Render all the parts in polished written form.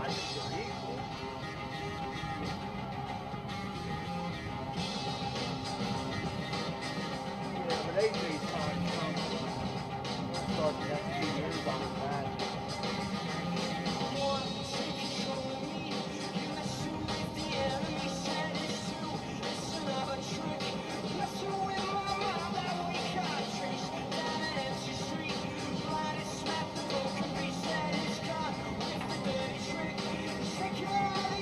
I think they're equal. Yeah, but AJ's time comes. He'll start the next 2 years on his back. Security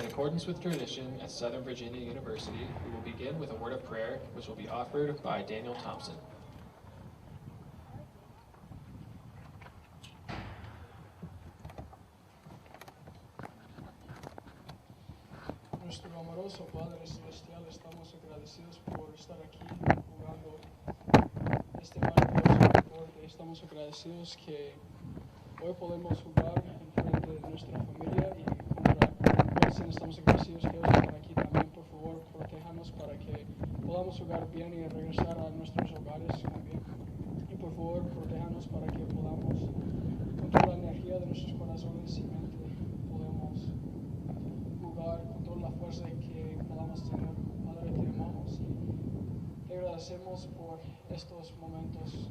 In accordance with tradition at Southern Virginia University, we will begin with a word of prayer, which will be offered by Daniel Thompson. Nuestro amoroso Padre Celestial, estamos agradecidos por estar aquí jugando este maravilloso deporte. Estamos agradecidos que hoy podemos jugar en frente de nuestra familia y contra Wilson. Estamos agradecidos que ellos están aquí también. Por favor, protéjanos para que podamos jugar bien y regresar a nuestros hogares también. Y por favor, protéjanos para que podamos, con toda la energía de nuestros corazones y mente, podemos jugar con toda la fuerza que podamos tener. Padre, te amamos y te agradecemos por estos momentos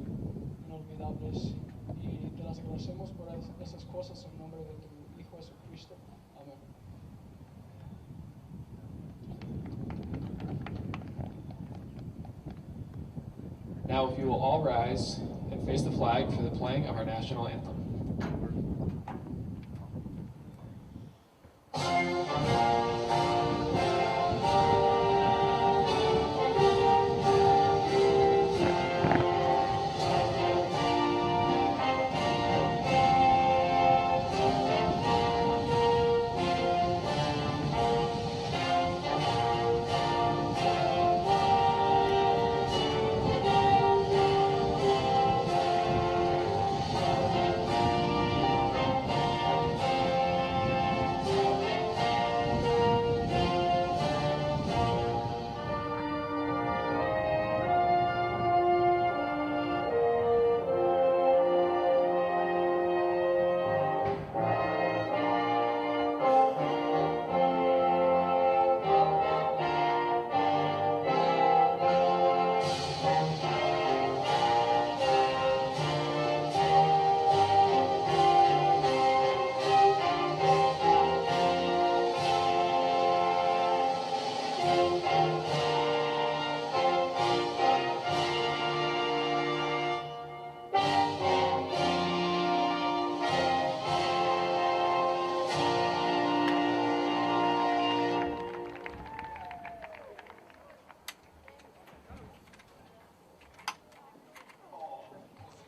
inolvidables y te las agradecemos por esas cosas en nombre de tu Hijo Jesucristo. Amén. Now, if you will all rise and face the flag for the playing of our national anthem.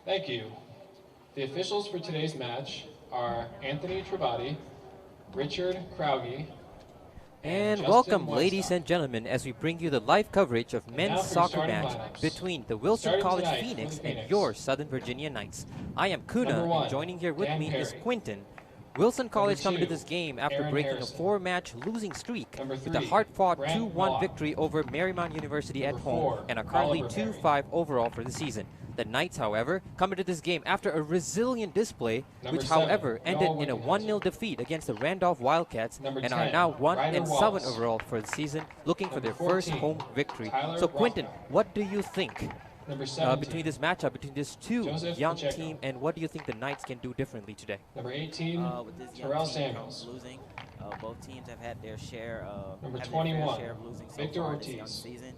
Thank you. The officials for today's match are Anthony Travati, Richard Krauge, And Justin welcome, Weinstock. ladies and gentlemen, as we bring you the live coverage of now men's for soccer starting match lineups. between the Wilson Starting College tonight Phoenix for the and Phoenix. your Southern Virginia Knights. I am Kuna, Number one, and joining here with Dan me is Perry. Quinton. Wilson College coming to two, this game after Aaron breaking Harrison. a 4-match losing streak Number with a three, hard-fought Brant 2-1 Watt. victory over Marymount University at Number home four, and are currently Oliver Perry. 2-5 overall for the season. The Knights, however, come into this game after a resilient display, Number which, seven, however, ended Noah in a Wickenheiser. 1-0 defeat against the Randolph Wildcats Number and are 10, now Ryder 1-7 Wallace. overall for the season, looking for Number their first 14, home victory. Tyler So, Quinton, Rothbard. what do you think Number 17, between this matchup, between these two Joseph young Pacheco. teams, and what do you think the Knights can do differently today? Number 18, With this young Terrell team comes Samuels. losing. Both teams have had their share of Number had their 21, fair share of losing so Victor far this young Ortiz. season.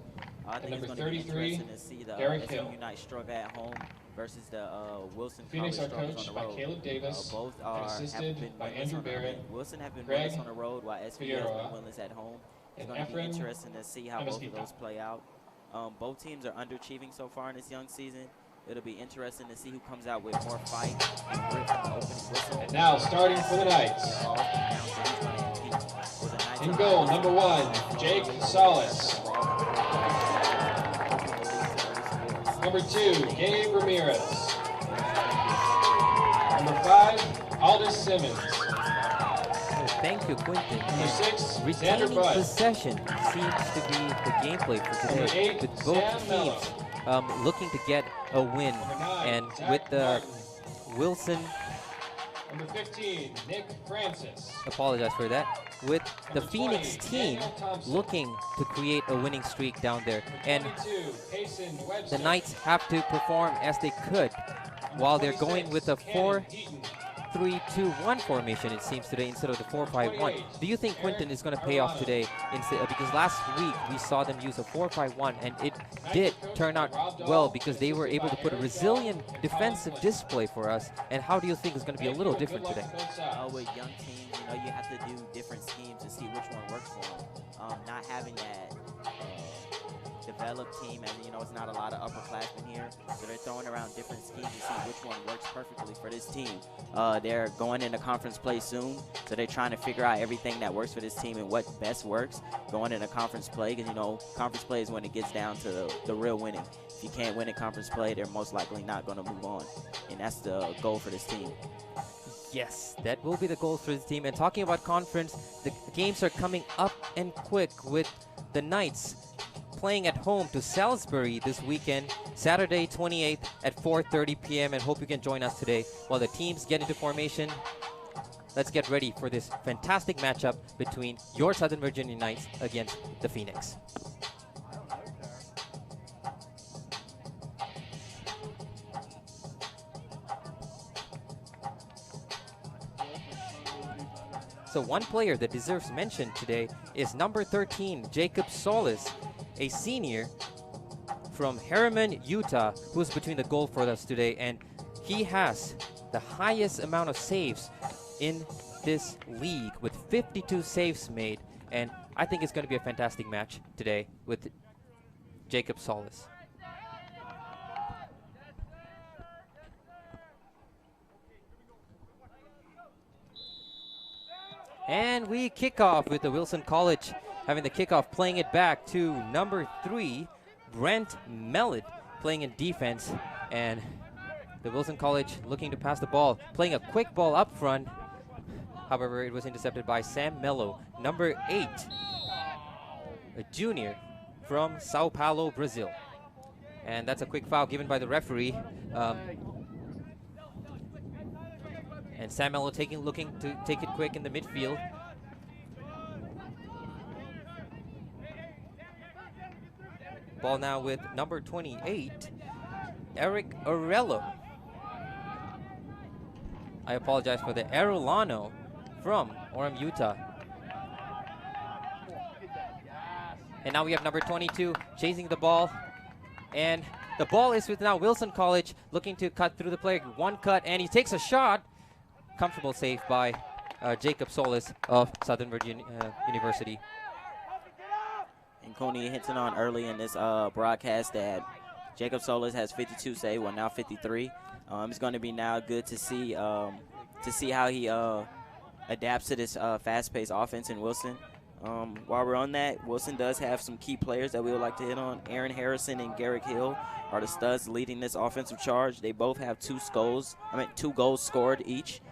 I And think number it's going to be 33, interesting to see the Derek SMU Hill. United struggle at home versus the Wilson Phoenix are College struggles coached on the by road. Caleb Davis Both and are assisted have been by winless Andrew on the Barrett, road. Wilson have been Greg winless on the road, while SMU has Figueroa, been winless at home. It's and going to be Efren interesting to see how both of Amesquita. those play out. Both teams are underachieving so far in this young season. It'll be interesting to see who comes out with more fight and grit from the opening whistle. And now starting for the Knights. In goal, number 1, Jake Solis. Number 2, Gabe Ramirez. Number 5, Aldous Simmons. Thank you, Quinton. Number 6, Xander Retaining Butt. possession seems to be the gameplay for Number today, 8, with Sam both Mello. teams looking to get a win. Number 9, And Zach with the Martin. Wilson, Number 15, Nick Francis. apologize for that, with the Number Phoenix 20, team Daniel Thompson. looking to create a winning streak down there. And 22, Payson Webster. the Knights have to perform as they could while they're going with a 26, Cannon Heaton. 4-3-2-1 formation, it seems, today instead of the 4-5-1. Do you think Quinton is going to pay off today? Because last week we saw them use a 4-5-1, and it did turn out well because they were able to put a resilient defensive display for us. And how do you think it's going to be a little different today? With young teams, you have to do different schemes to see which one works for them. Not having that developed team, and it's not a lot of upperclassmen here, so they're throwing around different schemes to see which one works perfectly for this team. They're going into conference play soon, so they're trying to figure out everything that works for this team and what best works going into conference play, because conference play is when it gets down to the real winning. If you can't win in conference play, they're most likely not going to move on, and that's the goal for this team. Yes, that will be the goal for this team. And talking about conference, the games are coming up and quick, with the Knights playing at home to Salisbury this weekend, Saturday 28th at 4:30 p.m. and hope you can join us today. While the teams get into formation, let's get ready for this fantastic matchup between your Southern Virginia Knights against the Phoenix. So one player that deserves mention today is number 13, Jacob Solis, a senior from Harriman, Utah, who's between the goal for us today, and he has the highest amount of saves in this league with 52 saves made, and I think it's going to be a fantastic match today with Jacob Solis. And we kick off with the Wilson College having the kickoff, playing it back to number 3, Brent Mellett, playing in defense. And the Wilson College looking to pass the ball, playing a quick ball up front. However, it was intercepted by Sam Mello, number 8, a junior from Sao Paulo, Brazil. And that's a quick foul given by the referee. And Sam Mello looking to take it quick in the midfield. Ball now with number 28, Eric Arello. I apologize for the Arellano from Orem, Utah. And now we have number 22 chasing the ball. And the ball is with now Wilson College, looking to cut through the player. One cut, and he takes a shot. Comfortable save by Jacob Solis of Southern Virginia University. And Coney hinted on early in this broadcast that Jacob Solis has 52 saves, well now 53. It's going to be now good to see how he adapts to this fast-paced offense in Wilson. While we're on that, Wilson does have some key players that we would like to hit on. Aaron Harrison and Garrick Hill are the studs leading this offensive charge. They both have 2 goals scored each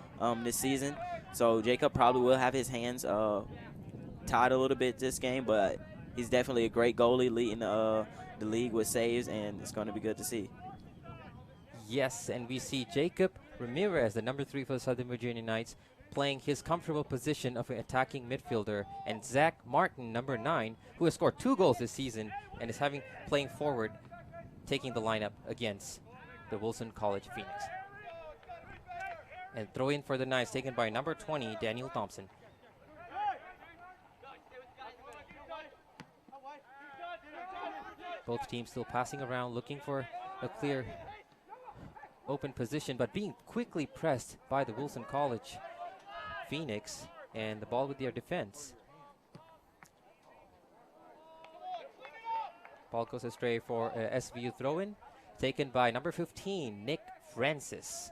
this season. So Jacob probably will have his hands tied a little bit this game, but he's definitely a great goalie leading the league with saves, and it's going to be good to see. Yes, and we see Jacob Ramirez, the number 3 for the Southern Virginia Knights, playing his comfortable position of an attacking midfielder, and Zach Martin, number 9, who has scored 2 goals this season and is playing forward, taking the lineup against the Wilson College Phoenix. And throw in for the Knights, taken by number 20, Daniel Thompson. Both teams still passing around, looking for a clear open position, but being quickly pressed by the Wilson College Phoenix, and the ball with their defense. Ball goes astray for SVU throw-in, taken by number 15, Nick Francis.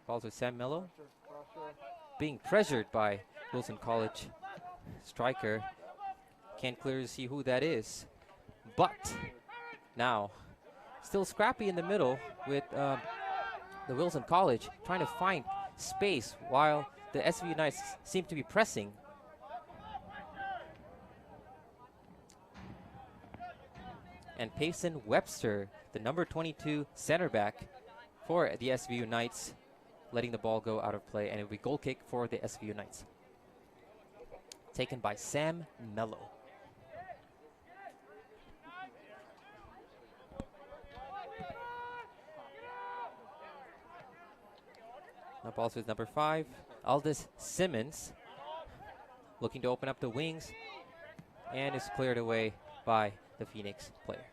Ball to Sam Mello, being pressured by Wilson College striker. Can't clearly see who that is, but now still scrappy in the middle with the Wilson College trying to find space while the SVU Knights seem to be pressing. And Payson Webster, the number 22 center back for the SVU Knights, letting the ball go out of play, and it will be goal kick for the SVU Knights. Taken by Sam Mello. Balls with number 5, Aldis Simmons, looking to open up the wings, and is cleared away by the Phoenix player.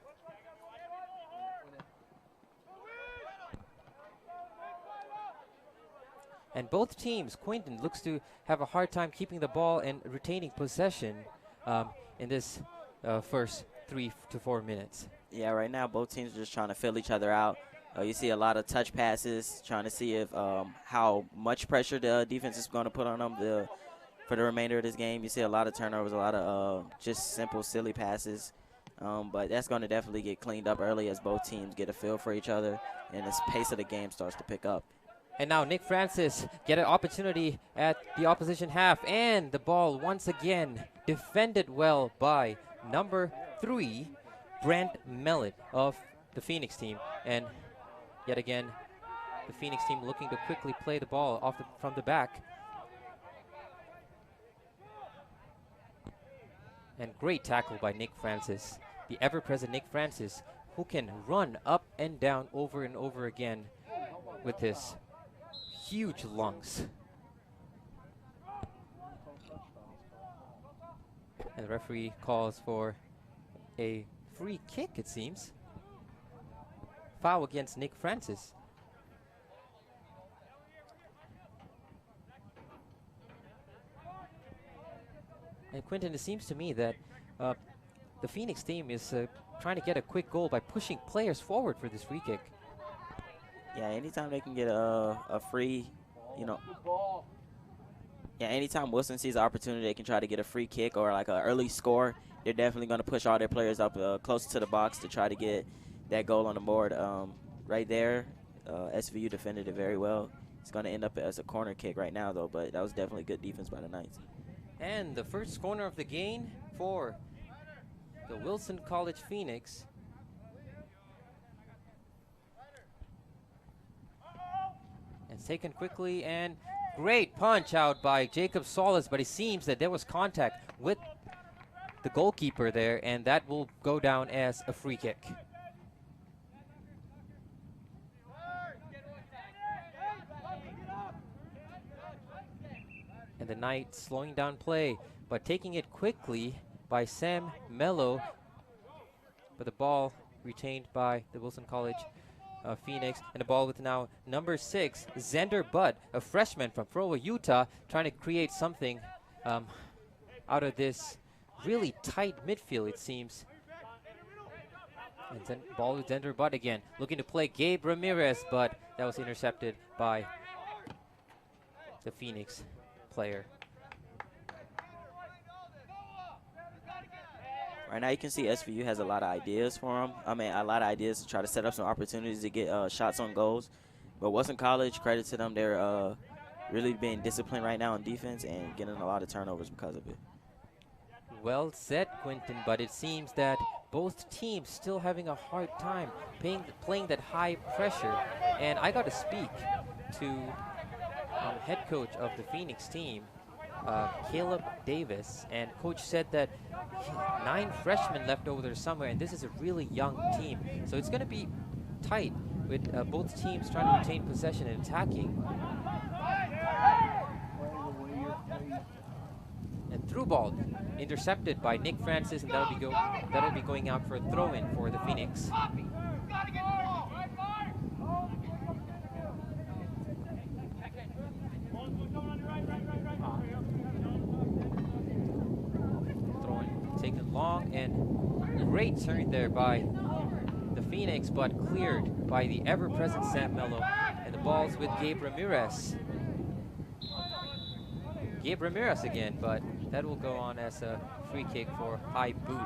And both teams, Quinton looks to have a hard time keeping the ball and retaining possession in this first 3 to 4 minutes. Yeah, right now both teams are just trying to fill each other out. You see a lot of touch passes, trying to see if how much pressure the defense is going to put on them for the remainder of this game. You see a lot of turnovers, a lot of just simple, silly passes. But that's going to definitely get cleaned up early as both teams get a feel for each other and the pace of the game starts to pick up. And now Nick Francis get an opportunity at the opposition half, and the ball once again defended well by number 3, Brent Mellett of the Phoenix team. And yet again, the Phoenix team looking to quickly play the ball from the back. And great tackle by Nick Francis, the ever-present Nick Francis, who can run up and down over and over again with his huge lungs. And the referee calls for a free kick, it seems. Foul against Nick Francis. And Quinton, it seems to me that the Phoenix team is trying to get a quick goal by pushing players forward for this free kick. Yeah, anytime they can get a free, yeah, anytime Wilson sees an opportunity, they can try to get a free kick or like an early score. They're definitely going to push all their players up close to the box to try to get that goal on the board. Right there, SVU defended it very well. It's going to end up as a corner kick right now, though, but that was definitely good defense by the Knights. And the first corner of the game for the Wilson College Phoenix. It's taken quickly, and great punch out by Jacob Solis, but it seems that there was contact with the goalkeeper there, and that will go down as a free kick. And the Knights slowing down play, but taking it quickly by Sam Mello. But the ball retained by the Wilson College Phoenix, and the ball with now number 6, Xander Budd, a freshman from Provo, Utah, trying to create something out of this really tight midfield, it seems. And ball with Xander Budd again, looking to play Gabe Ramirez, but that was intercepted by the Phoenix player. Right now you can see SVU has a lot of ideas for him. I mean, a lot of ideas to try to set up some opportunities to get shots on goals. But Wilson College, credit to them, they're really being disciplined right now on defense and getting a lot of turnovers because of it. Well said, Quinton, but it seems that both teams still having a hard time playing that high pressure. And I got to speak to head coach of the Phoenix team, Caleb Davis, and coach said that 9 freshmen left over there somewhere, and this is a really young team. So it's going to be tight with both teams trying to retain possession and attacking. And through ball intercepted by Nick Francis, and that'll be going out for a throw-in for the Phoenix. Taken long, and great turn there by the Phoenix, but cleared by the ever-present Sam Mello. And the ball's with Gabe Ramirez. Gabe Ramirez again, but that will go on as a free kick for high boot.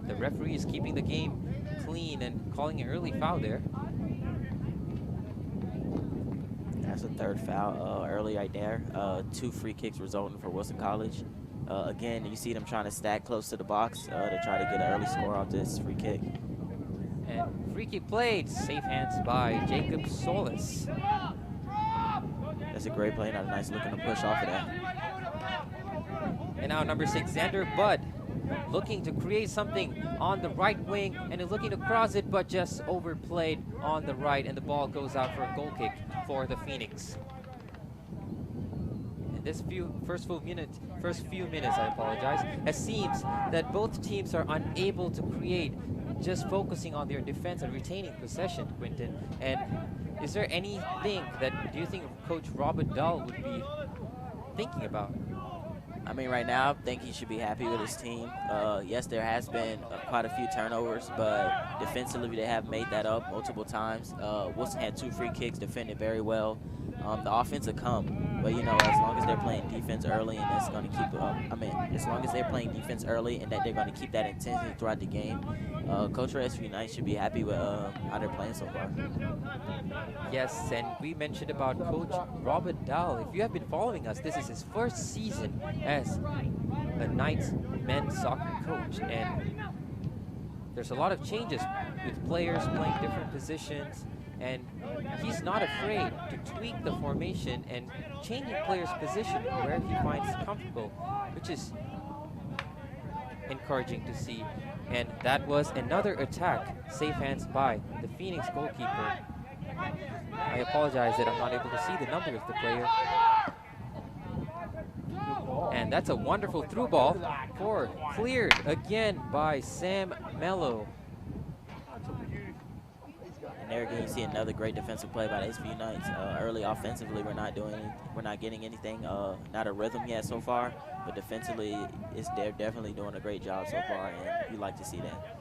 The referee is keeping the game clean and calling an early foul there. That's a third foul early right there. 2 free kicks resulting for Wilson College. Again, you see them trying to stack close to the box to try to get an early score off this free kick. And free kick played, safe hands by Jacob Solis. That's a great play, not a nice looking to push off of that. And now number 6, Xander Budd, looking to create something on the right wing and is looking to cross it, but just overplayed on the right, and the ball goes out for a goal kick for the Phoenix. In this first few minutes, I apologize, it seems that both teams are unable to create, just focusing on their defense and retaining possession, Quinton. And is there anything that do you think Coach Robert Dahl would be thinking about? I mean, right now, I think he should be happy with his team. Yes, there has been quite a few turnovers, but defensively they have made that up multiple times. Wilson had 2 free kicks, defended very well. The offense will come, but you know, as long as they're playing defense early, and that's going to keep. As long as they're playing defense early, and that they're going to keep that intensity throughout the game, Coach for SV United should be happy with how they're playing so far. Yes, and we mentioned about Coach Robert Dahl. If you have been following us, this is his first season as a Knights men's soccer coach, and there's a lot of changes with players playing different positions, and he's not afraid to tweak the formation and changing players' position where he finds comfortable, which is encouraging to see. And that was another attack, safe hands by the Phoenix goalkeeper. I apologize that I'm not able to see the number of the player. And that's a wonderful through ball cleared again by Sam Mello. And there again, you see another great defensive play by the SV Knights. Early offensively, we're not getting anything, not a rhythm yet so far. But defensively, they're definitely doing a great job so far, and you like to see that.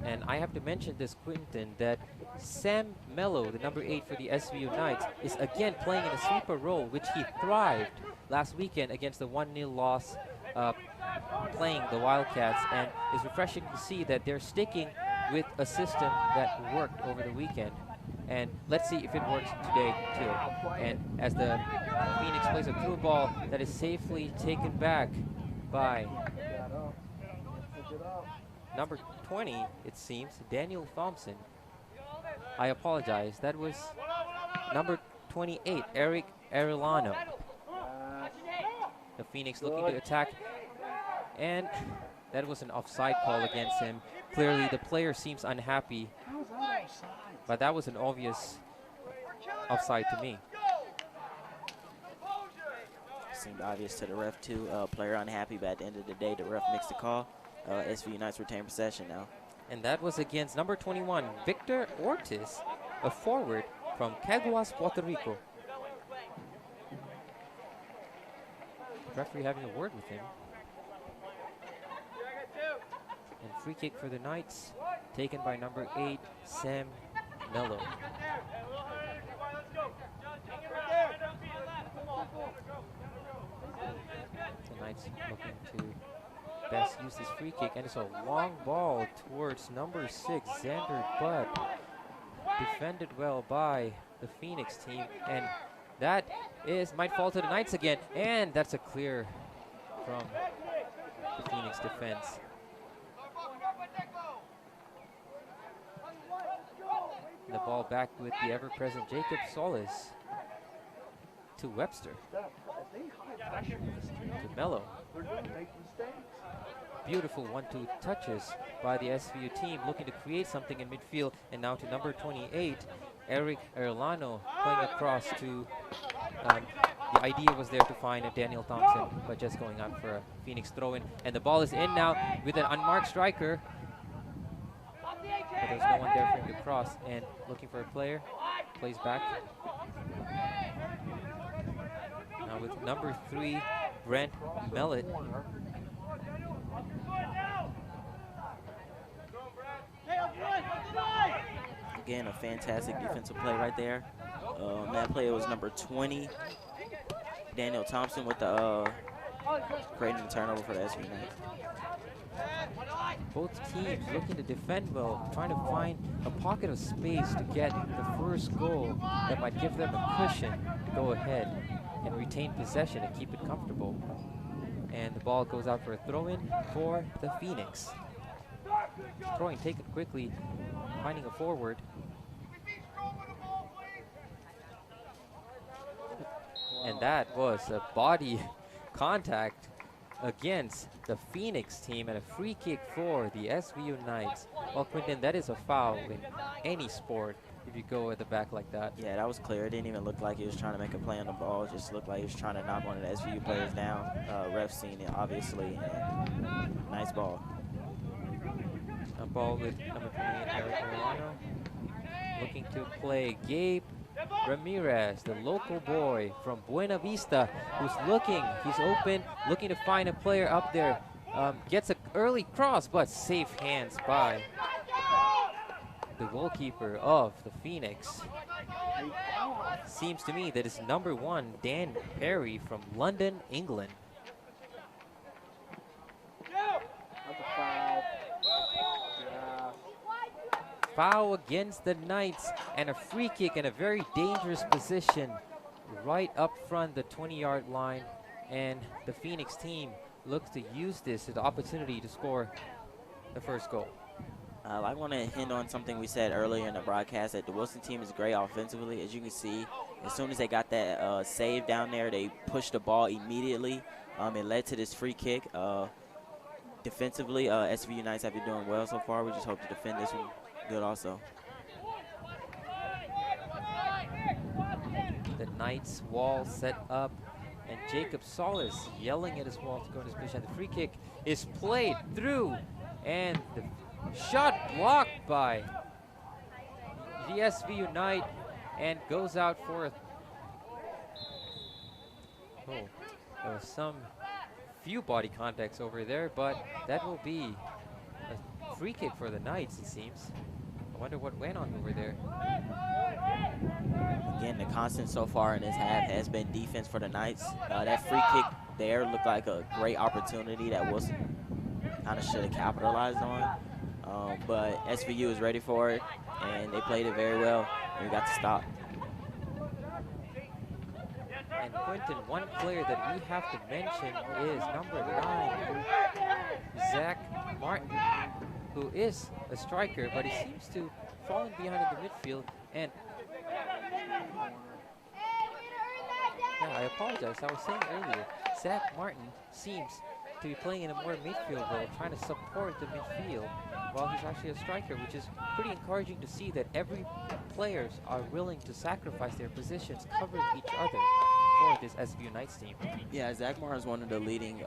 And I have to mention this, Quinton, that Sam Mello, the number 8 for the SVU Knights, is again playing in a sweeper role, which he thrived last weekend against the 1-0 loss, playing the Wildcats, and it's refreshing to see that they're sticking with a system that worked over the weekend. And let's see if it works today too. And as the Phoenix plays a through ball that is safely taken back by number 20, it seems, Daniel Thompson. I apologize, that was number 28, Eric Arellano. The Phoenix looking to attack, and that was an offside call against him. Clearly the player seems unhappy, but that was an obvious offside to me. Seemed obvious to the ref too. Player unhappy, but at the end of the day, the ref makes the call. SV Unites retain possession now. And that was against number 21, Victor Ortiz, a forward from Caguas, Puerto Rico. The referee having a word with him. And free kick for the Knights, taken by number 8, Sam Mello. The Knights looking to best use this free kick, and it's a long ball towards number 6, Xander Budd. Defended well by the Phoenix team, and that might fall to the Knights again, and that's a clear from the Phoenix defense. The ball back with the ever-present Jacob Solis to Webster. To Mello. Beautiful 1-2 touches by the SVU team, looking to create something in midfield, and now to number 28, Eric Arellano, playing across to, the idea was there to find a Daniel Thompson, but just going out for a Phoenix throw-in, and the ball is in now with an unmarked striker. But there's no one there for him to cross, and looking for a player, plays back. Now with number 3, Brent Mellett. Again, a fantastic defensive play right there. That play was number 20, Daniel Thompson, with the creating the turnover for the SV Knights. Both teams looking to defend well, trying to find a pocket of space to get the first goal that might give them a cushion to go ahead and retain possession and keep it comfortable. And the ball goes out for a throw-in for the Phoenix. Throwing taken quickly, finding a forward. And that was a body contact against the Phoenix team and a free kick for the SVU Knights. Well, Quinton, that is a foul in any sport if you go at the back like that. Yeah, that was clear. It didn't even look like he was trying to make a play on the ball. It just looked like he was trying to knock one of the SVU players down. Ref seen it, obviously. And nice ball. A ball with number 28, Eric Milano. Looking to play Gabe Ramirez, the local boy from Buena Vista, who's looking. He's open, looking to find a player up there. Gets an early cross, but safe hands by the goalkeeper of the Phoenix. Seems to me that it's number 1, Dan Perry from London, England. That's a foul. Yeah. Foul against the Knights and a free kick in a very dangerous position right up front, the 20-yard line. And the Phoenix team looks to use this as an opportunity to score the first goal. I want to hint on something we said earlier in the broadcast, that the Wilson team is great offensively. As you can see, as soon as they got that save down there, they pushed the ball immediately. It led to this free kick. Defensively, SVU Knights have been doing well so far. We just hope to defend this one good also. The Knights wall set up, and Jacob Solis yelling at his wall to go in his position. The free kick is played through, and the shot blocked by the SVU Knight and goes out for a... Oh, there was some few body contacts over there, but that will be a free kick for the Knights, it seems. I wonder what went on over there. Again, the constant so far in this half has been defense for the Knights. That free kick there looked like a great opportunity that Wilson kind of should have capitalized on. But SVU is ready for it, and they played it very well, and we got to stop. And Quinton, one player that we have to mention is number 9, Zach Martin, who is a striker, but he seems to falling behind in the midfield. And yeah, I apologize. I was saying earlier, Zach Martin seems to be playing in a more midfield role, trying to support the midfield, while he's actually a striker, which is pretty encouraging to see that every players are willing to sacrifice their positions, covering each other for this SVU Knights team. Yeah, Zach Martin is one of the leading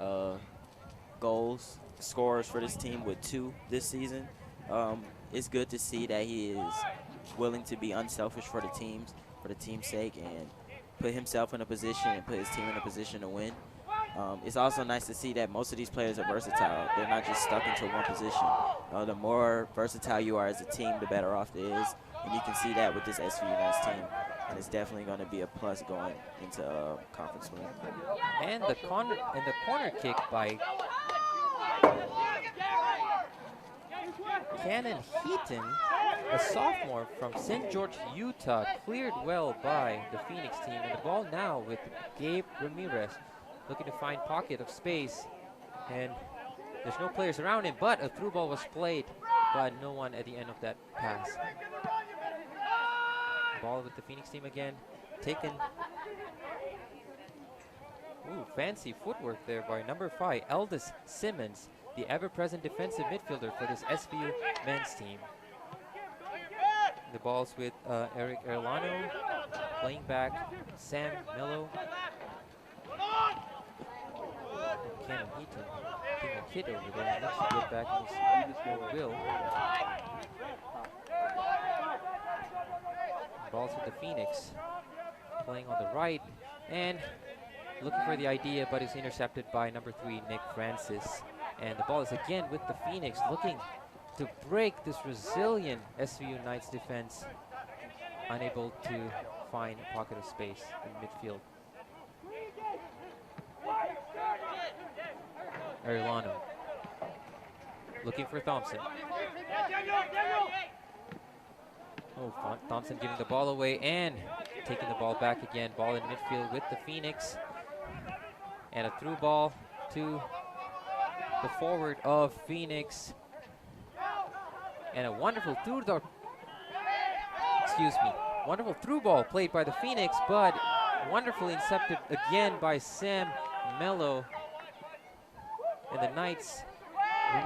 scorers for this team with 2 this season. It's good to see that he is willing to be unselfish for the team's sake, and put himself in a position and put his team in a position to win. It's also nice to see that most of these players are versatile. They're not just stuck into one position. The more versatile you are as a team, the better off it is. And you can see that with this SVU Knights team. And it's definitely going to be a plus going into conference win. And the corner kick by Cannon Heaton, a sophomore from St. George, Utah, cleared well by the Phoenix team. And the ball now with Gabe Ramirez, looking to find pocket of space, and there's no players around him, but a through ball was played, but no one at the end of that pass. Ball with the Phoenix team again, taken. Ooh, fancy footwork there by number 5, Eldis Simmons, the ever-present defensive midfielder for this SVU men's team. The ball's with Eric Erlano, playing back Sam Mello. Cannon Heaton taking a hit over there. Looks to get back in his will. Ball's with the Phoenix, playing on the right and looking for the idea, but is intercepted by number 3, Nick Francis. And the ball is again with the Phoenix, looking to break this resilient SVU Knights defense, unable to find a pocket of space in midfield. Arellano looking for Thompson. Oh, Thompson giving the ball away and taking the ball back again. Ball in midfield with the Phoenix. And a through ball to the forward of Phoenix. And a wonderful wonderful through ball played by the Phoenix, but wonderfully intercepted again by Sam Mello. And the Knights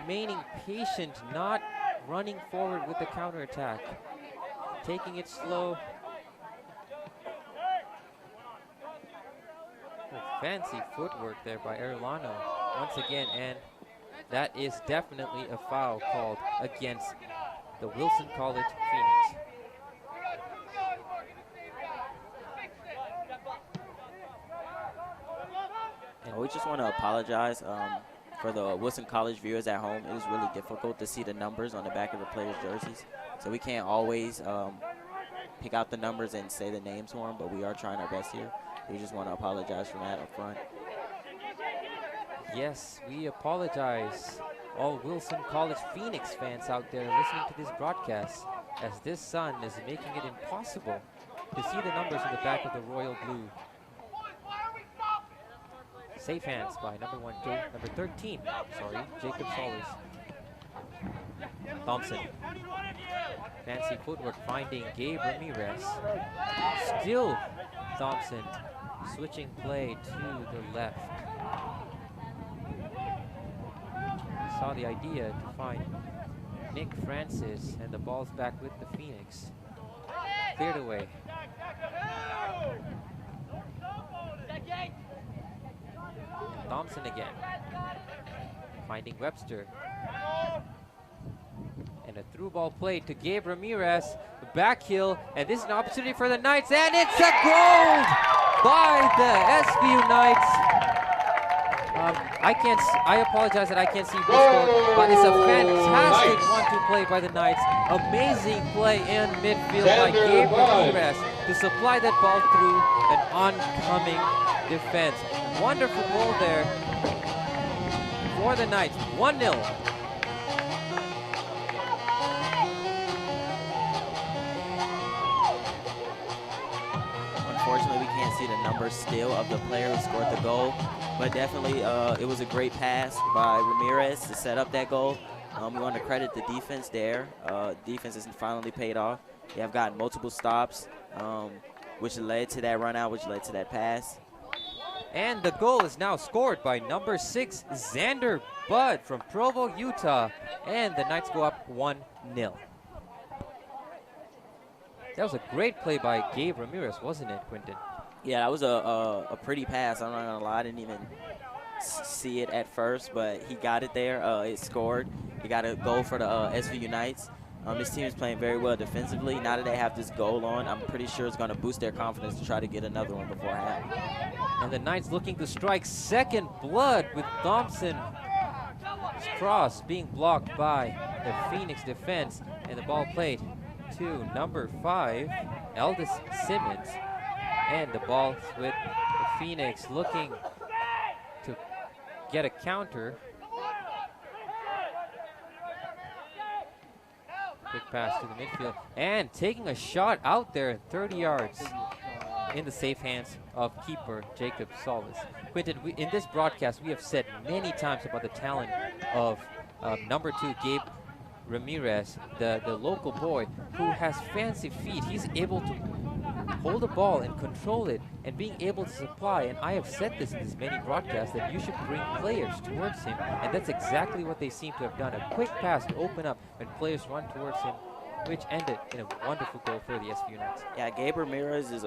remaining patient, not running forward with the counterattack. Taking it slow. Oh, fancy footwork there by Erlano once again, and that is definitely a foul called against the Wilson College Phoenix. And we just want to apologize for the Wilson College viewers at home. It was really difficult to see the numbers on the back of the players' jerseys, so we can't always pick out the numbers and say the names for them, but we are trying our best here. We just want to apologize for that up front. Yes, we apologize, all Wilson College Phoenix fans out there listening to this broadcast, as this sun is making it impossible to see the numbers in the back of the royal blue. Safe hands by number 13, Jacob Solis. Thompson. Fancy footwork finding Gabe Ramirez. Still Thompson switching play to the left. Saw the idea to find Nick Francis, and the ball's back with the Phoenix. Cleared away. And Thompson again. Finding Webster. And a through ball play to Gabe Ramirez. Back heel, and this is an opportunity for the Knights, and it's a goal by the SVU Knights. I apologize that I can't see this goal, but it's a fantastic one-two play by the Knights. Amazing play in midfield by Gabe Ramirez to supply that ball through an oncoming defense. Wonderful goal there for the Knights. 1-0. Unfortunately, we can't see the numbers still of the player who scored the goal, but definitely it was a great pass by Ramirez to set up that goal. We want to credit the defense there. Defense has finally paid off. They have gotten multiple stops, which led to that run out, which led to that pass. And the goal is now scored by number 6, Xander Budd from Provo, Utah. And the Knights go up 1-0. That was a great play by Gabe Ramirez, wasn't it, Quinton? Yeah, that was a pretty pass. I'm not going to lie. I didn't even see it at first, but he got it there. It scored. He got a goal for the SVU Knights. This team is playing very well defensively. Now that they have this goal on, I'm pretty sure it's going to boost their confidence to try to get another one before half. And the Knights looking to strike second blood with Thompson's cross being blocked by the Phoenix defense, and the ball played to number 5, Eldis Simmons. And the ball with the Phoenix looking to get a counter. Quick pass to the midfield, and taking a shot out there 30 yards in the safe hands of keeper Jacob Solis. Quinton, in this broadcast, we have said many times about the talent of number 2, Gabe Ramirez, the local boy who has fancy feet. He's able to hold the ball and control it, and being able to supply, and I have said this in this many broadcasts, that you should bring players towards him, and that's exactly what they seem to have done. A quick pass to open up when players run towards him, which ended in a wonderful goal for the SVU Knights. Yeah, Gabe Ramirez is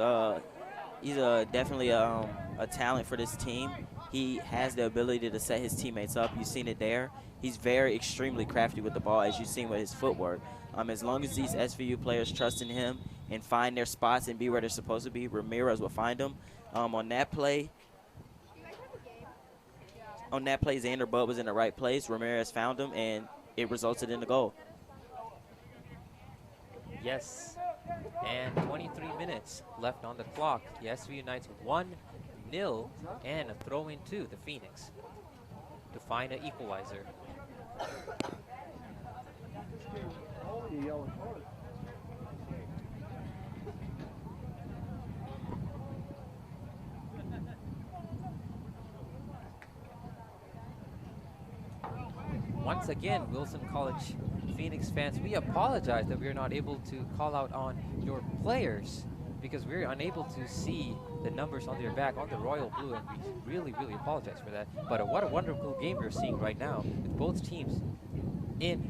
he's definitely a talent for this team. He has the ability to set his teammates up. You've seen it there. He's very extremely crafty with the ball, as you've seen with his footwork. As long as these SVU players trust in him and find their spots and be where they're supposed to be, Ramirez will find them. On that play, Xander Budd was in the right place. Ramirez found him, and it resulted in the goal. Yes, and 23 minutes left on the clock. The SVU Knights 1-0, and a throw in to the Phoenix to find an equalizer. Once again, Wilson College Phoenix fans, we apologize that we are not able to call out on your players because we're unable to see the numbers on their back on the royal blue, and we really, really apologize for that. But what a wonderful game we're seeing right now with both teams in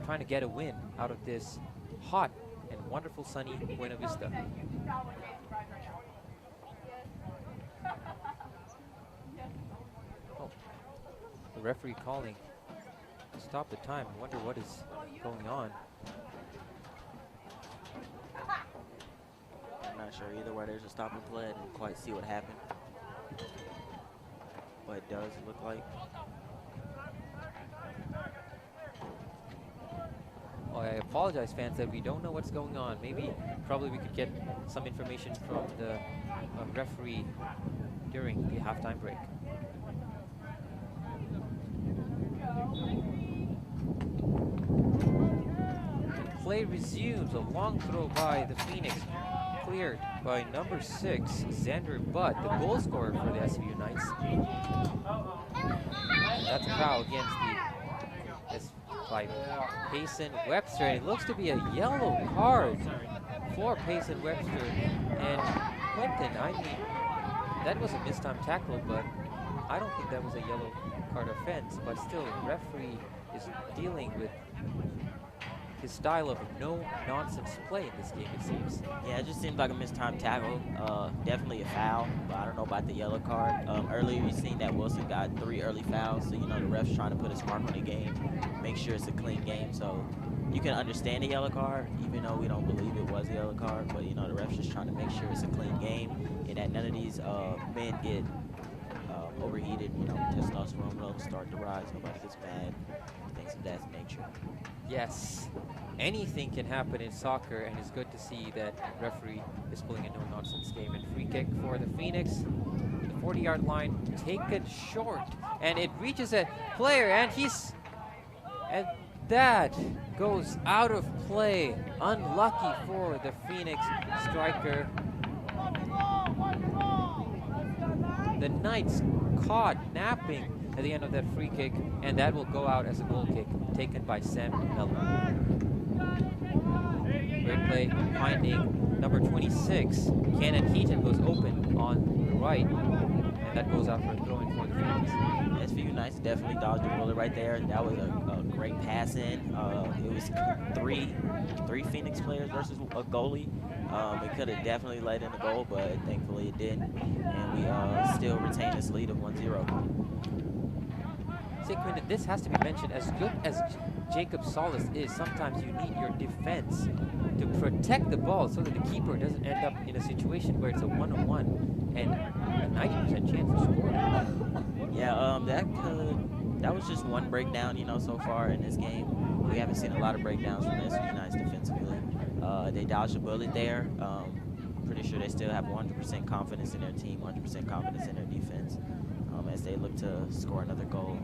trying to get a win out of this hot and wonderful sunny Buena Vista. Oh, the referee calling to stop the time. I wonder what is going on. I'm not sure either where there's a stop and play. I didn't quite see what happened. But it does look like. Oh, I apologize, fans, that we don't know what's going on. Probably we could get some information from the referee during the halftime break. Play resumes. A long throw by the Phoenix, cleared by number 6, Xander Butt, the goal scorer for the SVU Knights. That's a foul against by Payson Webster. And it looks to be a yellow card for Payson Webster and Quentin. I mean, that was a mistimed tackle, but I don't think that was a yellow card offense. But still, the referee is dealing with his style of no-nonsense play in this game, it seems. Yeah, it just seems like a mistimed tackle. Definitely a foul, but I don't know about the yellow card. Earlier, we seen that Wilson got 3 early fouls, so, you know, the ref's trying to put his mark on the game, make sure it's a clean game. So you can understand the yellow card, even though we don't believe it was a yellow card, but, you know, the ref's just trying to make sure it's a clean game and that none of these men get overheated, you know, testosterone levels start to rise, nobody gets mad, things of that nature. Yes, anything can happen in soccer, and it's good to see that referee is pulling a no-nonsense game. And free kick for the Phoenix, the 40-yard line, taken short, and it reaches a player, and that goes out of play. Unlucky for the Phoenix striker. The Knights caught napping at the end of that free kick, and that will go out as a goal kick taken by Sam Mello. Great play, finding number 26. Cannon Heaton was open on the right, and that goes out for a throw-in for the Phoenix. SVU Knights definitely dodged the bullet right there. That was a great pass in. It was three Phoenix players versus a goalie. It could have definitely led in the goal, but thankfully it didn't. And we still retain this lead of 1-0. Quentin, this has to be mentioned. As good as Jacob Solis is, sometimes you need your defense to protect the ball so that the keeper doesn't end up in a situation where it's a one-on-one and a 90% chance of scoring. Yeah, that was just one breakdown, you know, so far in this game. We haven't seen a lot of breakdowns from SVU Knights defensively. They dodged a bullet there. Pretty sure they still have 100% confidence in their team, 100% confidence in their defense as they look to score another goal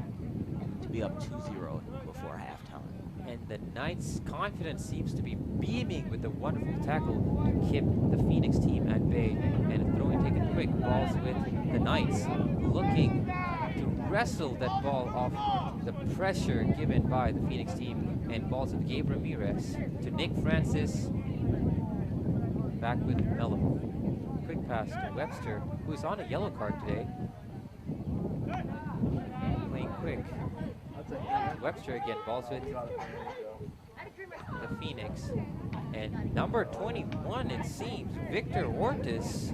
to be up 2-0 before halftime. And the Knights' confidence seems to be beaming with a wonderful tackle to keep the Phoenix team at bay. And a throw-in taken quick, balls with the Knights, looking to wrestle that ball off the pressure given by the Phoenix team. And balls with Gabe Ramirez to Nick Francis. Back with Mello. Quick pass to Webster, who's on a yellow card today. Playing quick. Webster again, balls with the Phoenix. And number 21, it seems, Victor Ortiz,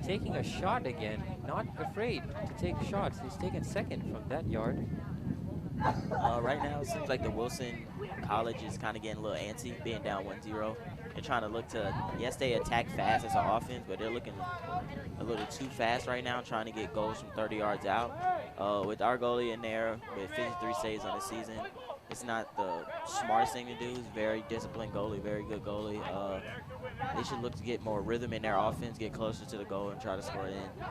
taking a shot again. Not afraid to take shots. He's taken second from that yard. Right now, it seems like the Wilson College is kind of getting a little antsy, being down 1-0. They're trying to look to, yes, they attack fast as an offense, but they're looking a little too fast right now, trying to get goals from 30 yards out. With our goalie in there with 53 saves on the season, it's not the smartest thing to do. He's a very disciplined goalie, very good goalie. They should look to get more rhythm in their offense, get closer to the goal, and try to score it in.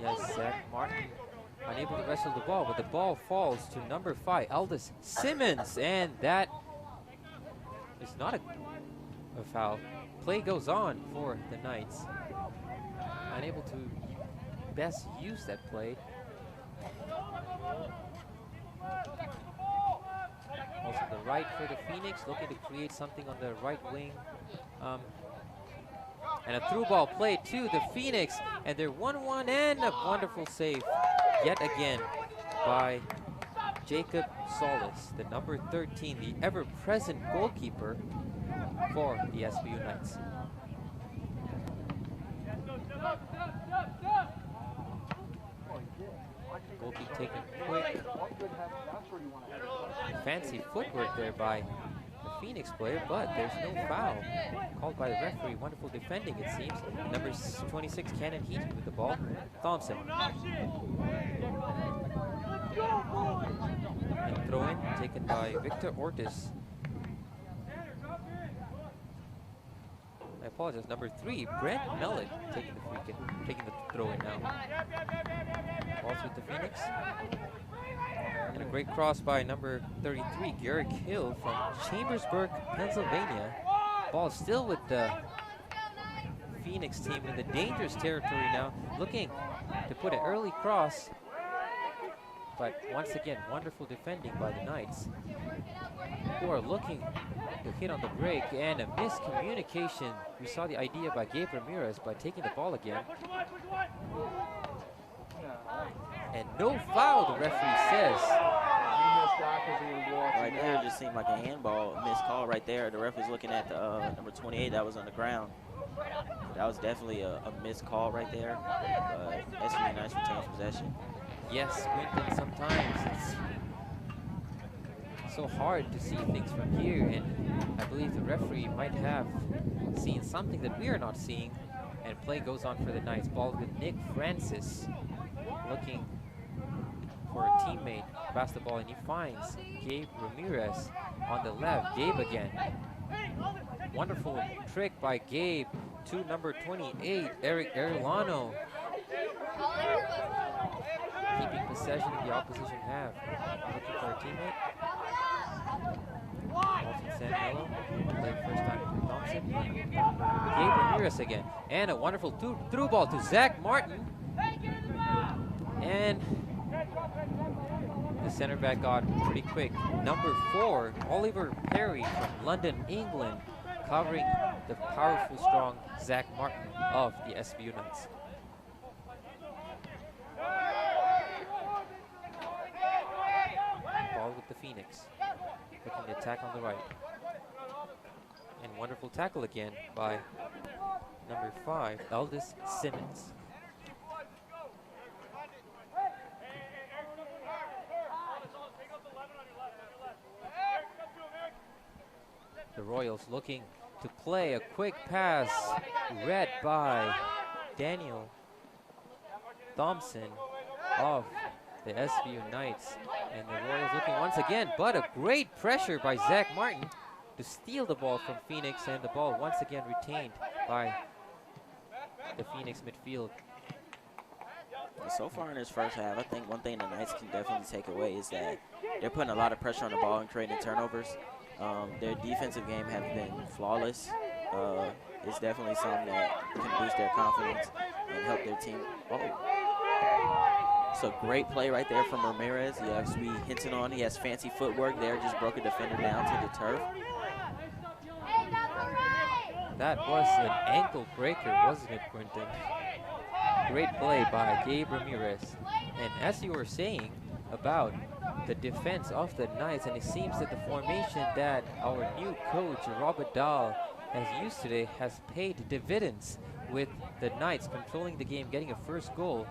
Yes, Zach Martin unable to wrestle the ball, but the ball falls to number 5, Aldous Simmons, and that is not a foul. Play goes on for the Knights. Unable to best use that play. Also the right for the Phoenix, looking to create something on the right wing. And a through ball play to the Phoenix. And they're 1-1 and a wonderful save yet again by Jacob Solis, the number 13, the ever-present goalkeeper for the SBU Knights. Goalkeeper taken quick. Fancy footwork there by the Phoenix player, but there's no foul called by the referee. Wonderful defending, it seems. Number 26, Cannon Heaton with the ball. Thompson. And throw in taken by Victor Ortiz. I apologize. Number 3, Brent Mellett taking the free kick, taking the throw in now. Balls with the Phoenix. And a great cross by number 33, Garrick Hill from Chambersburg, Pennsylvania. Ball still with the Phoenix team in the dangerous territory now, looking to put an early cross. But once again, wonderful defending by the Knights, who are looking to hit on the break, and a miscommunication. We saw the idea by Gabe Ramirez by taking the ball again. And no foul, the referee says. Right there, it just seemed like a handball, missed call right there. The ref was looking at the number 28 that was on the ground. That was definitely a missed call right there. SBU Knights retains possession. Yes, Quinton, sometimes it's so hard to see things from here, and I believe the referee might have seen something that we are not seeing, and play goes on for the Knights. Ball with Nick Francis looking for a teammate, pass the ball, and he finds Gabe Ramirez on the left. Gabe again. Wonderful trick by Gabe to number 28, Eric Arellano. Keeping possession of the opposition half. Looking for a teammate. Austin Saniello, played first time to Thompson. Gabe Ramirez again. And a wonderful through ball to Zach Martin. And the center back got pretty quick. Number 4, Oliver Perry from London, England, covering the powerful, strong Zach Martin of the SBU Knights. Ball with the Phoenix, looking to attack on the right. And wonderful tackle again by number 5, Eldis Simmons. The Royals looking to play a quick pass, read by Daniel Thompson of the SBU Knights. And the Royals looking once again, but a great pressure by Zach Martin to steal the ball from Phoenix, and the ball once again retained by the Phoenix midfield. So far in this first half, I think one thing the Knights can definitely take away is that they're putting a lot of pressure on the ball and creating turnovers. Their defensive game has been flawless. It's definitely something that can boost their confidence and help their team. It's a great play right there from Ramirez. He has to be hinting on. He has fancy footwork there. Just broke a defender down to the turf. That was an ankle breaker, wasn't it, Quinton? Great play by Gabe Ramirez. And as you were saying about the defense of the Knights, and it seems that the formation that our new coach, Robert Dahl, has used today has paid dividends, with the Knights controlling the game, getting a first goal,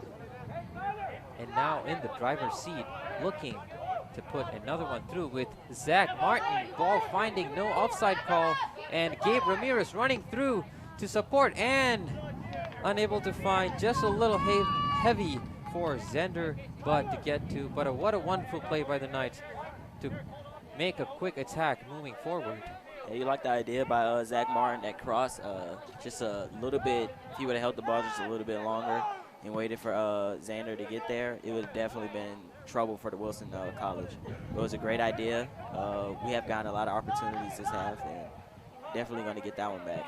and now in the driver's seat, looking to put another one through with Zach Martin. Ball finding no offside call, and Gabe Ramirez running through to support, and unable to find, just a little heavy for Zender Budd to get to. But what a wonderful play by the Knights to make a quick attack moving forward. Yeah, you like the idea by Zach Martin, that cross, just a little bit. If he would have held the ball just a little bit longer and waited for Xander to get there, it would have definitely been trouble for the Wilson College. It was a great idea. We have gotten a lot of opportunities this half, and definitely going to get that one back.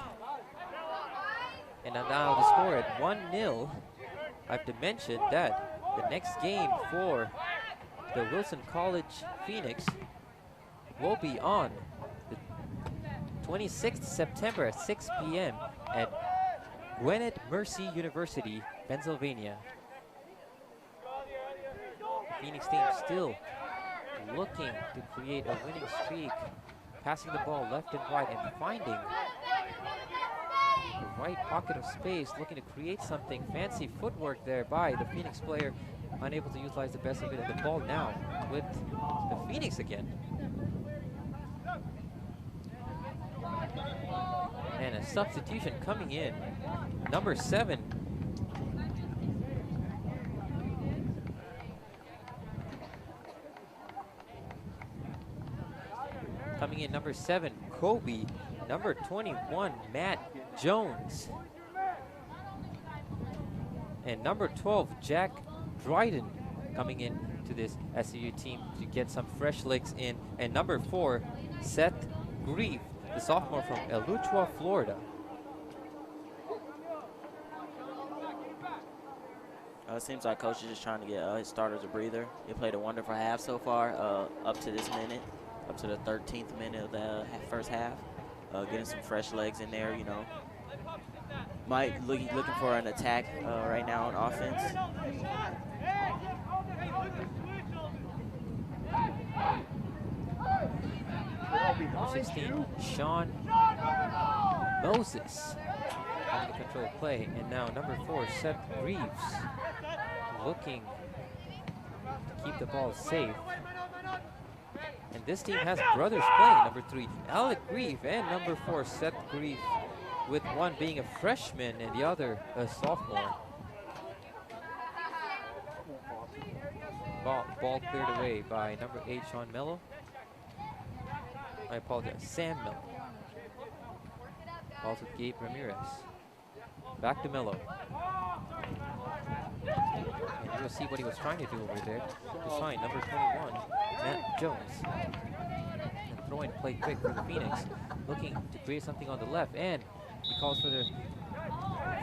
And now the score at 1-0. I have to mention that the next game for the Wilson College Phoenix will be on the 26th September at 6 p.m. at Gwinnett Mercy University, Pennsylvania. The Phoenix team still looking to create a winning streak, passing the ball left and right and finding the right pocket of space, looking to create something. Fancy footwork there by the Phoenix player, unable to utilize the best of it, and the ball now with the Phoenix again. And a substitution coming in. Number 7. Coming in, number 7, Kobe. Number 21, Matt Jones. And number 12, Jack Dryden, coming in to this SUU team to get some fresh legs in. And number 4, Seth Grieve, the sophomore from Eleuthera, Florida. It seems like coach is just trying to get his starters a breather. They played a wonderful half so far, up to this minute, up to the 13th minute of the first half. Getting some fresh legs in there, you know. Looking for an attack right now on offense. Number 16, Sean Moses on the control play. And now number 4, Seth Reeves, looking to keep the ball safe. And this team has brothers playing. Number 3, Alec Grieve, and number 4, Seth Grieve, with one being a freshman and the other a sophomore. Ball cleared away by number 8, Sean Mello. I apologize, Sam Mello. Ball to Gabe Ramirez. Back to Mello. And you'll see what he was trying to do over there to find number 21, Matt Jones. And throw in play quick for the Phoenix, looking to create something on the left, and he calls for the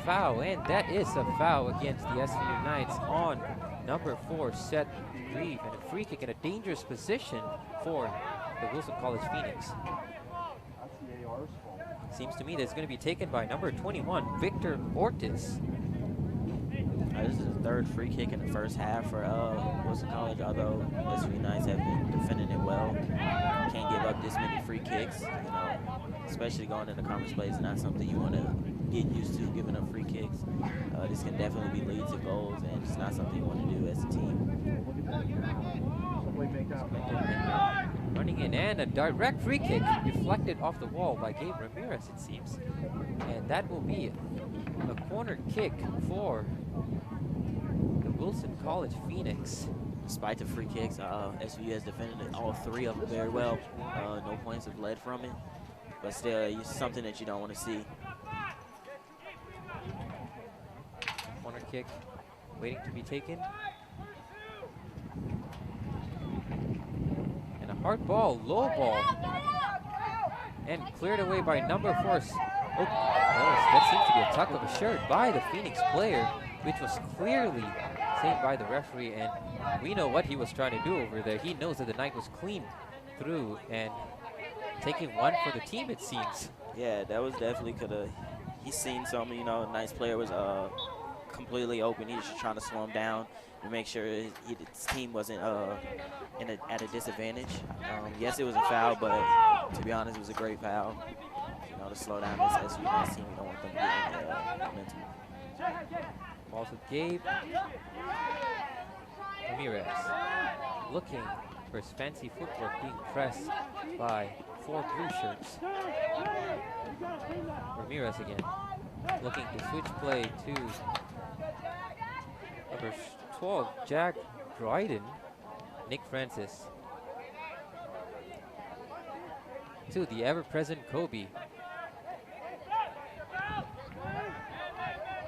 foul, and that is a foul against the SVU Knights on number 4, Seth Grieve, and a free kick in a dangerous position for the Wilson College Phoenix. Seems to me that it's going to be taken by number 21, Victor Ortiz. This is the 3rd free kick in the first half for Wilson College, although SVU Knights have been defending it well. Can't give up this many free kicks, you know, especially going into conference play is not something you want to get used to, giving up free kicks. This can definitely be lead to goals, and it's not something you want to do as a team. Running in, and a direct free kick deflected off the wall by Gabe Ramirez, it seems. And that will be a corner kick for the Wilson College Phoenix. Despite the free kicks, SVU has defended all 3 of them very well. No points have led from it, but still, it's something that you don't want to see. Corner kick waiting to be taken. And a hard ball, low ball. And cleared away by number 4. Oh, that seems to be a tuck of a shirt by the Phoenix player, which was clearly saved by the referee, and we know what he was trying to do over there. He knows that the Knight was clean through and taking one for the team, it seems. Yeah, that was definitely he's seen something, you know, Knight's player was completely open. He was just trying to slow him down to make sure his team wasn't at a disadvantage. Yes, it was a foul, but to be honest, it was a great foul. You know, to slow down this SVU Knights team. We don't want them to get any momentum. Ball to Gabe Ramirez, looking for his fancy footwork, being pressed by 4 blue shirts. Ramirez again, looking to switch play to number 12, Jack Dryden. Nick Francis to the ever-present Kobe.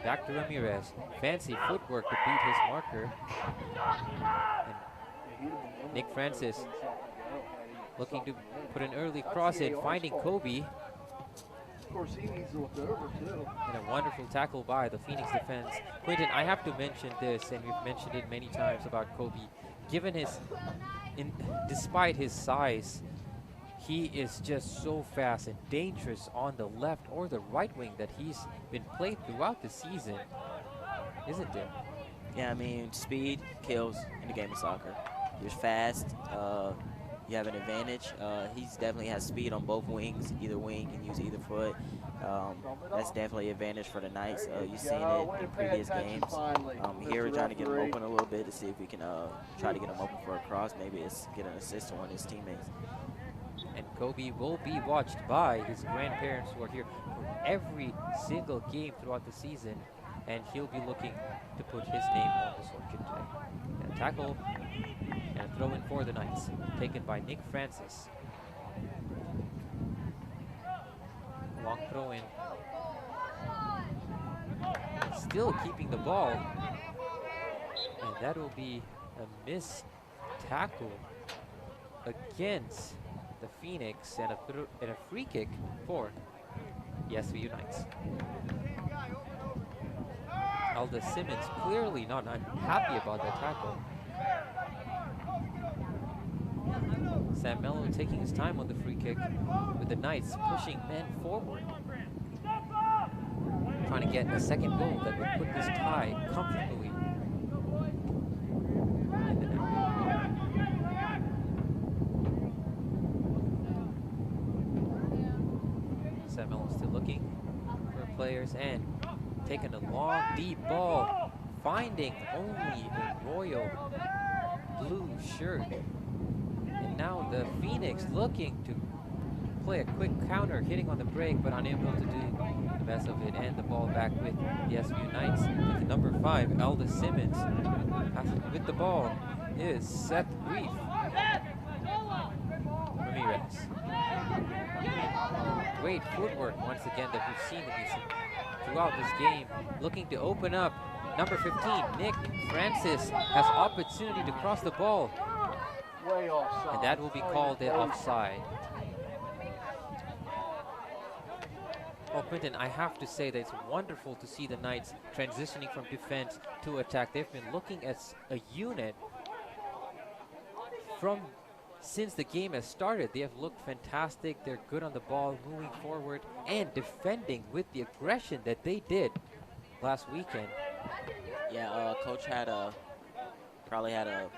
Back to Ramirez. Fancy footwork to beat his marker. And Nick Francis looking to put an early cross in, finding Kobe. Of course, he needs to look over, too. And a wonderful tackle by the Phoenix defense. Quinton, I have to mention this, and we've mentioned it many times about Kobe. Given despite his size, He is just so fast and dangerous on the left or the right wing that he's been played throughout the season, isn't it? Yeah, I mean, speed kills in the game of soccer. You're fast. You have an advantage. He definitely has speed on both wings. Either wing can use either foot. That's definitely an advantage for the Knights. You've seen it in previous games. Here we're trying to get him open a little bit to see if we can try to get him open for a cross. Maybe it's get an assist to one of his teammates. And Kobe will be watched by his grandparents who are here for every single game throughout the season, and he'll be looking to put his name on the score sheet today. And a tackle and a throw in for the Knights, taken by Nick Francis. Long throw in. Still keeping the ball, and that will be a missed tackle against the Phoenix, and a free kick for the SVU Knights. Aldous Simmons clearly not happy about that tackle. Sam Mello taking his time on the free kick, with the Knights pushing men forward, trying to get a second goal that would put this tie comfortably in the net. Sam Mello still looking for players and taking a long, deep ball, finding only a royal blue shirt. And now the Phoenix looking to play a quick counter, hitting on the break, but unable to do the best of it. And the ball back with the SVU Knights. With the number 5, Aldous Simmons. With the ball is Seth Reef. Ramirez. Great footwork once again that we've seen throughout this game. Looking to open up. Number 15, Nick Francis, has opportunity to cross the ball. Way offside. And that will be called an offside. Well, Quinton, I have to say that it's wonderful to see the Knights transitioning from defense to attack. They've been looking as a unit since the game has started. They have looked fantastic. They're good on the ball, moving forward, and defending with the aggression that they did last weekend. Yeah, Coach probably had a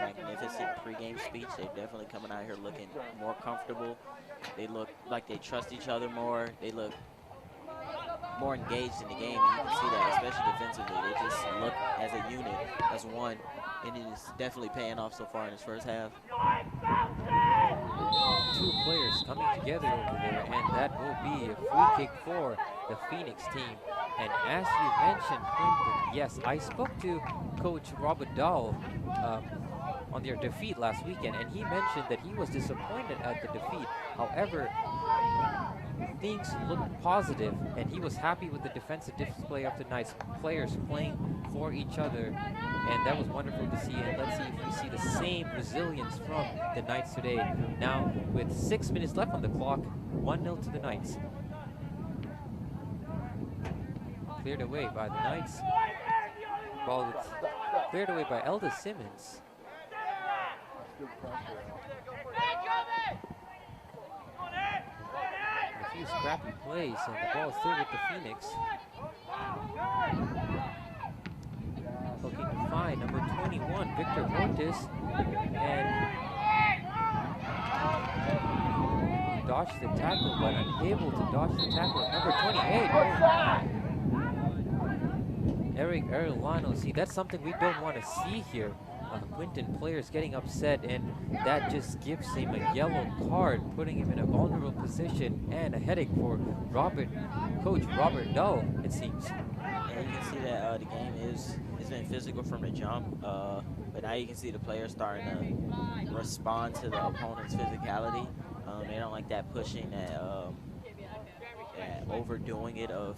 magnificent pregame speech. They're definitely coming out here looking more comfortable. They look like they trust each other more. They look more engaged in the game. And you can see that, especially defensively. They just look as a unit, as one, and it is definitely paying off so far in this first half. Two players coming together over there, and that will be a free kick for the Phoenix team. And as you mentioned, Quinton, yes, I spoke to Coach Robert Dahl on their defeat last weekend, and he mentioned that he was disappointed at the defeat. However, things looked positive, and he was happy with the defensive display of the Knights, players playing for each other, and that was wonderful to see. And let's see if we see the same resilience from the Knights today. Now, with 6 minutes left on the clock, 1-0 to the Knights. Cleared away by the Knights. Ball is cleared away by Aldous Simmons. Good pressure. A few scrappy plays, and the ball is still with the Phoenix. Looking to find number 21, Victor Ortiz, and dodged the tackle, but unable to dodge the tackle. Number 28. Eric Arellano. See, that's something we don't want to see here. Quinton, players getting upset, and that just gives him a yellow card, putting him in a vulnerable position and a headache for Coach Robert Dahl, it seems. Yeah, you can see that the game it's been physical from the jump, but now you can see the players starting to respond to the opponent's physicality. They don't like that pushing, that overdoing it of,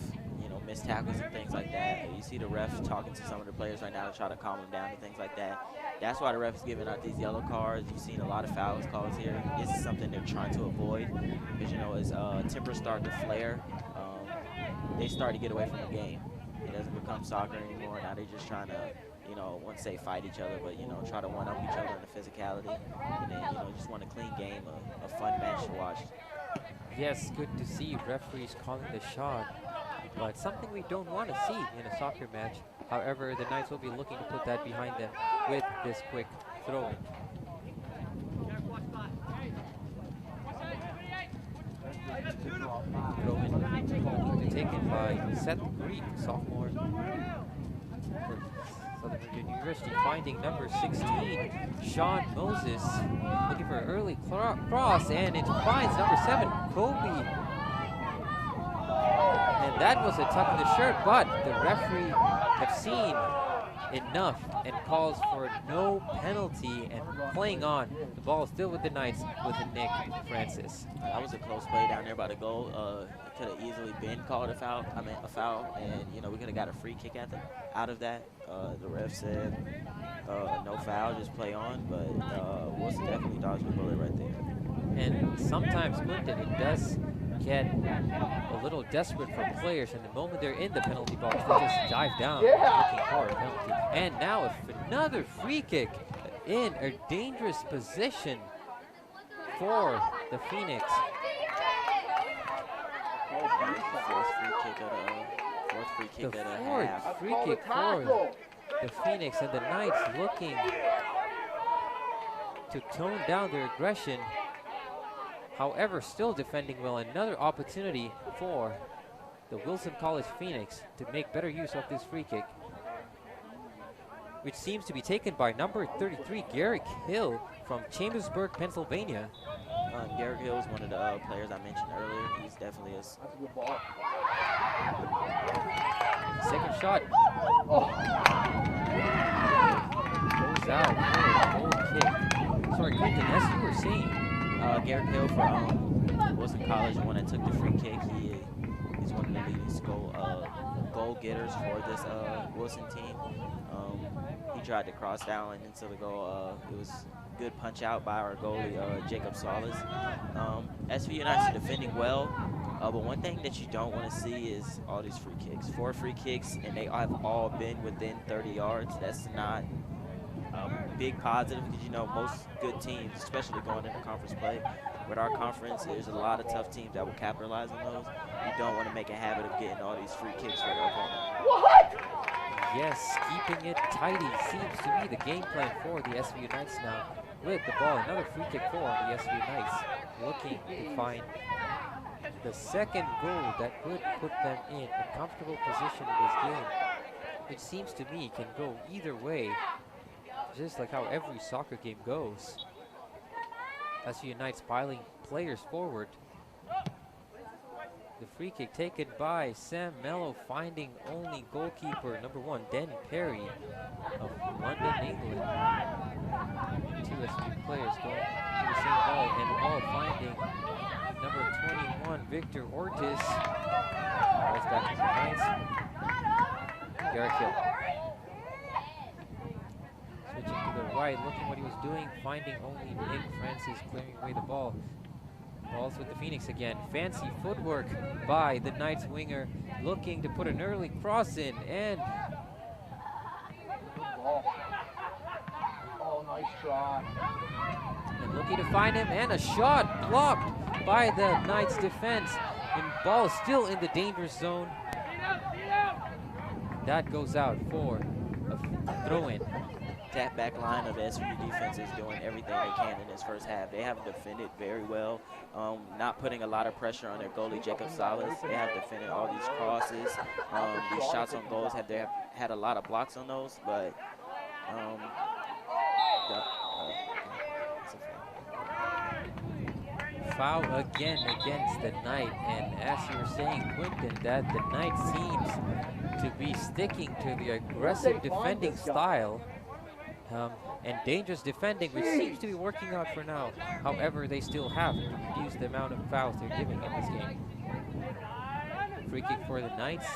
missed tackles and things like that. You see the ref talking to some of the players right now to try to calm them down and things like that. That's why the ref is giving out these yellow cards. You've seen a lot of fouls called here. This is something they're trying to avoid because, as tempers start to flare, they start to get away from the game. It doesn't become soccer anymore. Now they're just trying to wouldn't say fight each other, but, try to one-up each other in the physicality. And then, just want a clean game, a fun match to watch. Yes, good to see referees calling the shot, but something we don't want to see in a soccer match. However, the Knights will be looking to put that behind them with this quick throw-in. Throw-in taken by Seth Greek, sophomore for Southern Virginia University, finding number 16, Sean Moses, looking for an early cross, and it finds number 7, Kobe. And that was a tuck in the shirt, but the referee have seen enough and calls for no penalty and playing on. The ball is still with the Knights with Nick Francis. That was a close play down there by the goal. It could have easily been called a foul, and we could have got a free kick out of that. The ref said no foul, just play on, but Wilson definitely dodged the bullet right there. And sometimes, Quinton, it does get a little desperate for players, and the moment they're in the penalty box, they just dive down looking for a penalty. And now another free kick in a dangerous position for the Phoenix. Fourth free kick at a half. Free kick for the Phoenix, and the Knights looking to tone down their aggression. However, still defending well. Another opportunity for the Wilson College Phoenix to make better use of this free kick, which seems to be taken by number 33, Garrick Hill from Chambersburg, Pennsylvania. Garrick Hill is one of the players I mentioned earlier. He's definitely a... Second shot. Goes out for a goal kick. Sorry, Quinton, as you were saying, Garrick Hill for Wilson College, the one that took the free kick. He is one of the leading goal getters for this Wilson team. He tried to cross down into the goal. It was a good punch out by our goalie, Jacob Solis. SV United are defending well, but one thing that you don't want to see is all these free kicks. 4 free kicks, and they have all been within 30 yards. That's not big positive, because most good teams, especially going into conference play, with our conference, there's a lot of tough teams that will capitalize on those. You don't want to make a habit of getting all these free kicks for your opponent. Yes, keeping it tidy seems to be the game plan for the SVU Knights now. With the ball, another free kick for the SVU Knights, looking to find the second goal that would put them in a comfortable position in this game, which seems to me can go either way, just like how every soccer game goes. SVU Knights piling players forward. The free kick taken by Sam Mello, finding only goalkeeper number 1, Den Perry of London, England. 2 SVU players going to the same ball, and the ball finding number 21, Victor Ortiz. Right back to the Knights. Garrick Hill. Switching to the right, looking what he was doing, finding only Nick Francis, clearing away the ball. Balls with the Phoenix again. Fancy footwork by the Knights winger, looking to put an early cross in, and Nice try. And looking to find him, and a shot blocked by the Knights defense. And ball still in the dangerous zone. That goes out for a throw-in. That back line of the SVU defense is doing everything they can in this first half. They have defended very well, not putting a lot of pressure on their goalie, Jacob Solis. They have defended all these crosses. These shots on goals, they have had a lot of blocks on those, but foul again against the Knight, and as you were saying, Quinton, that the Knight seems to be sticking to the aggressive defending style and dangerous defending, which seems to be working out for now. However, they still have to reduce the amount of fouls they're giving in this game. Free kick for the Knights,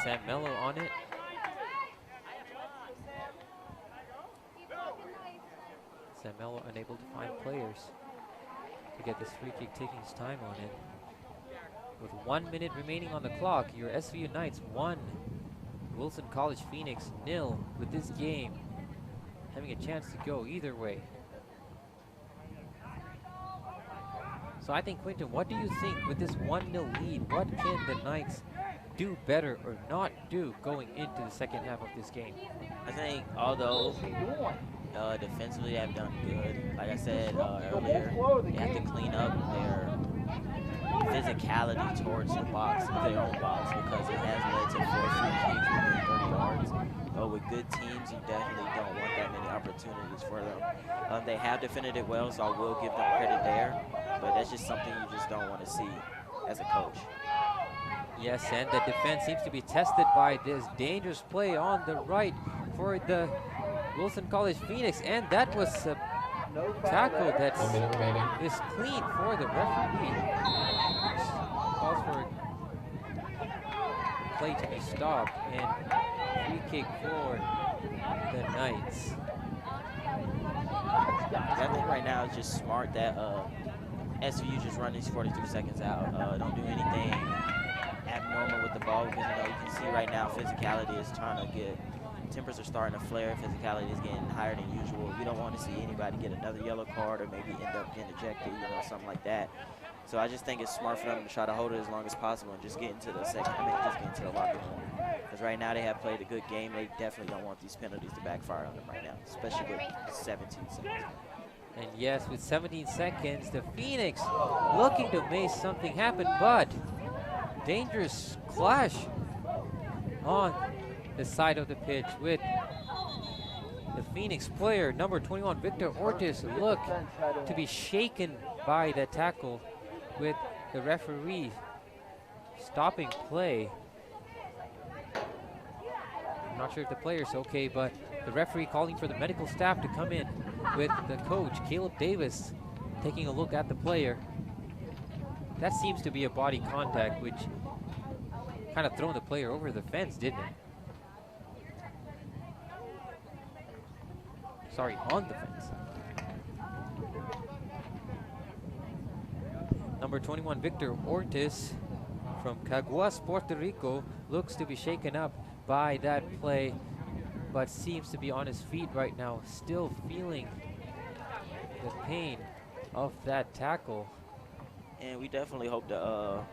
Sam Mello on it. Sam Mello unable to find players to get this free kick, taking his time on it. With 1 minute remaining on the clock, your SVU Knights 1, Wilson College Phoenix 0 with this game having a chance to go either way. So I think, Quinton, what do you think with this 1-0 lead? What can the Knights do better or not do going into the second half of this game? I think although defensively they have done good, like I said earlier, they have to clean up their physicality towards the box, their own box, because it has led to 4 free kicks within 30 yards. With good teams, you definitely don't want that many opportunities for them. They have defended it well, so I will give them credit there, but that's just something you just don't want to see as a coach. Yes, and the defense seems to be tested by this dangerous play on the right for the Wilson College Phoenix, and that was a tackle that's 1 minute remaining. is clean for the referee. Calls for play to be stopped and free kick for the Knights. I think right now it's just smart that SVU just run these 43 seconds out. Don't do anything abnormal with the ball, because you can see right now physicality is trying to get, tempers are starting to flare, physicality is getting higher than usual. You don't want to see anybody get another yellow card or maybe end up getting ejected, something like that. So I just think it's smart for them to try to hold it as long as possible and just get into the just get into the locker room. Because right now they have played a good game. They definitely don't want these penalties to backfire on them right now, especially with 17 seconds. And yes, with 17 seconds, the Phoenix looking to make something happen, but dangerous clash on the side of the pitch with the Phoenix player, number 21, Victor Ortiz, look to be shaken by the tackle, with the referee stopping play. I'm not sure if the player's okay, but the referee calling for the medical staff to come in, with the coach, Caleb Davis, taking a look at the player. That seems to be a body contact, which kind of thrown the player over the fence, didn't it? Sorry, on the fence. Number 21, Victor Ortiz from Caguas, Puerto Rico, looks to be shaken up by that play, but seems to be on his feet right now, still feeling the pain of that tackle. And we definitely hope to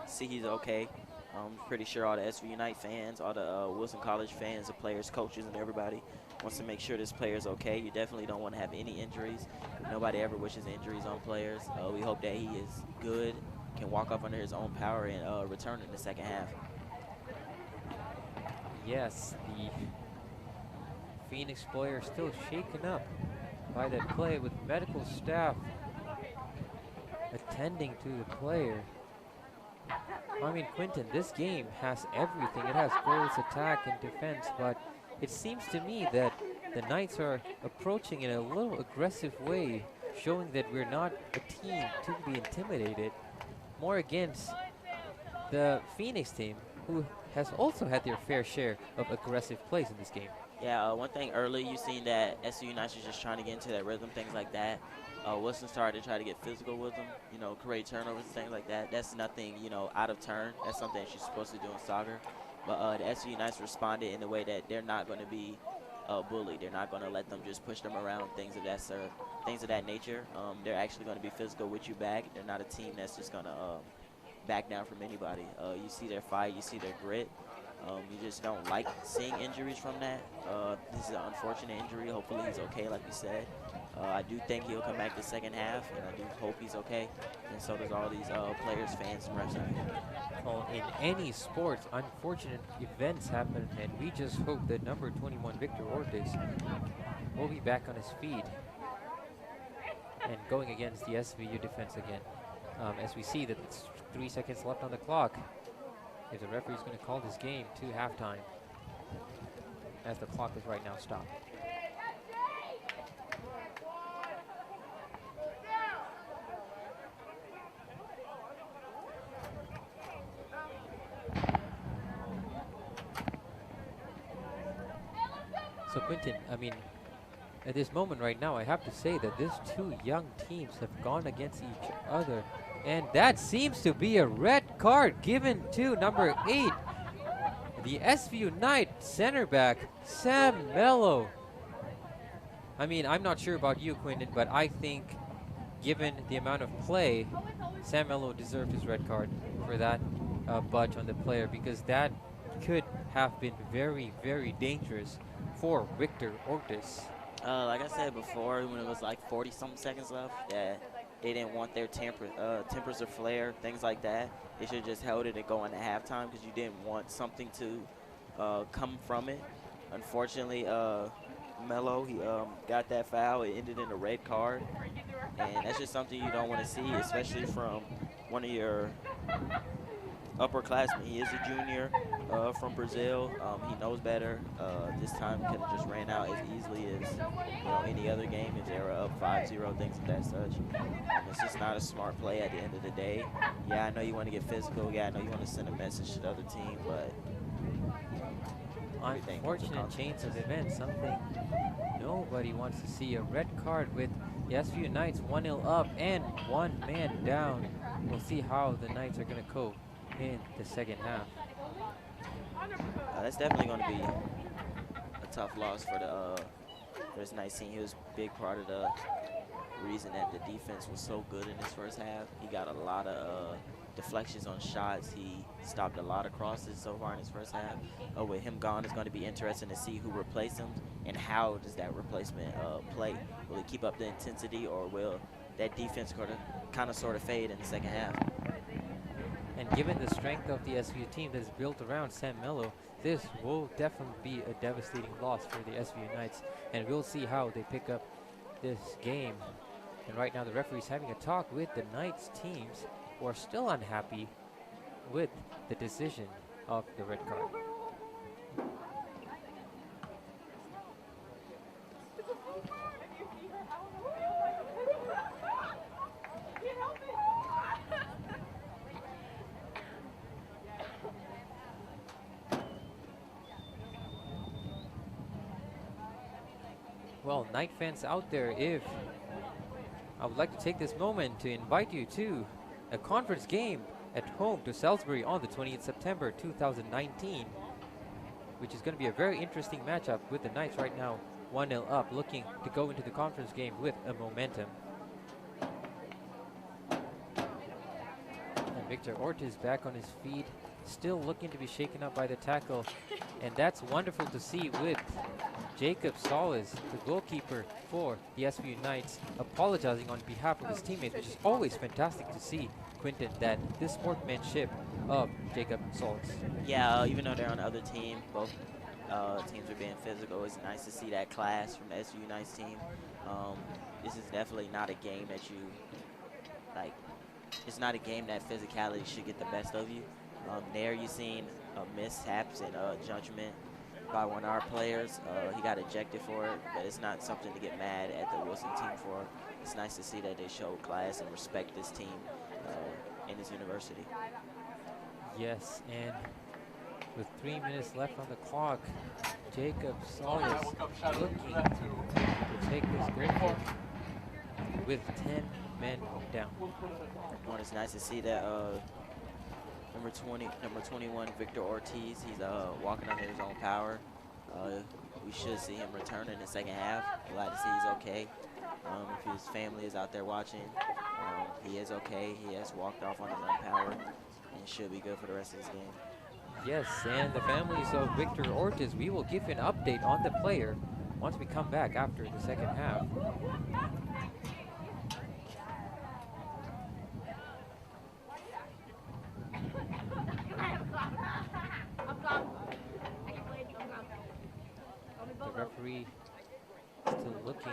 see he's okay. I'm pretty sure all the SV Unite fans, all the Wilson College fans, the players, coaches, and everybody wants to make sure this player is okay. You definitely don't want to have any injuries. Nobody ever wishes injuries on players. We hope that he is good, can walk up under his own power, and return in the second half. Yes, the Phoenix player still shaken up by that play, with medical staff attending to the player. I mean, Quinton, this game has everything. It has goals, attack, and defense, but it seems to me that the Knights are approaching in a little aggressive way, showing that we're not a team to be intimidated, more against the Phoenix team, who has also had their fair share of aggressive plays in this game. Yeah, one thing early, you've seen that SU United is just trying to get into that rhythm, things like that. Wilson started to try to get physical with them, create turnovers and things like that. That's nothing, out of turn. That's something she's supposed to do in soccer. But the SU United responded in a way that they're not going to be bullied. They're not going to let them just push them around, things of that nature. They're actually going to be physical with you back. They're not a team that's just going to back down from anybody. You see their fight, you see their grit. You just don't like seeing injuries from that. This is an unfortunate injury. Hopefully he's okay, like we said. I do think he'll come back the second half, and I do hope he's okay. And so does all these players, fans, and refs. Well, in any sports, unfortunate events happen, and we just hope that number 21, Victor Ortiz, will be back on his feet and going against the SVU defense again. As we see that it's 3 seconds left on the clock, if the referee is going to call this game to halftime, as the clock is right now stopped. So Quinton, I mean, at this moment right now, I have to say that these two young teams have gone against each other, and that seems to be a red card given to number 8, the SVU Knight center back, Sam Mello. I mean, I'm not sure about you, Quinton, but I think given the amount of play, Sam Mello deserved his red card for that budge on the player, because that could have been very, very dangerous for Victor Ortiz. Like I said before, when it was like 40-something seconds left, that they didn't want their tempers to flare, things like that. They should have just held it and go into halftime, because you didn't want something to come from it. Unfortunately, Melo, he got that foul. It ended in a red card, and that's just something you don't want to see, especially from one of your upperclassmen. He is a junior from Brazil. He knows better. This time could have just ran out as easily as any other game if they were up 5-0, things of that such. It's just not a smart play at the end of the day. Yeah, I know you want to get physical. Yeah, I know you want to send a message to the other team, but unfortunate change of events, something nobody wants to see. A red card with the SVU Knights 1-0 up and one man down. We'll see how the Knights are going to cope in the second half. That's definitely going to be a tough loss for this Knights team. He was a big part of the reason that the defense was so good in this first half. He got a lot of deflections on shots. He stopped a lot of crosses so far in his first half. With him gone, it's going to be interesting to see who replaced him and how does that replacement play. Will he keep up the intensity, or will that defense kind of sort of fade in the second half? And given the strength of the SVU team that's built around Sam Mello, this will definitely be a devastating loss for the SVU Knights, and we'll see how they pick up this game. And right now the referee's having a talk with the Knights teams, who are still unhappy with the decision of the red card. Well, Knight fans out there, I would like to take this moment to invite you to a conference game at home to Salisbury on the 20th September 2019, which is going to be a very interesting matchup with the Knights right now 1-0 up, looking to go into the conference game with a momentum. And Victor Ortiz back on his feet, still looking to be shaken up by the tackle, and that's wonderful to see with Jacob Solis, the goalkeeper for the SVU Knights, apologizing on behalf of his teammates, which is always fantastic to see, Quinton, that this sportsmanship of Jacob Solis. Yeah, even though they're on the other team, both teams are being physical. It's nice to see that class from the SVU Knights team. This is definitely not a game that it's not a game that physicality should get the best of you. There you've seen mishaps and judgment by one of our players. He got ejected for it, but it's not something to get mad at the Wilson team for. It's nice to see that they show class and respect this team in this university. Yes, and with 3 minutes left on the clock, Jacob Solis looking to take this great kick with 10 men down. Well, it's nice to see that number 21, Victor Ortiz, he's walking under his own power. We should see him return in the second half. Glad to see he's okay. If his family is out there watching, he is okay. He has walked off on his own power and should be good for the rest of this game. Yes, and the families of Victor Ortiz, we will give you an update on the player once we come back after the second half. The referee still looking.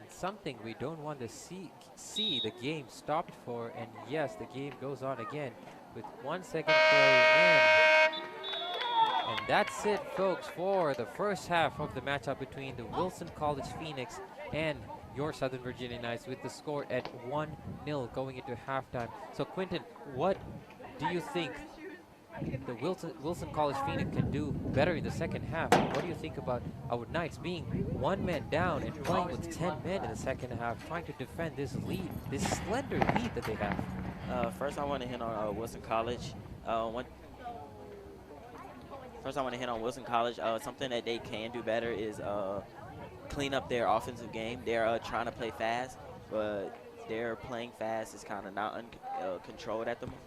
Something we don't want to see the game stopped for, and yes, the game goes on again with 1 second play in. And that's it, folks, for the first half of the matchup between the Wilson College Phoenix and your Southern Virginia Knights with the score at 1-0 going into halftime. So Quinton, what do you think the Wilson College Phoenix can do better in the second half? What do you think about our Knights being one man down and playing with 10 men in the second half, trying to defend this lead, this slender lead that they have? First, I want to hit on Wilson College. First, I want to hit on Wilson College. Something that they can do better is clean up their offensive game. They're trying to play fast, but their playing fast is kind of not controlled at the moment.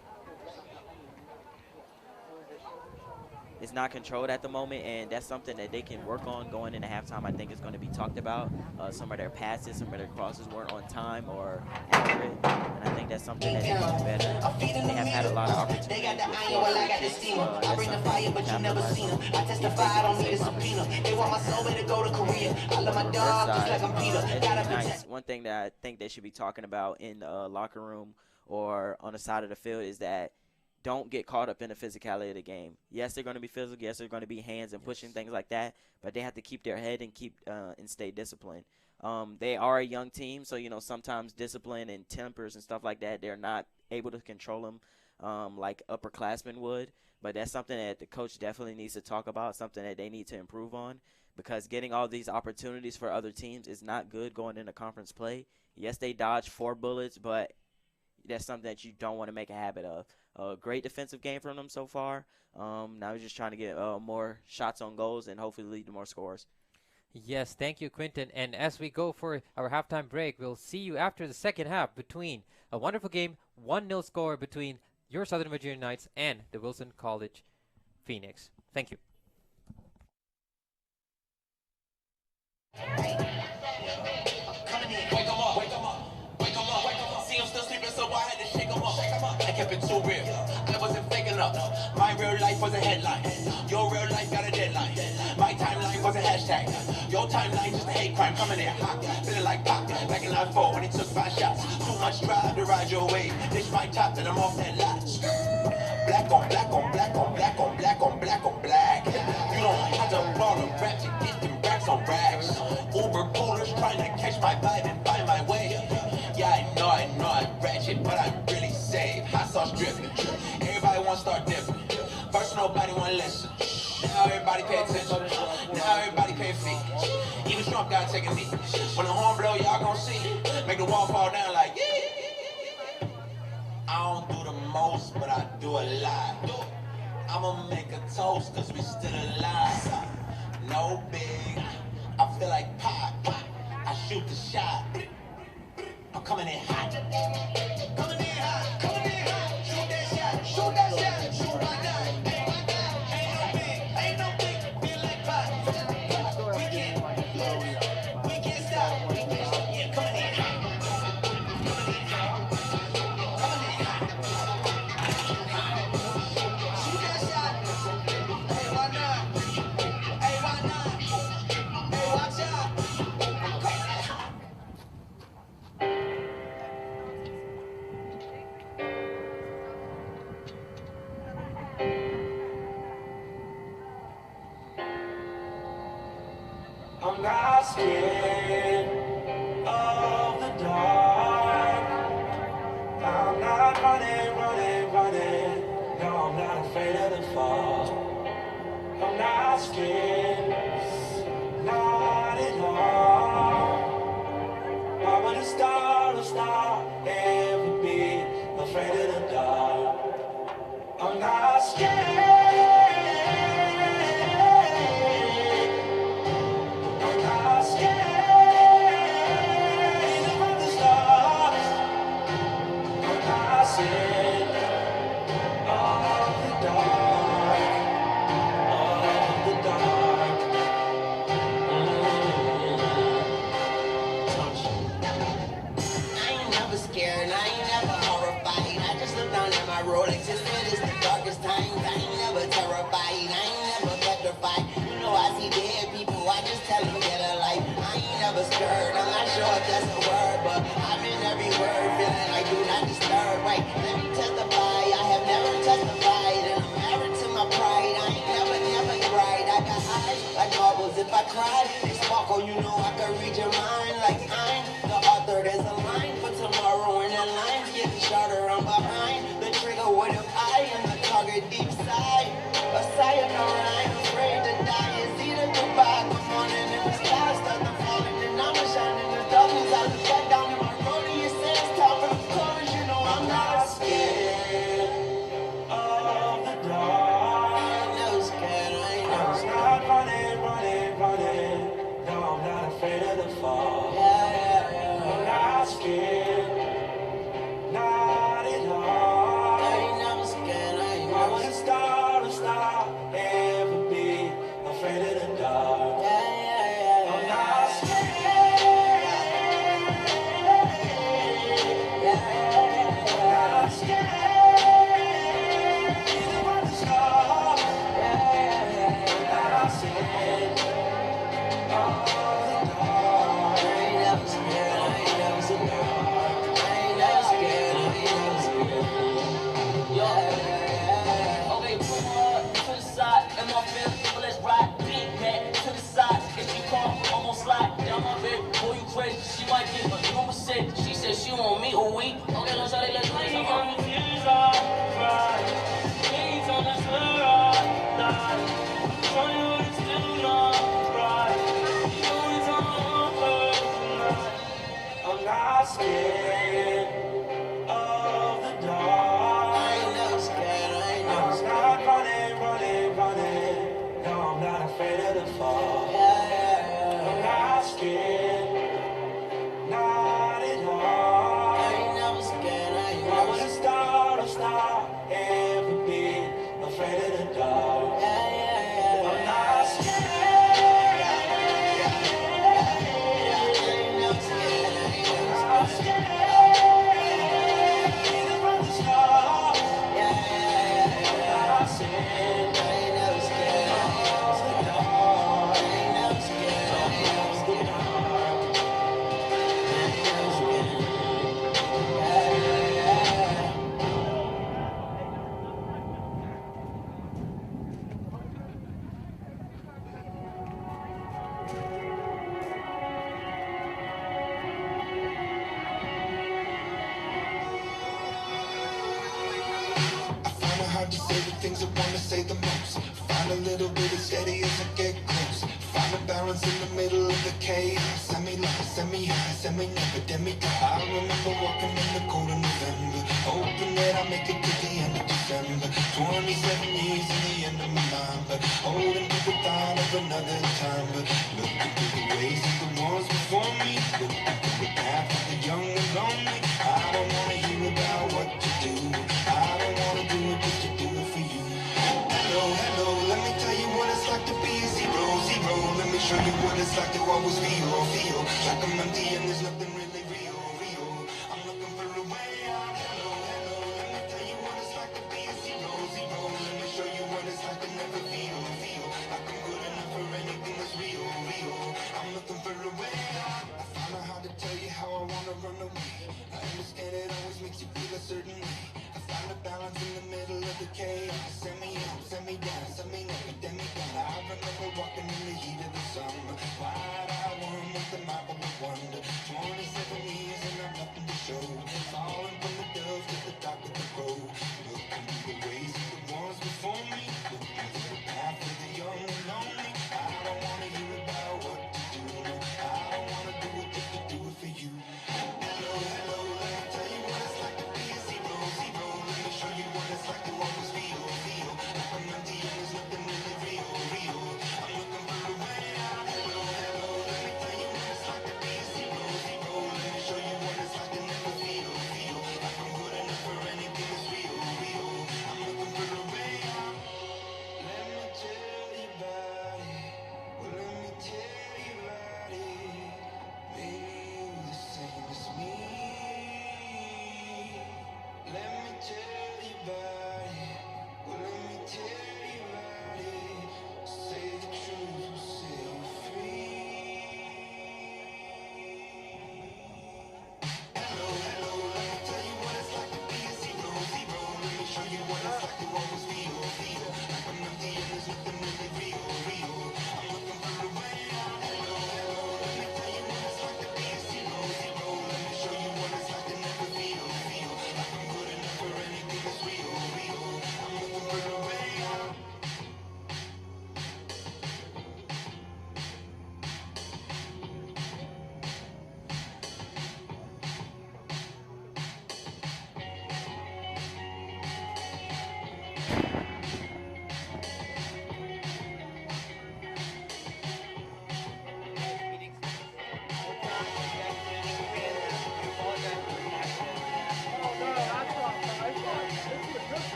It's not controlled at the moment, and that's something that they can work on going into halftime. I think is going to be talked about. Some of their passes, some of their crosses weren't on time or accurate, and I think that's something that they can do better. They have had a lot of opportunities. They got the iron, well, I got the steamer. I bring the fire, but you never seen them. I testify, I don't need a subpoena. They want my soul to go to Korea. I love my dog just like I'm Peter. Gotta protect. One thing that I think they should be talking about in the locker room or on the side of the field is that don't get caught up in the physicality of the game. Yes, they're going to be physical. Yes, they're going to be hands and pushing things like that. But they have to keep their head and and stay disciplined. They are a young team, so sometimes discipline and tempers and stuff like that, they're not able to control them like upperclassmen would. But that's something that the coach definitely needs to talk about. Something that they need to improve on, because getting all these opportunities for other teams is not good going into conference play. Yes, they dodged 4 bullets, but that's something that you don't want to make a habit of. Great defensive game from them so far. Now we're just trying to get more shots on goals and hopefully lead to more scores. Yes, thank you, Quinton. And as we go for our halftime break, we'll see you after the second half between a wonderful game, 1-0 score between your Southern Virginia Knights and the Wilson College Phoenix. Thank you. I kept it too real. I wasn't fake enough. My real life was a headline. Your real life got a deadline. My timeline was a hashtag. Your timeline just a hate crime coming in hot. Feeling like Pac back in '94 when he took 5 shots. Too much drive to ride your wave. This my top and I'm off that lot. Black on black on black on black on black on black on black. You don't have to ball a rap to get them racks on racks. Uber coolers trying to catch my vibe and find my way. Yeah, I know I'm ratchet, but I'm really safe. Hot sauce dripping. Everybody want to start dipping. First nobody want to listen. Now everybody pay attention. Now everybody pay a fee. Even Trump got to take a knee. When the horn blow, y'all gonna see. Make the wall fall down like yeah. I don't do the most, but I do a lot. I'ma make a toast, cause we still alive. No big. I feel like Pac. I shoot the shot. I'm coming in hot. Coming in hot. Coming in hot. Shoot that shot. Shoot that shot. Shoot my gun. Ain't no big. Ain't no big. Feel like Pac. We can't stop. Yeah, coming in hot. Coming in hot. Coming in hot. Shoot that shot. Hey, why not? Hey, why not? Hey, watch out. I'm not scared of the dark. I'm not running. No, I'm not afraid of the fall. I'm not scared, not at all. Why would a star ever be afraid of the dark? I'm not scared. Of the dark. I cried. It's sparkle, you know I can read your mind like I'm the author. There's a line for tomorrow, and the line's getting shorter. I'm behind the trigger with an eye and the target deep side. A sayonara, I ain't afraid to die. It's either goodbye, good morning, and the stars start to falling, and I'm shining the darkness. I look back down in my road, and it says top of the chorus. You know I'm not scared of the dark. I ain't never scared. I ain't never scared. I'm not running, running, running. No, I'm not afraid of the fall. I'm not scared, not at all. I ain't never scared. I ain't I never was scared. a star, ever be afraid of the dark. I'm not scared, I'm not scared. Either of the stars. I'm not scared of the dark. Okay, put her to the side, and my feel, let's ride. Big Mac to the side, if you come, almost slide down my bed. Boy, you crazy, she might get a new percent. She said she want me or we. Okay, let's try, let's play. We got the tears all right. Things on the side. Show you what it's still not right. You know it's over tonight. I'm not scared of the dark. I ain't never scared. I ain't never I'm scared. not running, running, running. No, I'm not afraid of the fall. I'm not scared, not at all. I ain't never scared. I ain't I never was scared. a star, ever be afraid of the dark. I'm not scared. I'm scared. Either of the stars. I'm not scared. I find it hard to say the things I wanna say the most. Find a little bit of steady as I get close. Find a balance in the middle of the chaos. Semi-low, semi-high, semi-never, demi-god. I remember walking in the cold of November, hoping that I make it to the end of December. 27 years in the end of my mind, but holding to the thought of another time. But looking through the ways of the ones before me, looking through the path of the young and lonely. I don't wanna hear about what you do. I don't wanna do it just to do it for you. Hello, hello, let me tell you what it's like to be a zero, zero. Let me show you what it's like to always feel like I'm empty and there's nothing really real. I'm looking for a way out. Hello, hello, let me tell you what it's like to be a zero, zero. Let me show you what it's like to never feel like I'm good enough for anything that's real. I'm looking for a way out. I found out how to tell you how I wanna run away. I understand it always makes you feel a certain way. I found a balance in the middle of the chaos. Semi-up, semi-down, semi-never, demi-god. I remember walking in the heat of the summer. Wide-eyed worm with the map of a wonder. 27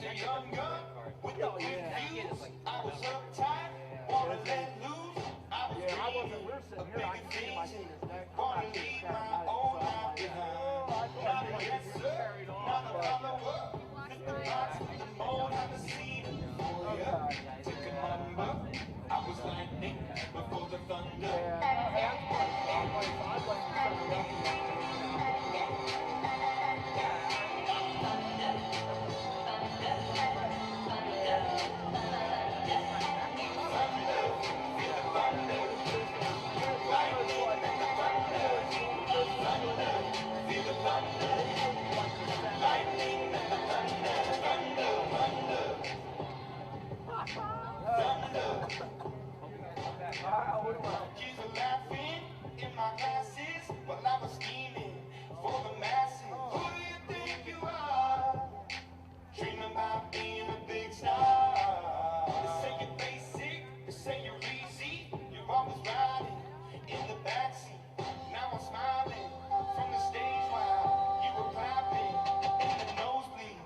a young gun with the quick fuse. I was uptight, wanna let loose. I was Yeah, I wasn't. dreaming We're sitting of here. I bigger can see my things. team is next. Wanna leave my old life behind. Not a yes sir, not a follower. Fit the box, fit the mold, haven't seen it before. Yeah. Take a number. I was lightning before the thunder. Kids are laughing in my classes while I was scheming for the masses. Who do you think you are? Dreaming about being a big star. They say you're basic, they say you're easy. You're always riding in the backseat. Now I'm smiling from the stage while you were clapping in the nosebleeds.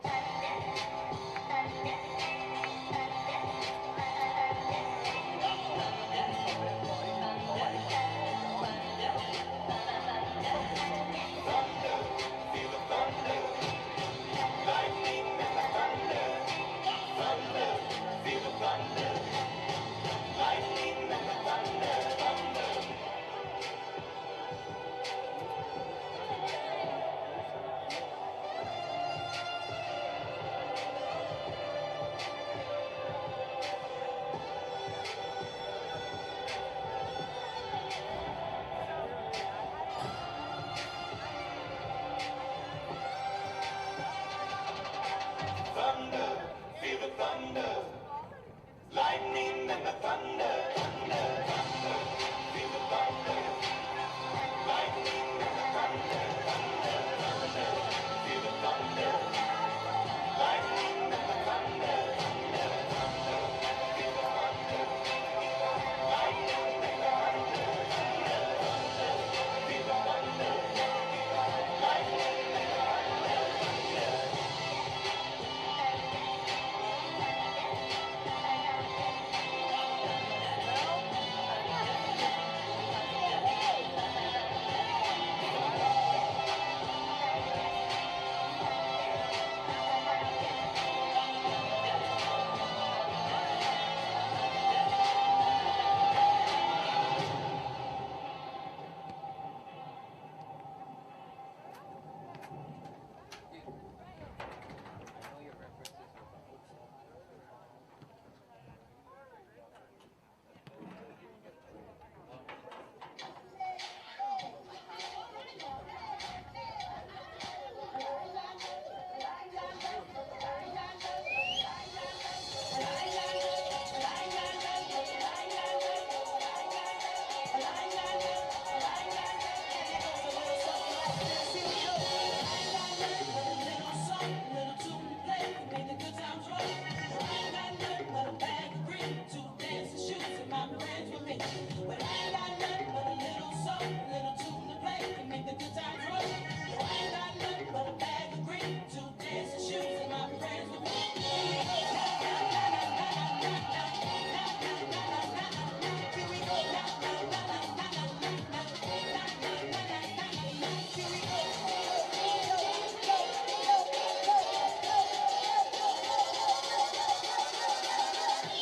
Thunder, feel the thunder, lightning and the thunder, thunder, thunder, feel the thunder, lightning and the thunder, thunder, thunder, feel the thunder, lightning and the thunder, thunder, thunder, feel the thunder, lightning and the thunder, thunder, thunder, feel the thunder, lightning and the thunder.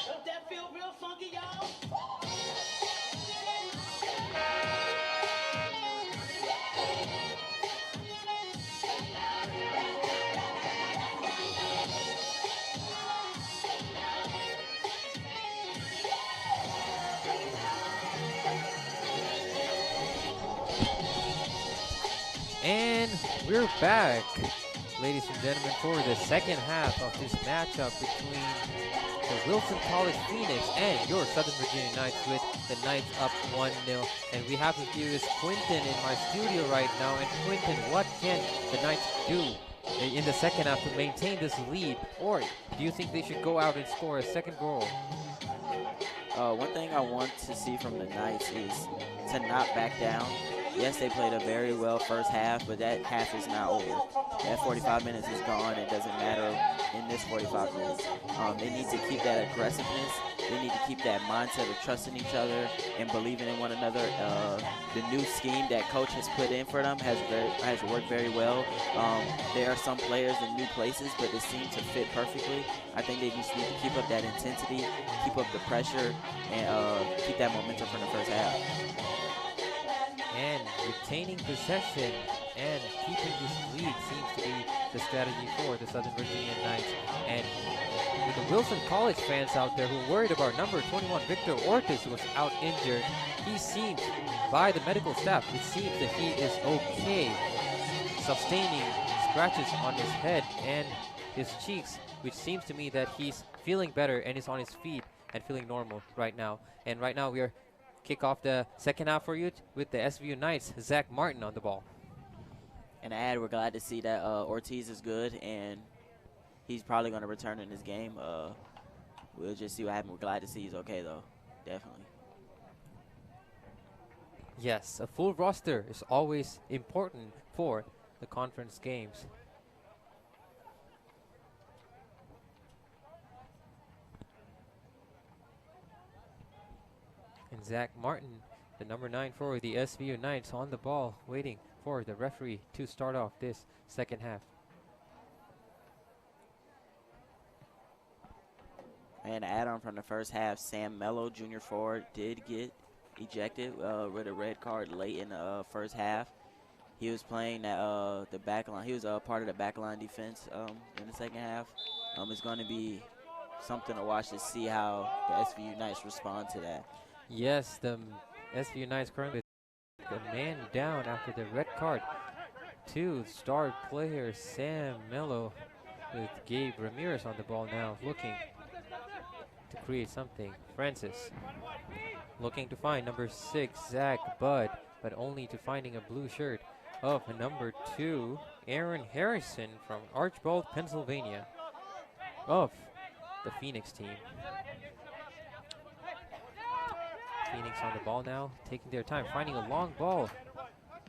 Does that feel real funky, y'all? And we're back, ladies and gentlemen, for the second half of this matchup between the Wilson College Phoenix and your Southern Virginia Knights, with the Knights up 1-0. And we have with you is Quinton in my studio right now. And Quinton, what can the Knights do in the second half to maintain this lead? Or do you think they should go out and score a second goal? One thing I want to see from the Knights is to not back down. Yes, they played a very well first half, but that half is not over. That 45 minutes is gone. It doesn't matter in this 45 minutes. They need to keep that aggressiveness. They need to keep that mindset of trusting each other and believing in one another. The new scheme that coach has put in for them has worked very well. There are some players in new places, but they seem to fit perfectly. I think they just need to keep up that intensity, keep up the pressure, and keep that momentum from the first half. And retaining possession and keeping this lead seems to be the strategy for the Southern Virginia Knights. And with the Wilson College fans out there who are worried about number 21 Victor Ortiz, who was out injured, he seems, by the medical staff, it seems that he is okay, sustaining scratches on his head and his cheeks, which seems to me that he's feeling better and is on his feet and feeling normal right now. And right now we are kick off the second half for you with the SVU Knights, Zach Martin on the ball. And we're glad to see that Ortiz is good, and he's probably going to return in this game. We'll just see what happens. We're glad to see he's okay, though, definitely. Yes, a full roster is always important for the conference games. And Zach Martin, the number 9 for the SVU Knights, on the ball, waiting for the referee to start off this second half. And add-on from the first half, Sam Mello, junior forward, did get ejected with a red card late in the first half. He was playing the back line. He was part of the back line defense in the second half. It's going to be something to watch to see how the SVU Knights respond to that. Yes, the SVU Knights currently a man down after the red card to star player Sam Mello, with Gabe Ramirez on the ball now, looking to create something. Francis looking to find number 6 Zach Budd, but only to finding a blue shirt of number 2 Aaron Harrison from Archbold, Pennsylvania, of the Phoenix team. Phoenix on the ball now, taking their time, finding a long ball,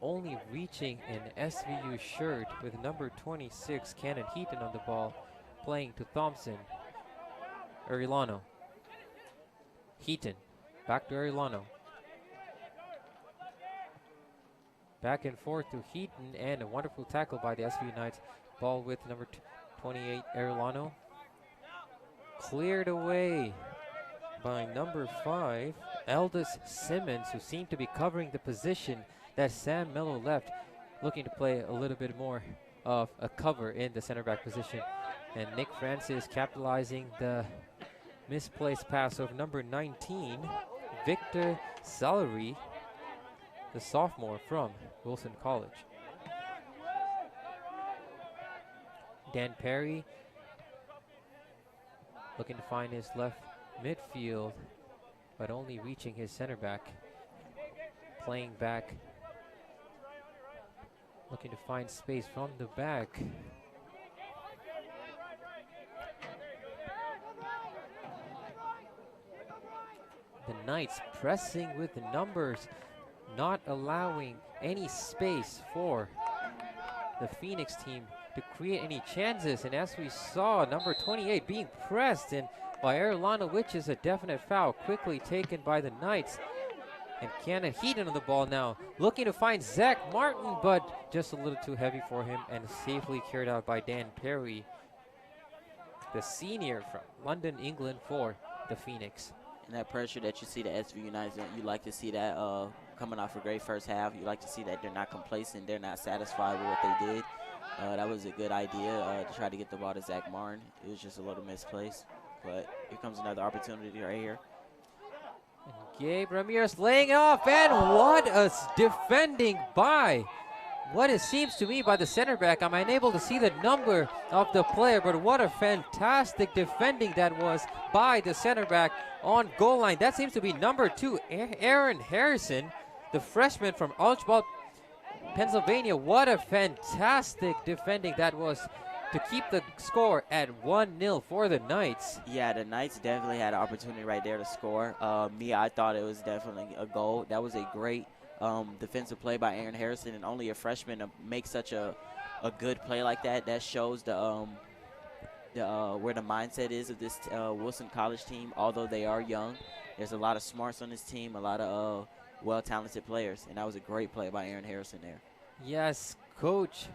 only reaching an SVU shirt with number 26, Cannon Heaton on the ball, playing to Thompson. Arellano. Heaton, back to Arellano. Back and forth to Heaton, and a wonderful tackle by the SVU Knights. Ball with number 28, Arellano. Cleared away by number 5, Eldis Simmons, who seemed to be covering the position that Sam Mello left, looking to play a little bit more of a cover in the center back position. And Nick Francis capitalizing the misplaced pass of number 19, Victor Salary, the sophomore from Wilson College. Dan Perry looking to find his left midfield, but only reaching his center back. Playing back, looking to find space from the back. The Knights pressing with the numbers, not allowing any space for the Phoenix team to create any chances. And as we saw, number 28 being pressed in by Arellano, which is a definite foul, quickly taken by the Knights. And Cannon Heaton on the ball now, looking to find Zach Martin, but just a little too heavy for him, and safely carried out by Dan Perry, the senior from London, England, for the Phoenix. And that pressure that you see the SVU Knights, you like to see that coming off a great first half. You like to see that they're not complacent, they're not satisfied with what they did. That was a good idea to try to get the ball to Zach Martin. It was just a little misplaced. But here comes another opportunity right here. And Gabe Ramirez laying it off, and what a defending by what it seems to me by the center back. I'm unable to see the number of the player, but what a fantastic defending that was by the center back on goal line. That seems to be number 2, Aaron Harrison, the freshman from Archbold, Pennsylvania. What a fantastic defending that was to keep the score at 1-0 for the Knights. Yeah, the Knights definitely had an opportunity right there to score. I thought it was definitely a goal. That was a great defensive play by Aaron Harrison, and only a freshman to make such a good play like that. That shows the where the mindset is of this Wilson College team. Although they are young, there's a lot of smarts on this team, a lot of well-talented players, and that was a great play by Aaron Harrison there. Yes,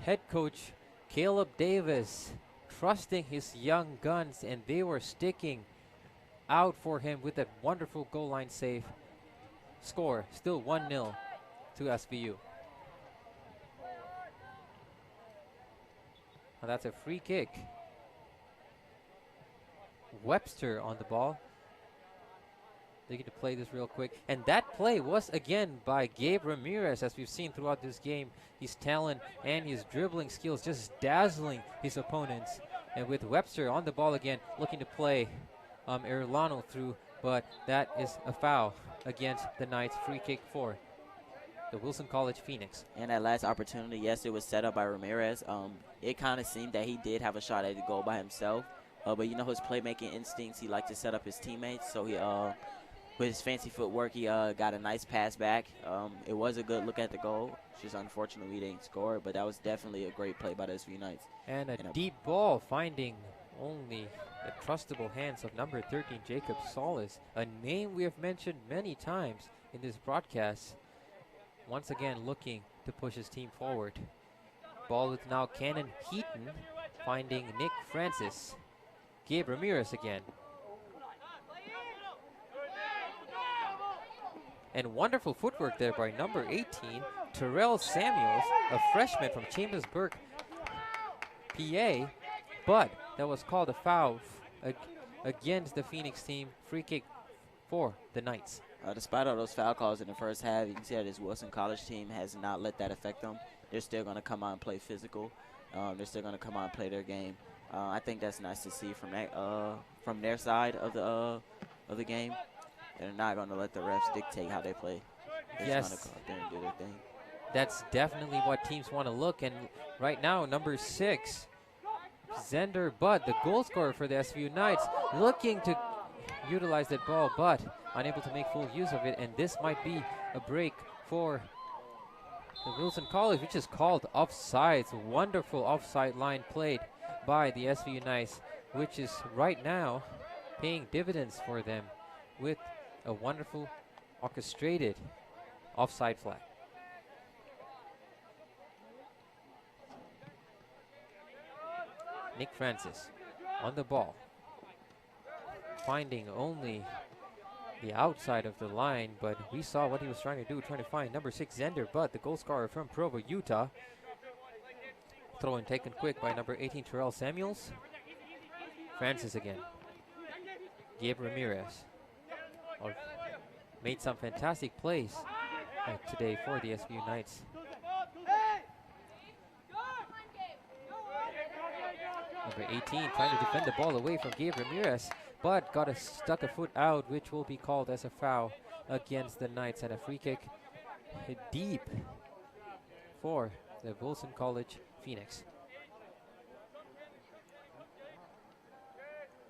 head coach Caleb Davis trusting his young guns, and they were sticking out for him with that wonderful goal line save. Score still 1-0 to SVU. Now that's a free kick. Webster on the ball. They get to play this real quick. And that play was again by Gabe Ramirez, as we've seen throughout this game. His talent and his dribbling skills just dazzling his opponents. And with Webster on the ball again, looking to play Erlano through, but that is a foul against the Knights. Free kick for the Wilson College Phoenix. And that last opportunity, yes, it was set up by Ramirez. It kind of seemed that he did have a shot at the goal by himself. But you know his playmaking instincts, he liked to set up his teammates. So he, with his fancy footwork, he got a nice pass back. It was a good look at the goal. It's just unfortunate we didn't score, but that was definitely a great play by the SVU Knights. And a deep ball finding only the trustable hands of number 13, Jacob Solis, a name we have mentioned many times in this broadcast. Once again looking to push his team forward. Ball with now Cannon Heaton finding Nick Francis. Gabe Ramirez again. And wonderful footwork there by number 18, Terrell Samuels, a freshman from Chambersburg, PA. But that was called a foul against the Phoenix team. Free kick for the Knights. Despite all those foul calls in the first half, you can see that this Wilson College team has not let that affect them. They're still going to come out and play physical. They're still going to come out and play their game. I think that's nice to see from their side of the game. They're not going to let the refs dictate how they play. They're just going to go out there and do their thing. That's definitely what teams want to look. And right now, number 6, Zender Budd, the goal scorer for the SVU Knights, looking to utilize that ball, but unable to make full use of it. And this might be a break for the Wilson College, which is called offsides. Wonderful offside line played by the SVU Knights, which is right now paying dividends for them with a wonderful orchestrated offside flag. Nick Francis on the ball, finding only the outside of the line, but we saw what he was trying to do, trying to find number 6, Zender Budd, the goal scorer from Provo, Utah. Throw in taken quick by number 18, Terrell Samuels. Francis again. Gabe Ramirez made some fantastic plays today for the SVU Knights. Number 18 trying to defend the ball away from Gabe Ramirez, but got stuck a foot out, which will be called as a foul against the Knights, and a free kick hit deep for the Wilson College Phoenix.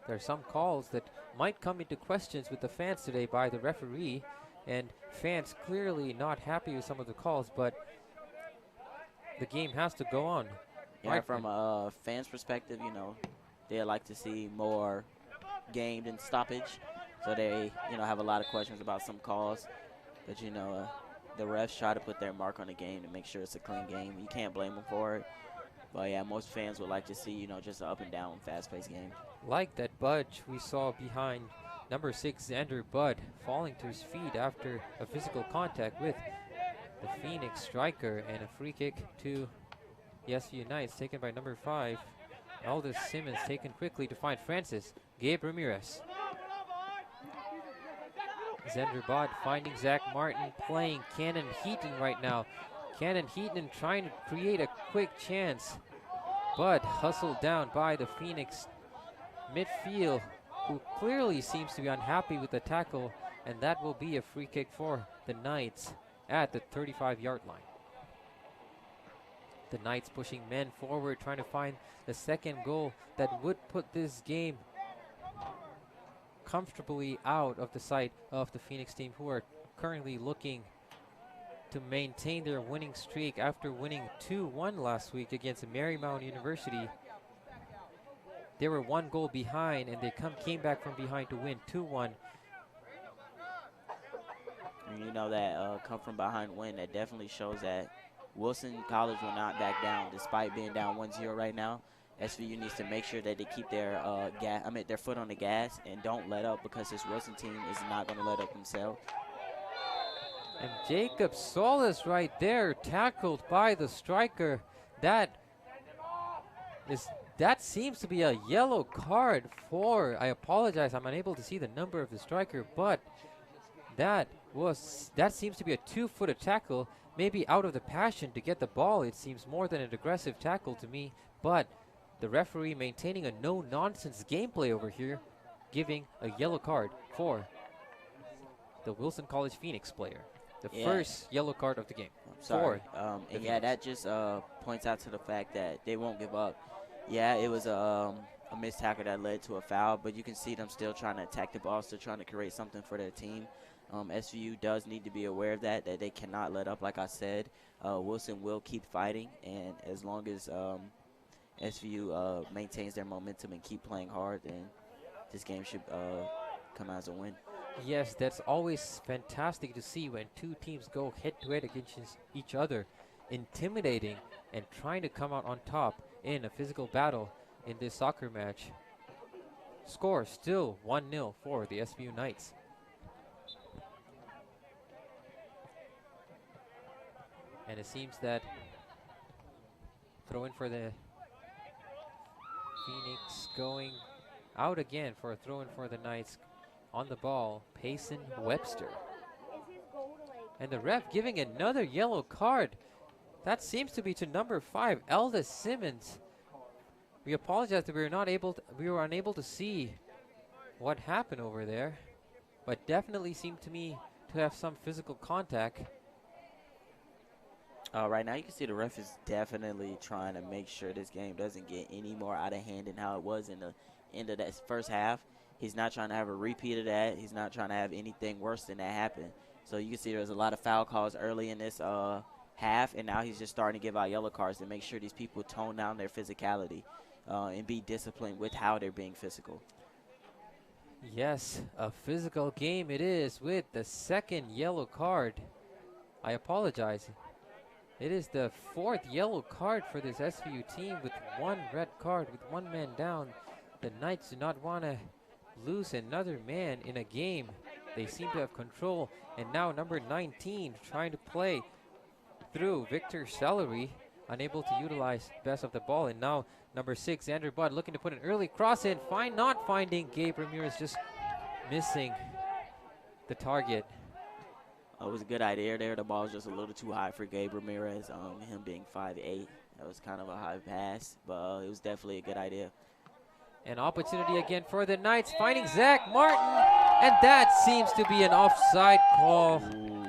There are some calls that might come into questions with the fans today by the referee, and fans clearly not happy with some of the calls, but the game has to go on. Yeah, Right, from a fan's perspective, you know, they like to see more game than stoppage. So they, you know, have a lot of questions about some calls. But, you know, the refs try to put their mark on the game to make sure it's a clean game. You can't blame them for it. But, yeah, most fans would like to see, you know, just an up and down, fast-paced game. Like that budge we saw behind number 6, Xander Budd, falling to his feet after a physical contact with the Phoenix striker, and a free kick to the SVU Knights taken by number 5. Aldous Simmons taken quickly to find Francis. Gabe Ramirez. Xander Budd finding Zach Martin, playing Cannon Heaton right now. Cannon Heaton trying to create a quick chance, but hustled down by the Phoenix midfield, who clearly seems to be unhappy with the tackle, and that will be a free kick for the Knights at the 35-yard line. The Knights pushing men forward, trying to find the second goal that would put this game comfortably out of the sight of the Phoenix team, who are currently looking to maintain their winning streak after winning 2-1 last week against Marymount University. they were 1 goal behind, and they came back from behind to win 2-1. And you know that come from behind win, that definitely shows that Wilson College will not back down despite being down 1-0 right now. SVU needs to make sure that they keep their their foot on the gas and don't let up, because this Wilson team is not going to let up themselves. And Jacob Solis right there, tackled by the striker. That seems to be a yellow card for, I apologize, I'm unable to see the number of the striker, but that seems to be a 2-footed tackle, maybe out of the passion to get the ball. It seems more than an aggressive tackle to me, but the referee maintaining a no-nonsense gameplay over here, giving a yellow card for the Wilson College Phoenix player. The first yellow card of the game. Sorry. And yeah, that just points out to the fact that they won't give up. Yeah, it was a missed tackle that led to a foul, but you can see them still trying to attack the ball, still trying to create something for their team. SVU does need to be aware of that they cannot let up. Like I said, Wilson will keep fighting, and as long as SVU maintains their momentum and keep playing hard, then this game should come out as a win. Yes, that's always fantastic to see when two teams go head-to-head against each other, intimidating and trying to come out on top in a physical battle in this soccer match. Score still 1-0 for the SVU Knights. And it seems that throw in for the Phoenix going out again for a throw in for the Knights. On the ball, Payson Webster. And the ref giving another yellow card. That seems to be to number 5, Eldis Simmons. We apologize that we were unable to see what happened over there, but definitely seemed to me to have some physical contact. Right now you can see the ref is definitely trying to make sure this game doesn't get any more out of hand than how it was in the end of that first half. He's not trying to have a repeat of that. He's not trying to have anything worse than that happen. So you can see there's a lot of foul calls early in this half, and now he's just starting to give out yellow cards to make sure these people tone down their physicality and be disciplined with how they're being physical. Yes, a physical game it is with the second yellow card. I apologize. It is the 4th yellow card for this SVU team with 1 red card with 1 man down. The Knights do not want to lose another man in a game. They seem to have control, and now number 19 trying to play through Victor Celery, unable to utilize best of the ball, and now number 6 Xander Budd looking to put an early cross in, not finding Gabe Ramirez, just missing the target. It was a good idea there. The ball was just a little too high for Gabe Ramirez, him being 5'8". That was kind of a high pass, but it was definitely a good idea. An opportunity again for the Knights, finding Zach Martin, and that seems to be an offside call. Ooh.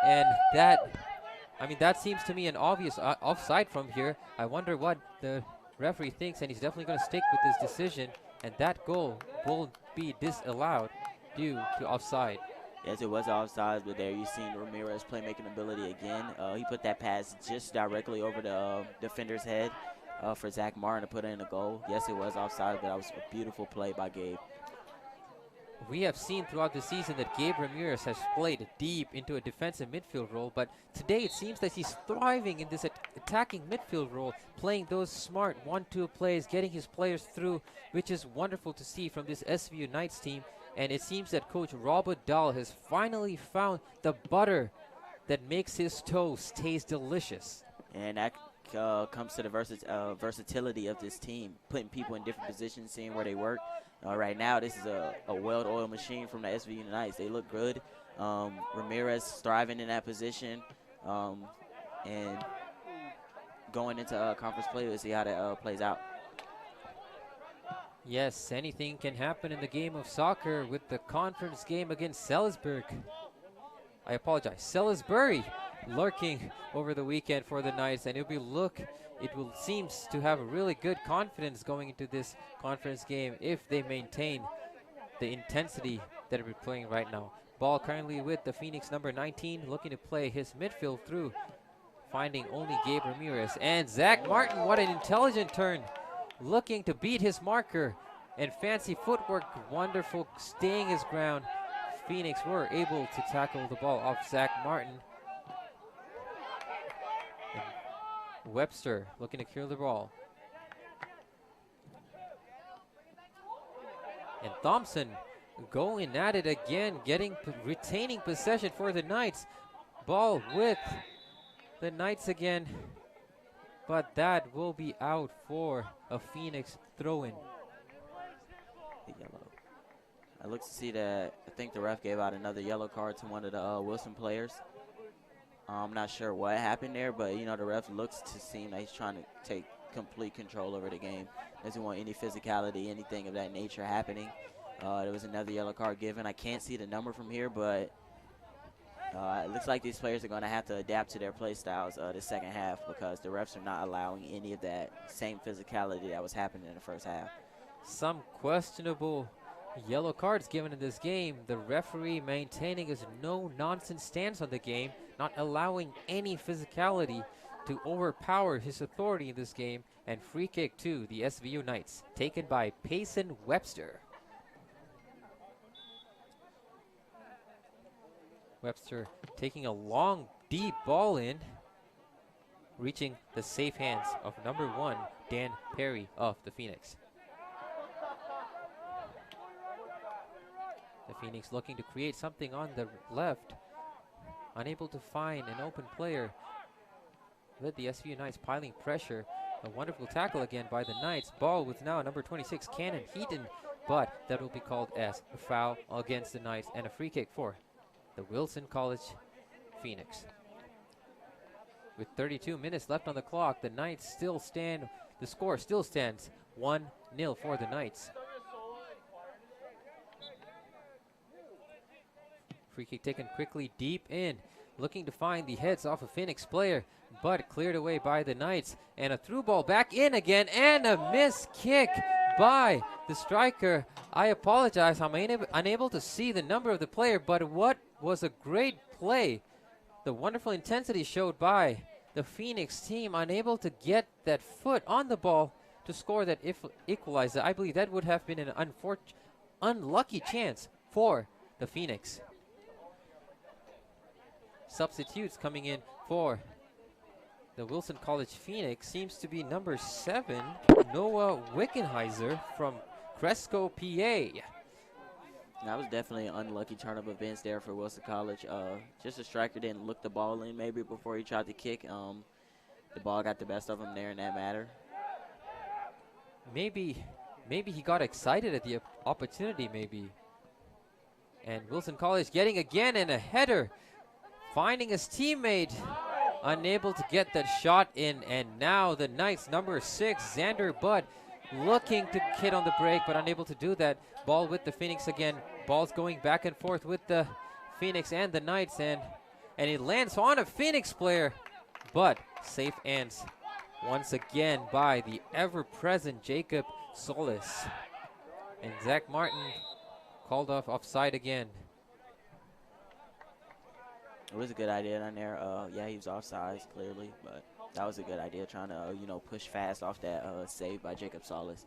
And that seems to me an obvious offside from here. I wonder what the referee thinks, and he's definitely going to stick with this decision, and that goal will be disallowed due to offside. Yes, it was offside, but there you've seen Ramirez playmaking ability again. He put that pass just directly over the defender's head. For Zach Martin to put in a goal. Yes, it was offside, but that was a beautiful play by Gabe. We have seen throughout the season that Gabe Ramirez has played deep into a defensive midfield role, but today it seems that he's thriving in this attacking midfield role, playing those smart 1-2 plays, getting his players through, which is wonderful to see from this SVU Knights team. And it seems that Coach Robert Dahl has finally found the butter that makes his toast taste delicious. And that comes to the versatility of this team, putting people in different positions, seeing where they work. Right now, this is a well-oiled machine from the SVU Knights. They look good. Ramirez thriving in that position, and going into conference play, we'll see how that plays out. Yes, anything can happen in the game of soccer with the conference game against Salisbury. I apologize, Salisbury. Lurking over the weekend for the Knights, and it will seems to have a really good confidence going into this conference game if they maintain the intensity that we're playing right now. Ball currently with the Phoenix number 19, looking to play his midfield through, finding only Gabe Ramirez. And Zach Martin, what an intelligent turn. looking to beat his marker. And fancy footwork, wonderful staying his ground. Phoenix were able to tackle the ball off Zach Martin. And Webster looking to clear the ball. And Thompson going at it again, retaining possession for the Knights. Ball with the Knights again, but that will be out for a Phoenix throw-in. The yellow. I look to see that I think the ref gave out another yellow card to one of the Wilson players. I'm not sure what happened there, but you know the ref looks to seem like he's trying to take complete control over the game. Doesn't want any physicality, anything of that nature happening. There was another yellow card given. I can't see the number from here, but it looks like these players are going to have to adapt to their play styles the second half because the refs are not allowing any of that same physicality that was happening in the first half. Some questionable yellow cards given in this game. The referee maintaining his no-nonsense stance on the game, not allowing any physicality to overpower his authority in this game. And free kick to the SVU Knights, taken by Payson Webster. Webster taking a long, deep ball in, reaching the safe hands of number 1, Dan Perry of the Phoenix. The Phoenix looking to create something on the left, unable to find an open player. With the SVU Knights piling pressure. A wonderful tackle again by the Knights. Ball with now number 26, Cannon Heaton, but that will be called as a foul against the Knights and a free kick for the Wilson College Phoenix. With 32 minutes left on the clock, the Knights still stand, the score still stands 1-0 for the Knights. Free kick taken quickly deep in, looking to find the heads off a Phoenix player, but cleared away by the Knights. And a through ball back in again, and a missed kick by the striker. I apologize, I'm unable to see the number of the player, but what was a great play. The wonderful intensity showed by the Phoenix team, unable to get that foot on the ball to score that equalizer. I believe that would have been an unlucky chance for the Phoenix. Substitutes coming in for the Wilson College Phoenix seems to be number 7, Noah Wickenheiser from Cresco, PA. That was definitely an unlucky turn of events there for Wilson College. Just a striker didn't look the ball in maybe before he tried to kick. The ball got the best of him there in that matter. Maybe he got excited at the opportunity, maybe. And Wilson College getting again in a header, finding his teammate, unable to get that shot in. And now the Knights, number 6, Xander Budd, looking to hit on the break, but unable to do that. Ball with the Phoenix again. Ball's going back and forth with the Phoenix and the Knights, and it lands on a Phoenix player, but safe hands once again by the ever-present Jacob Solis. And Zach Martin called off offside again. It was a good idea down there. Yeah, he was offside clearly, but that was a good idea, trying to push fast off that save by Jacob Solis.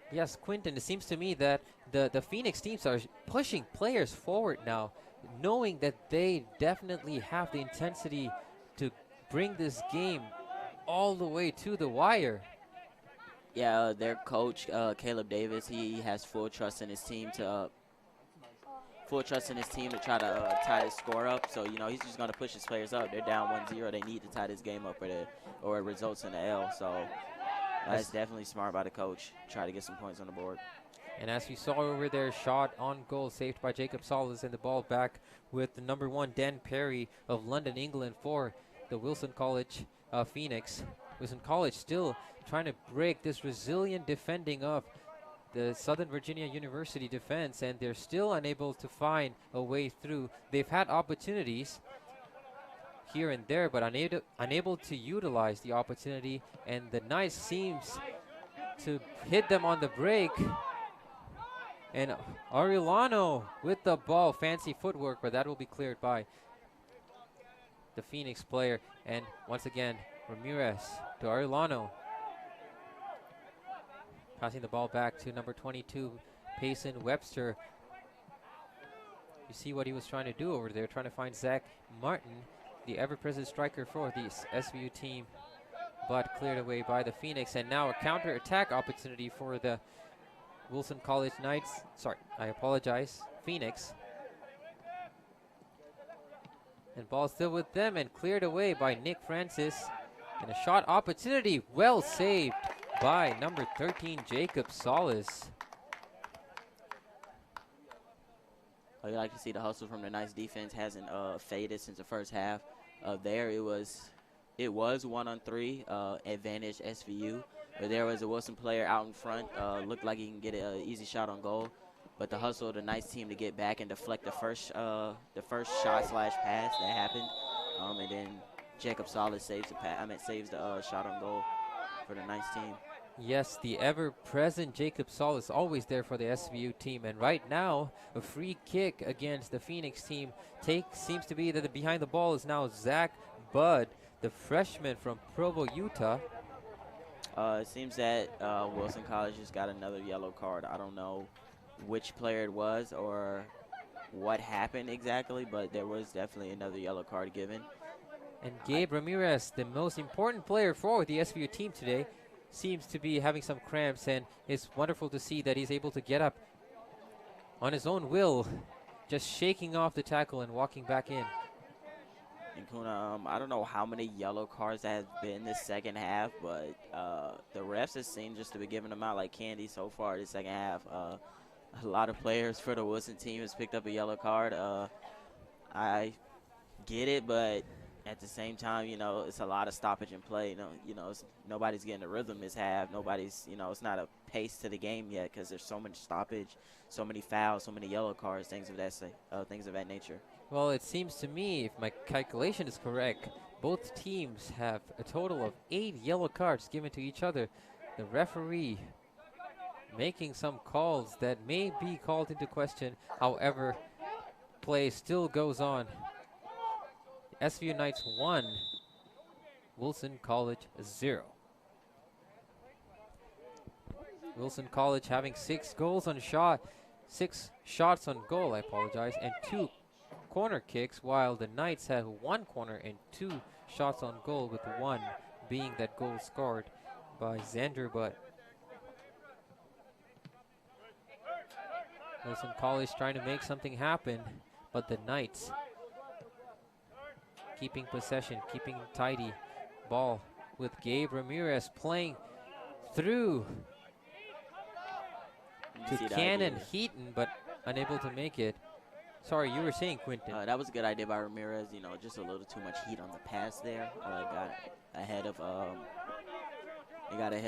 Yes, Quinton, it seems to me that the Phoenix teams are pushing players forward now, knowing that they definitely have the intensity to bring this game all the way to the wire. Yeah, their coach, Caleb Davis, he has full trust in his team to try to tie this score up. So, he's just going to push his players up. They're down 1-0. They need to tie this game up or it results in an L. So that's definitely smart by the coach. Try to get some points on the board. And as we saw over there, shot on goal saved by Jacob Solis, and the ball back with the number 1, Dan Perry of London, England, for the Wilson College Phoenix. Wilson College still trying to break this resilient defending of the Southern Virginia University defense, and they're still unable to find a way through. They've had opportunities here and there, but unable to utilize the opportunity, and the Knights seems to hit them on the break. And Arellano with the ball, fancy footwork, but that will be cleared by the Phoenix player. And once again, Ramirez to Arellano. Passing the ball back to number 22, Payson Webster. You see what he was trying to do over there, trying to find Zach Martin, the ever-present striker for the SVU team, but cleared away by the Phoenix. And now a counter-attack opportunity for the Wilson College Knights. Sorry, I apologize, Phoenix. And ball still with them and cleared away by Nick Francis. And a shot opportunity, well saved by number 13, Jacob Solis. You like to see the hustle from the Knights defense hasn't faded since the first half. There it was 1-on-3 advantage SVU, but there was a Wilson player out in front, looked like he can get an easy shot on goal, but the hustle of the Knights team to get back and deflect the first shot slash pass that happened, and then Jacob Solis saves the shot on goal for the Knights team. Yes, the ever-present Jacob Solis always there for the SVU team. And right now, a free kick against the Phoenix team seems to be that the behind the ball is now Zach Budd, the freshman from Provo, Utah. It seems that Wilson College just got another yellow card. I don't know which player it was or what happened exactly, but there was definitely another yellow card given. And Gabe Ramirez, the most important player for the SVU team today, seems to be having some cramps, and it's wonderful to see that he's able to get up on his own will, just shaking off the tackle and walking back in. And Kuna, I don't know how many yellow cards there has been this second half, but the refs have seemed just to be giving them out like candy so far this second half. A lot of players for the Wilson team has picked up a yellow card. I get it, but at the same time, it's a lot of stoppage and play. Nobody's getting a rhythm this half. It's not a pace to the game yet because there's so much stoppage, so many fouls, so many yellow cards, things of that nature. Well, it seems to me, if my calculation is correct, both teams have a total of 8 yellow cards given to each other. The referee making some calls that may be called into question. However, play still goes on. SVU Knights 1, Wilson College 0. Wilson College having 6 shots on goal, and 2 corner kicks, while the Knights have 1 corner and 2 shots on goal, with 1 being that goal scored by Xander Butt. Wilson College trying to make something happen, but the Knights keeping possession, keeping tidy. Ball with Gabe Ramirez playing through to Cannon Heaton, but unable to make it. Sorry, you were saying, Quinton. That was a good idea by Ramirez. Just a little too much heat on the pass there. Got ahead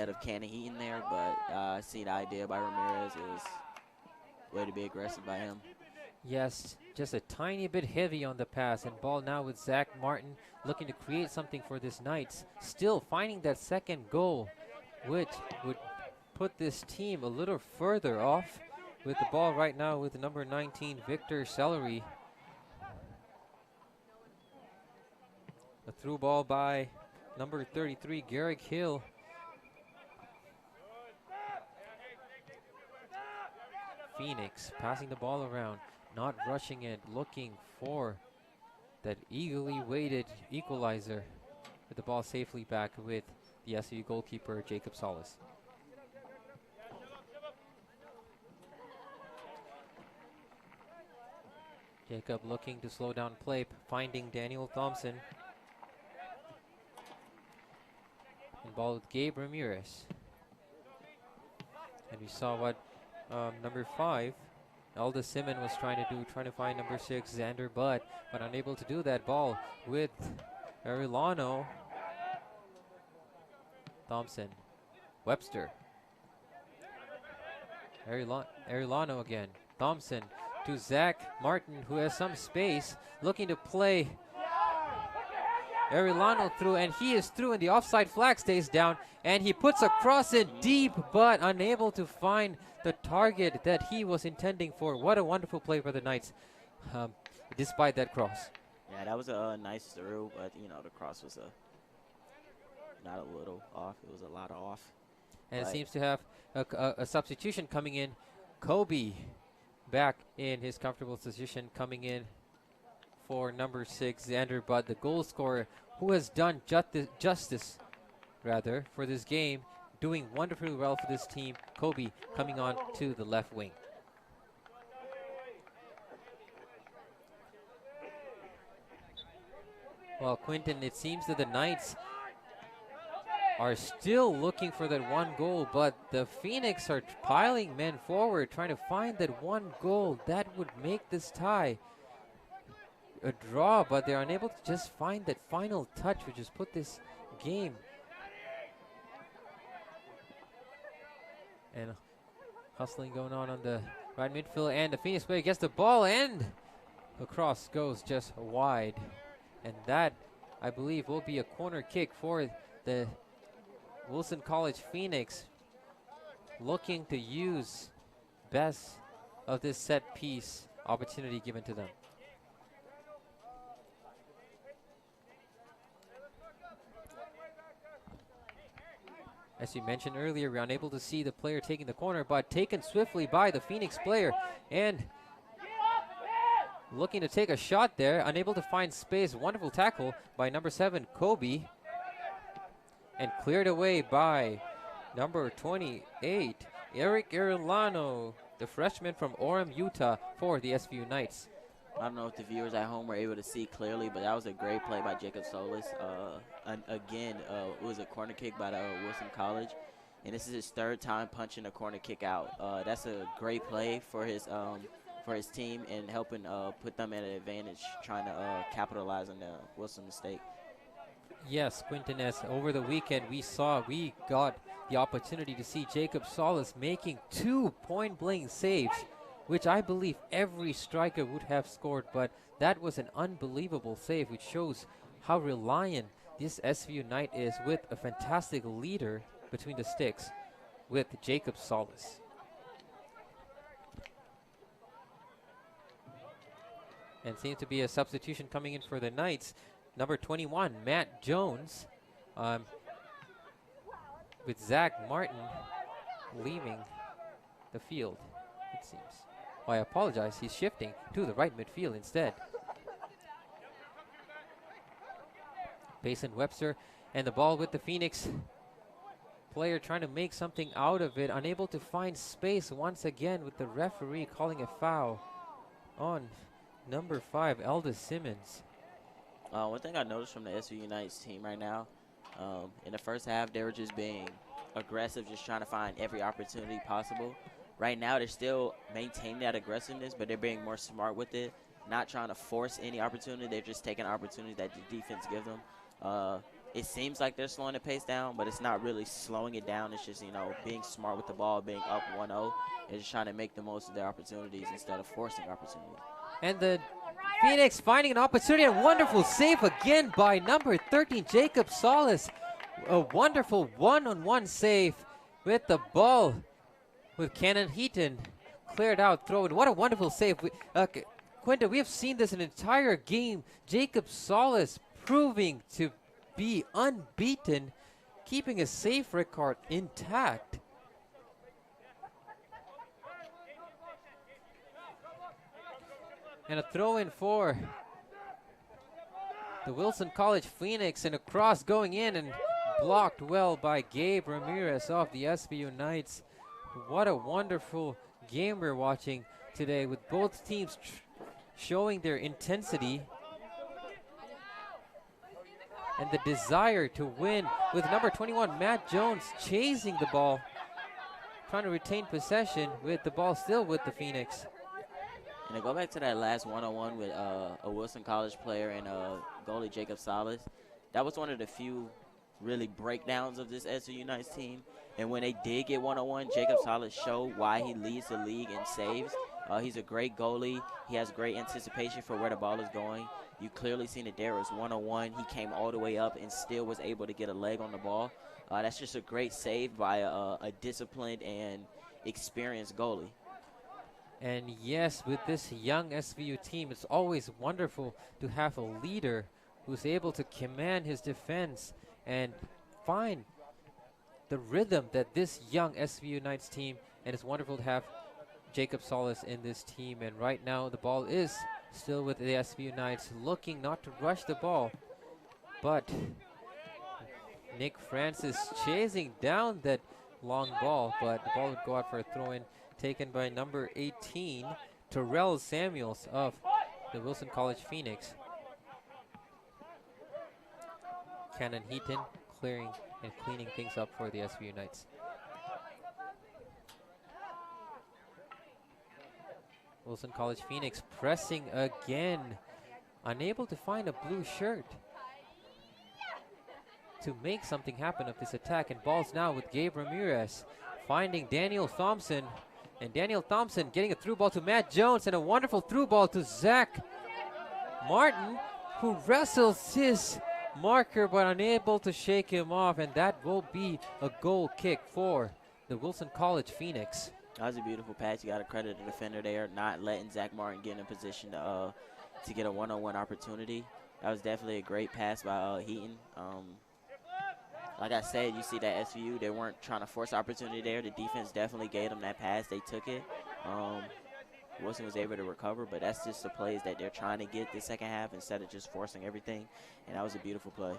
of Cannon Heaton there, but I see the idea by Ramirez. It was way to be aggressive by him. Yes, just a tiny bit heavy on the pass, and ball now with Zach Martin looking to create something for this Knights. Still finding that second goal, which would put this team a little further off. With the ball right now with number 19, Victor Celery. A through ball by number 33, Garrick Hill. Phoenix passing the ball around, not rushing it, looking for that eagerly waited equalizer. With the ball safely back with the SVU goalkeeper, Jacob Solis. Jacob looking to slow down play, finding Daniel Thompson. And ball with Gabe Ramirez. And we saw what number 5, Aldous Simon was trying to do, trying to find number 6, Xander Budd, but unable to do that. Ball with Arellano. Thompson. Webster. Arellano again. Thompson to Zach Martin, who has some space, looking to play Arellano through, and he is through, and the offside flag stays down, and he puts a cross in deep, but unable to find the target that he was intending for. What a wonderful play for the Knights, despite that cross. Yeah, that was a nice through, but the cross was not a little off. It was a lot off. And it Right. seems to have a substitution coming in. Kobe back in his comfortable position, coming in for number 6, Xander Budd, the goal scorer, who has done justice for this game, doing wonderfully well for this team. Kobe coming on to the left wing. Well, Quinton, it seems that the Knights are still looking for that one goal, but the Phoenix are piling men forward, trying to find that one goal that would make this tie a draw, but they're unable to just find that final touch, which has put this game. And hustling going on the right midfield, and the Phoenix player gets the ball, and the cross goes just wide. And that, I believe, will be a corner kick for the Wilson College Phoenix, looking to use best of this set piece opportunity given to them. As you mentioned earlier, we're unable to see the player taking the corner, but taken swiftly by the Phoenix player, and looking to take a shot there, unable to find space. Wonderful tackle by number 7, Kobe, and cleared away by number 28, Eric Erlano, the freshman from Orem, Utah, for the SVU Knights. I don't know if the viewers at home were able to see clearly, but that was a great play by Jacob Solis. Again, it was a corner kick by the Wilson College, and this is his 3rd time punching a corner kick out. That's a great play for his team and helping put them at an advantage, trying to capitalize on the Wilson mistake. Yes, Quinton, as over the weekend we got the opportunity to see Jacob Solis making 2 point-blank saves, which I believe every striker would have scored, but that was an unbelievable save, which shows how reliant this SVU Knight is, with a fantastic leader between the sticks with Jacob Solis. And seems to be a substitution coming in for the Knights. Number 21, Matt Jones, with Zach Martin leaving the field, it seems. Oh, I apologize, he's shifting to the right midfield instead. Payson Webster, and the ball with the Phoenix player trying to make something out of it, unable to find space once again, with the referee calling a foul on number 5, Eldis Simmons. One thing I noticed from the SVU Knights team right now, in the first half, they were just being aggressive, just trying to find every opportunity possible. Right now, they're still maintaining that aggressiveness, but they're being more smart with it, not trying to force any opportunity. They're just taking opportunities that the defense gives them. It seems like they're slowing the pace down, but it's not really slowing it down. It's just, being smart with the ball, being up 1-0, and just trying to make the most of their opportunities instead of forcing opportunities. And the Phoenix finding an opportunity, and wonderful save again by number 13, Jacob Solis. A wonderful one-on-one save with the ball, with Cannon Heaton cleared out, throw in. What a wonderful save. Quinta, we have seen this an entire game. Jacob Solis proving to be unbeaten, keeping his save record intact. And a throw in for the Wilson College Phoenix, and a cross going in and blocked well by Gabe Ramirez of the SVU Knights. What a wonderful game we're watching today, with both teams showing their intensity and the desire to win, with number 21, Matt Jones, chasing the ball, trying to retain possession with the ball still with the Phoenix. And to go back to that last one-on-one with a Wilson College player and goalie Jacob Solis, that was one of the few really breakdowns of this SVU Knights team. And when they did get one-on-one, Jacob Solis showed why he leads the league in saves. He's a great goalie. He has great anticipation for where the ball is going. You clearly seen that there was one-on-one. He came all the way up and still was able to get a leg on the ball. That's just a great save by a disciplined and experienced goalie. And yes, with this young SVU team, it's always wonderful to have a leader who's able to command his defense and find the rhythm that this young SVU Knights team, and it's wonderful to have Jacob Solis in this team. And right now the ball is still with the SVU Knights, looking not to rush the ball, but Nick Francis chasing down that long ball, but the ball would go out for a throw-in taken by number 18, Terrell Samuels of the Wilson College Phoenix. Cannon Heaton clearing and cleaning things up for the SVU Knights. Wilson College Phoenix pressing again, unable to find a blue shirt to make something happen of this attack. And balls now with Gabe Ramirez finding Daniel Thompson, and Daniel Thompson getting a through ball to Matt Jones, and a wonderful through ball to Zach Martin, who wrestles his marker but unable to shake him off, and that will be a goal kick for the Wilson College Phoenix. That was a beautiful pass. You got to credit the defender there, not letting Zach Martin get in a position to get a one-on-one opportunity. That was definitely a great pass by Heaton. Like I said, you see that SVU, they weren't trying to force opportunity there. The defense definitely gave them that pass. They took it. Wilson was able to recover, but that's just the plays that they're trying to get the second half instead of just forcing everything. And that was a beautiful play.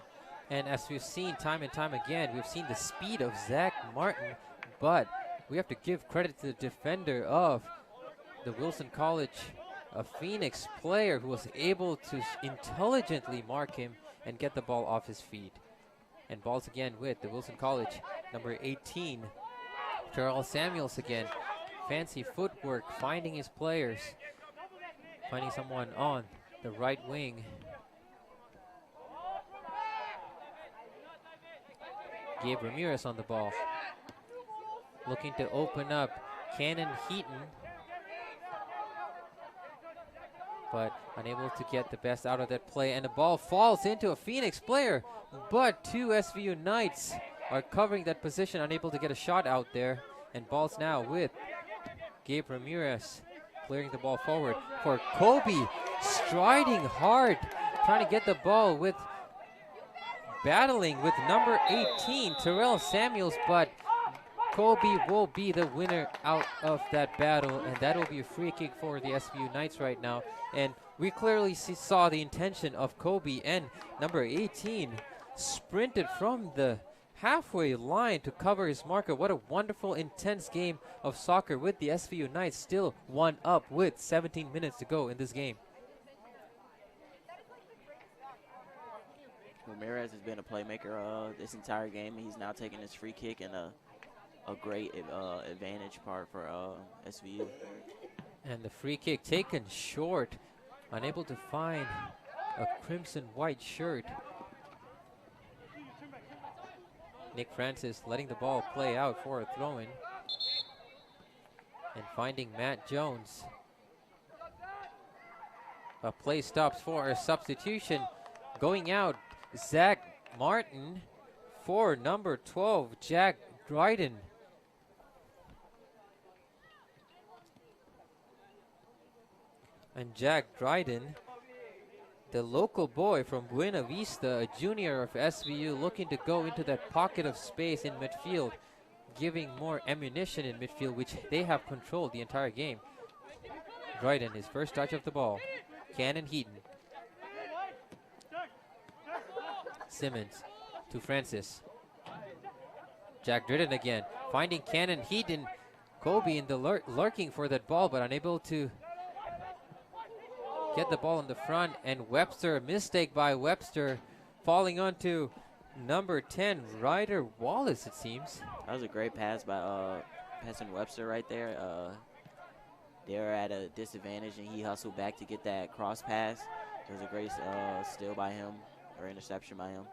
And as we've seen time and time again, we've seen the speed of Zach Martin, but we have to give credit to the defender of the Wilson College, a Phoenix player who was able to intelligently mark him and get the ball off his feet. And balls again with the Wilson College, number 18, Terrell Samuels again. Fancy footwork, finding his players, finding someone on the right wing. Gabe Ramirez on the ball, looking to open up Cannon Heaton, but unable to get the best out of that play, and the ball falls into a Phoenix player, but two SVU Knights are covering that position, unable to get a shot out there. And balls now with Gabe Ramirez, clearing the ball forward for Kobe, striding hard, trying to get the ball with, battling with number 18, Terrell Samuels, but Kobe will be the winner out of that battle, and that will be a free kick for the SVU Knights right now. And we clearly saw the intention of Kobe, and number 18 sprinted from the halfway line to cover his marker. What a wonderful, intense game of soccer with the SVU Knights still 1 up with 17 minutes to go in this game. Ramirez has been a playmaker this entire game. He's now taking his free kick, and a great advantage part for SVU. And the free kick taken short, unable to find a crimson white shirt. Nick Francis letting the ball play out for a throw-in, and finding Matt Jones. A play stops for a substitution. Going out, Zach Martin for number 12, Jack Dryden. And Jack Dryden, the local boy from Buena Vista, a junior of SVU, looking to go into that pocket of space in midfield, giving more ammunition in midfield, which they have controlled the entire game. Dryden, his first touch of the ball. Cannon Heaton. Simmons to Francis. Jack Dryden again, finding Cannon Heaton. Kobe in the lurking for that ball, but unable to get the ball in the front, and Webster, a mistake by Webster, falling onto number 10, Ryder Wallace, it seems. That was a great pass by passing Webster right there. They were at a disadvantage, and he hustled back to get that cross pass. It was a great steal by him, or interception by him.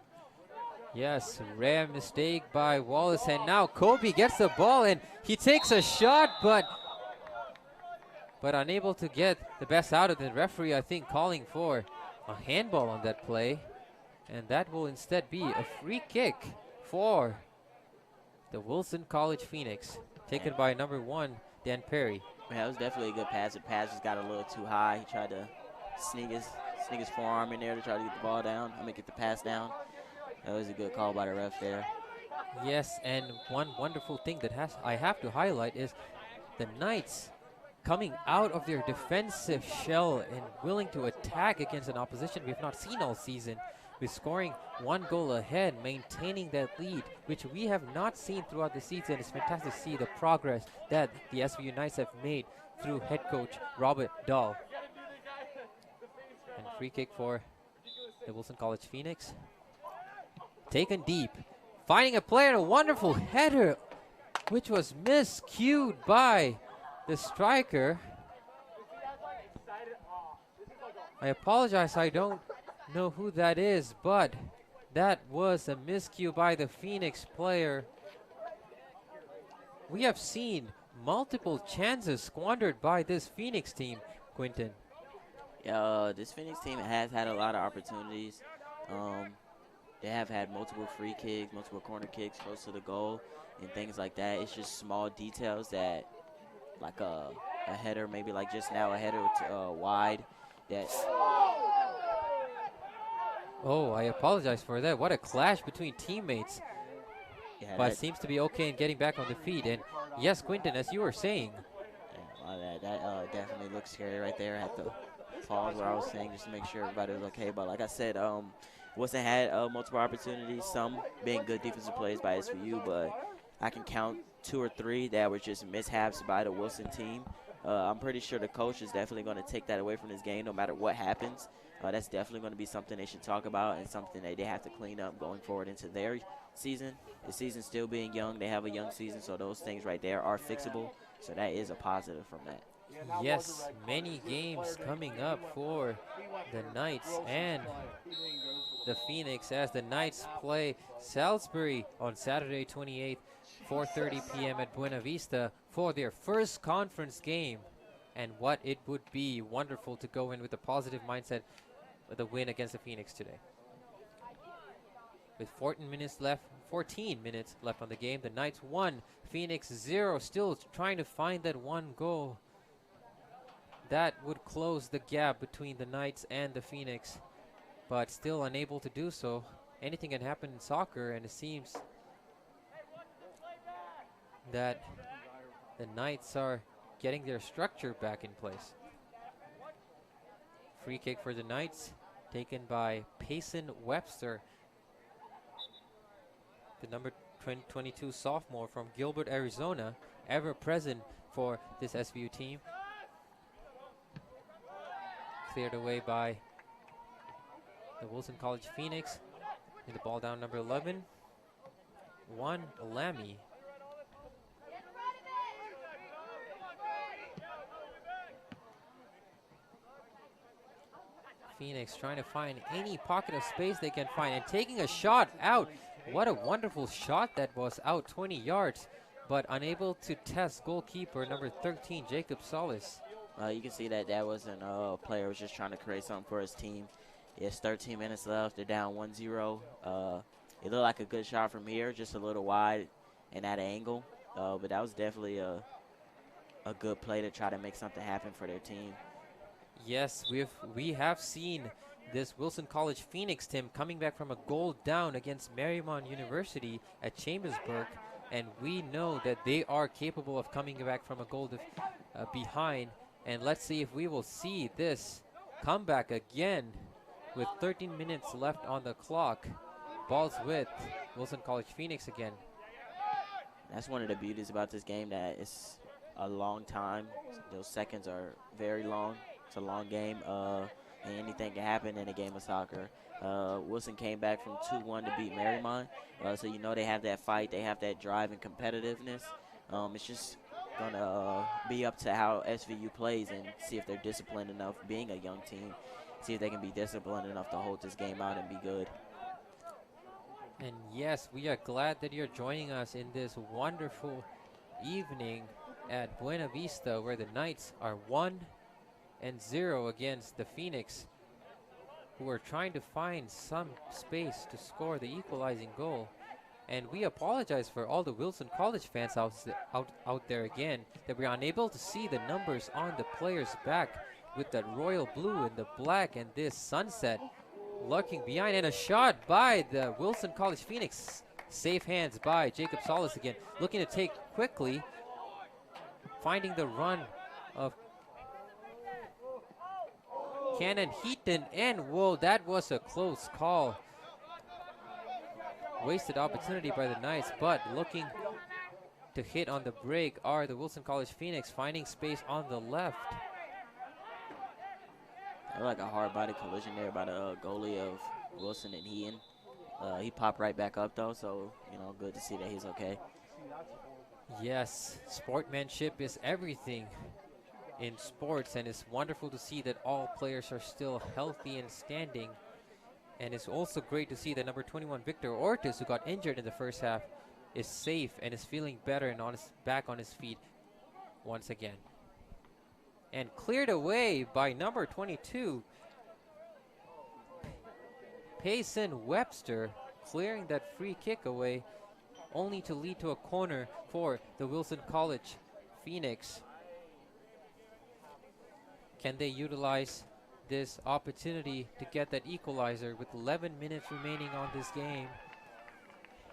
Yes, rare mistake by Wallace, and now Kobe gets the ball, and he takes a shot, but unable to get the best out of the referee, I think, calling for a handball on that play. And that will instead be a free kick for the Wilson College Phoenix, taken by number 1, Dan Perry. Yeah, it was definitely a good pass. The pass just got a little too high. He tried to sneak his forearm in there to try to get the ball down. Get the pass down. That was a good call by the ref there. Yes, and one wonderful thing that I have to highlight is the Knights coming out of their defensive shell and willing to attack against an opposition we have not seen all season, with scoring 1 goal ahead, maintaining that lead, which we have not seen throughout the season. It's fantastic to see the progress that the SVU Knights have made through head coach Robert Dahl. And free kick for the Wilson College Phoenix. Taken deep, finding a player, a wonderful header, which was miscued by the striker. I apologize, I don't know who that is, but that was a miscue by the Phoenix player. We have seen multiple chances squandered by this Phoenix team, Quinton. Yeah, this Phoenix team has had a lot of opportunities. They have had multiple free kicks, multiple corner kicks close to the goal, and things like that. It's just small details that, like a header, maybe like just now, a header wide. That. Oh, I apologize for that. What a clash between teammates. Yeah, But seems to be okay in getting back on the feet. And yes, Quinton, as you were saying. Yeah, that definitely looks scary right there. I had to pause what I was saying just to make sure everybody was okay. But like I said, Wilson had multiple opportunities, some being good defensive plays by SVU, but I can count 2 or 3 that were just mishaps by the Wilson team. I'm pretty sure the coach is definitely going to take that away from this game no matter what happens. That's definitely going to be something they should talk about and something that they have to clean up going forward into their season. The season still being young, they have a young season, so those things right there are fixable. So that is a positive from that. Yes, many games coming up for the Knights and the Phoenix as the Knights play Salisbury on Saturday 28th, 4:30 p.m. at Buena Vista for their first conference game. And what it would be wonderful to go in with a positive mindset with a win against the Phoenix today. With 14 minutes left on the game, the Knights 1, Phoenix 0, still trying to find that one goal. That would close the gap between the Knights and the Phoenix, but still unable to do so. Anything can happen in soccer, and it seems that the Knights are getting their structure back in place. Free kick for the Knights, taken by Payson Webster, the number 22 sophomore from Gilbert, Arizona, ever present for this SVU team. Cleared away by the Wilson College Phoenix. And the ball down, number 11, Juan Lamy. Phoenix trying to find any pocket of space they can find and taking a shot out. What a wonderful shot that was, out 20 yards, but unable to test goalkeeper number 13, Jacob Solis. You can see that wasn't a player was just trying to create something for his team. It's 13 minutes left. They're down 1-0. It looked like a good shot from here, just a little wide and at an angle. But that was definitely a good play to try to make something happen for their team. Yes, we have seen this Wilson College Phoenix team coming back from a goal down against Marymount University at Chambersburg, and we know that they are capable of coming back from a goal behind. And let's see if we will see this comeback again with 13 minutes left on the clock. Balls with Wilson College Phoenix again. That's one of the beauties about this game, that it's a long time. Those seconds are very long. It's a long game, and anything can happen in a game of soccer. Wilson came back from 2-1 to beat Marymount, so you know they have that fight, they have that drive and competitiveness. It's just going to be up to how SVU plays and see if they're disciplined enough, being a young team, see if they can be disciplined enough to hold this game out and be good. And yes, we are glad that you're joining us in this wonderful evening at Buena Vista, where the Knights are 1-0 against the Phoenix, who are trying to find some space to score the equalizing goal. And we apologize for all the Wilson College fans out there again, that we're unable to see the numbers on the players' back with that royal blue and the black and this sunset lurking behind. And a shot by the Wilson College Phoenix Safe hands by Jacob Solis again. Looking to take quickly. Finding the run of Cannon Heaton. And whoa, that was a close call. Wasted opportunity by the Knights, but looking to hit on the break are the Wilson College Phoenix, finding space on the left. Like a hard body collision there by the goalie of Wilson and Heaton. He popped right back up though, so good to see that he's okay. Yes, sportsmanship is everything in sports, and it's wonderful to see that all players are still healthy and standing. And it's also great to see that number 21 Victor Ortiz, who got injured in the first half, is safe and is feeling better and back on his feet once again. And cleared away by number 22, Payson Webster, clearing that free kick away, only to lead to a corner for the Wilson College Phoenix. Can they utilize this opportunity to get that equalizer with 11 minutes remaining on this game?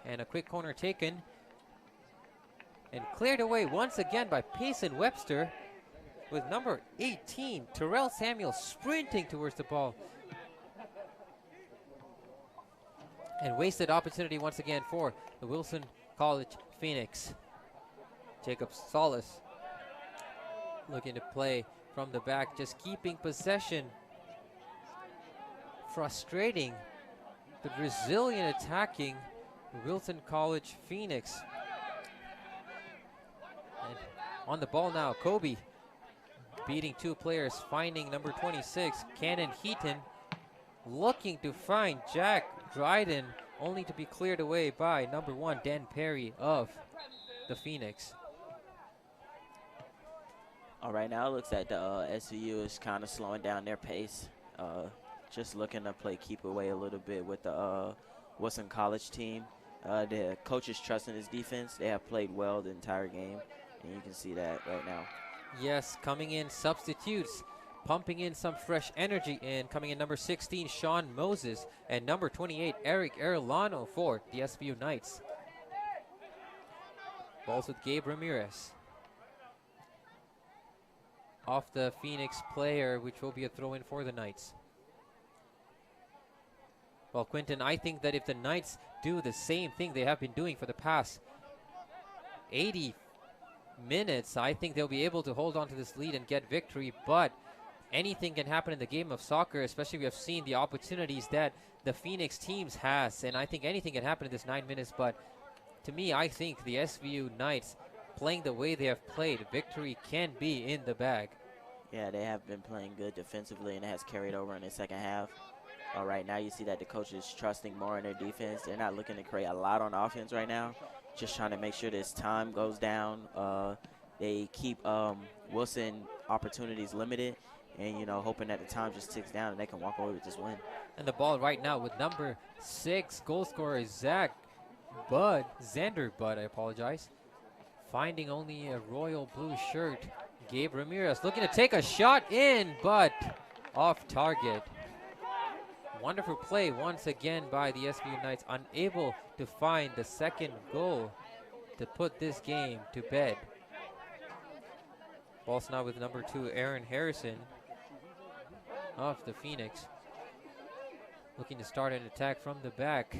And a quick corner taken and cleared away once again by Payson Webster, with number 18, Terrell Samuel, sprinting towards the ball. And wasted opportunity once again for the Wilson College Phoenix. Jacob Solis looking to play from the back, just keeping possession. Frustrating the Brazilian attacking Wilson College Phoenix. And on the ball now, Kobe beating two players, finding number 26, Cannon Heaton, looking to find Jack Dryden, only to be cleared away by number 1, Dan Perry of the Phoenix. All right, now it looks like the SVU is kind of slowing down their pace. Just looking to play keep away a little bit with the Wilson College team. The coach is trusting his defense. They have played well the entire game, and you can see that right now. Yes, coming in substitutes, pumping in some fresh energy, and coming in number 16, Sean Moses, and number 28, Eric Erlano for the SVU Knights. Balls with Gabe Ramirez. Off the Phoenix player, which will be a throw-in for the Knights. Well, Quinton, I think that if the Knights do the same thing they have been doing for the past 80 minutes, I think they'll be able to hold on to this lead and get victory. But anything can happen in the game of soccer, especially we have seen the opportunities that the Phoenix teams has, and I think anything can happen in this 9 minutes. But to me, I think the SVU Knights, playing the way they have played, victory can be in the bag. Yeah, they have been playing good defensively, and it has carried over in the second half. All right, now you see that the coach is trusting more in their defense. They're not looking to create a lot on offense right now, just trying to make sure this time goes down. They keep Wilson opportunities limited, and, hoping that the time just ticks down and they can walk away with this win. And the ball right now with number 6, goal scorer Xander Budd, finding only a royal blue shirt. Gabe Ramirez looking to take a shot in, but off target. Wonderful play once again by the SVU Knights, unable to find the second goal to put this game to bed. Ball's now with number 2, Aaron Harrison of the Phoenix. Looking to start an attack from the back.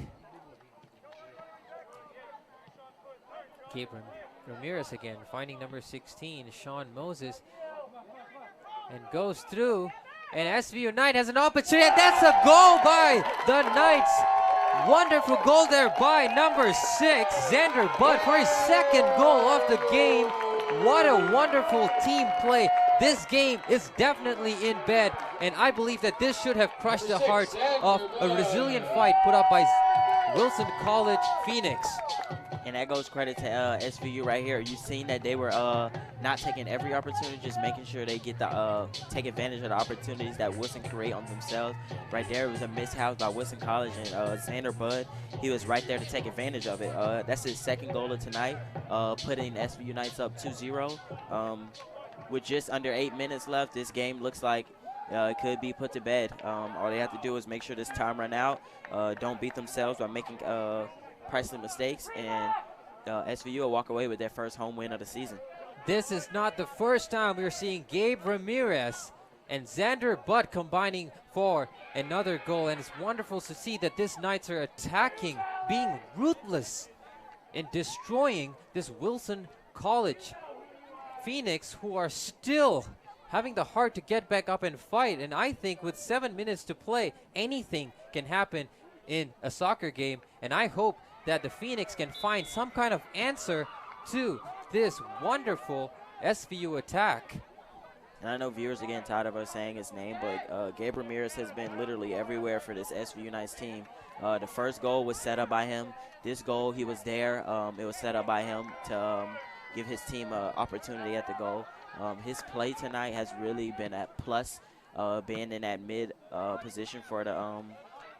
Gabe Ramirez again, finding number 16, Sean Moses, and goes through. And SVU Knight has an opportunity, and that's a goal by the Knights. Wonderful goal there by number 6, Xander Budd, for his second goal of the game. What a wonderful team play. This game is definitely in bed, and I believe that this should have crushed the hearts of a resilient fight put up by Wilson College Phoenix. And that goes credit to SVU right here. You've seen that they were not taking every opportunity, just making sure they get the take advantage of the opportunities that Wilson create on themselves. Right there, it was a missed house by Wilson College, and Xander Budd, he was right there to take advantage of it. That's his second goal of tonight, putting SVU Knights up 2-0. With just under 8 minutes left, this game looks like it could be put to bed. All they have to do is make sure this time run out. Don't beat themselves by making priceless mistakes, and SVU will walk away with their first home win of the season. This is not the first time we're seeing Gabe Ramirez and Xander Butt combining for another goal, and it's wonderful to see that this Knights are attacking, being ruthless in destroying this Wilson College Phoenix, who are still having the heart to get back up and fight. And I think with 7 minutes to play, anything can happen in a soccer game, and I hope that the Phoenix can find some kind of answer to this wonderful SVU attack. And I know viewers are getting tired of us saying his name, but Gabe Ramirez has been literally everywhere for this SVU Knights team. The first goal was set up by him. This goal, he was there. It was set up by him to give his team an opportunity at the goal. His play tonight has really been at plus, being in that mid position for the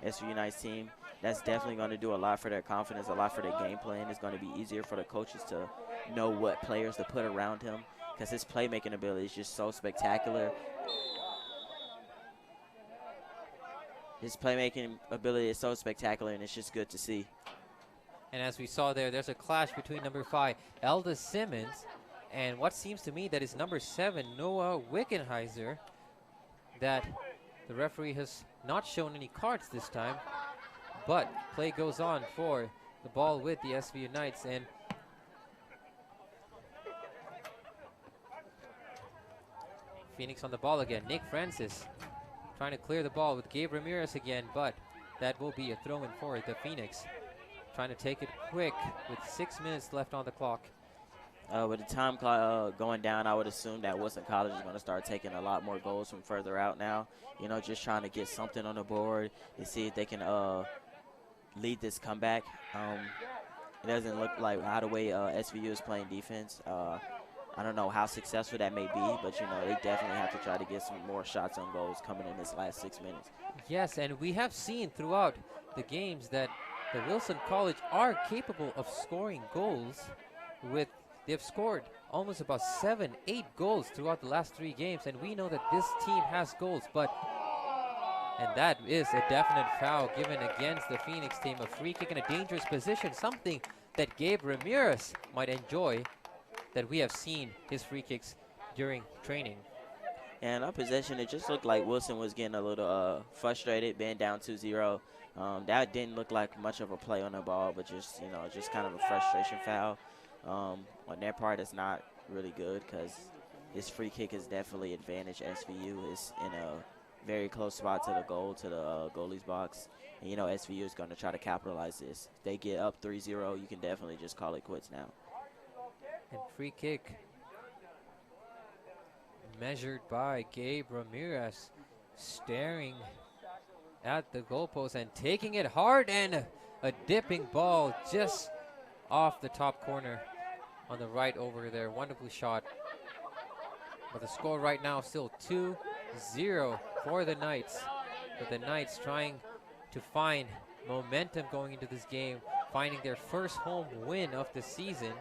SVU Knights team. That's definitely going to do a lot for their confidence, a lot for their game plan. It's going to be easier for the coaches to know what players to put around him, because his playmaking ability is just so spectacular. His playmaking ability is so spectacular, and it's just good to see. And as we saw there, there's a clash between number 5, Elda Simmons, and what seems to me that is number 7, Noah Wickenheiser, that the referee has not shown any cards this time, but play goes on for the ball with the SVU Knights. And Phoenix on the ball again. Nick Francis trying to clear the ball with Gabe Ramirez again, but that will be a throw-in for the Phoenix. Trying to take it quick with 6 minutes left on the clock. With the time clock going down, I would assume that Wilson College is going to start taking a lot more goals from further out now. You know, just trying to get something on the board and see if they can lead this comeback. It doesn't look like how the way SVU is playing defense. I don't know how successful that may be, but, you know, they definitely have to try to get some more shots on goals coming in this last 6 minutes. Yes, and we have seen throughout the games that the Wilson College are capable of scoring goals. They've scored almost about 7-8 goals throughout the last 3 games, and we know that this team has goals, and that is a definite foul given against the Phoenix team. A free kick in a dangerous position, something that Gabe Ramirez might enjoy, that we have seen his free kicks during training. And our possession, it just looked like Wilson was getting a little frustrated, being down 2-0. That didn't look like much of a play on the ball, but just, you know, just kind of a frustration foul. On their part, it's not really good, because this free kick is definitely advantage SVU. Is in a very close spot to the goal, to the goalie's box. And, you know, SVU is going to try to capitalize this. If they get up 3-0, you can definitely just call it quits now. And free kick measured by Gabe Ramirez, staring at the goalpost and taking it hard, and a dipping ball just off the top corner on the right over there. Wonderful shot. But the score right now still 2-0 for the Knights. But the Knights trying to find momentum going into this game, finding their first home win of the season,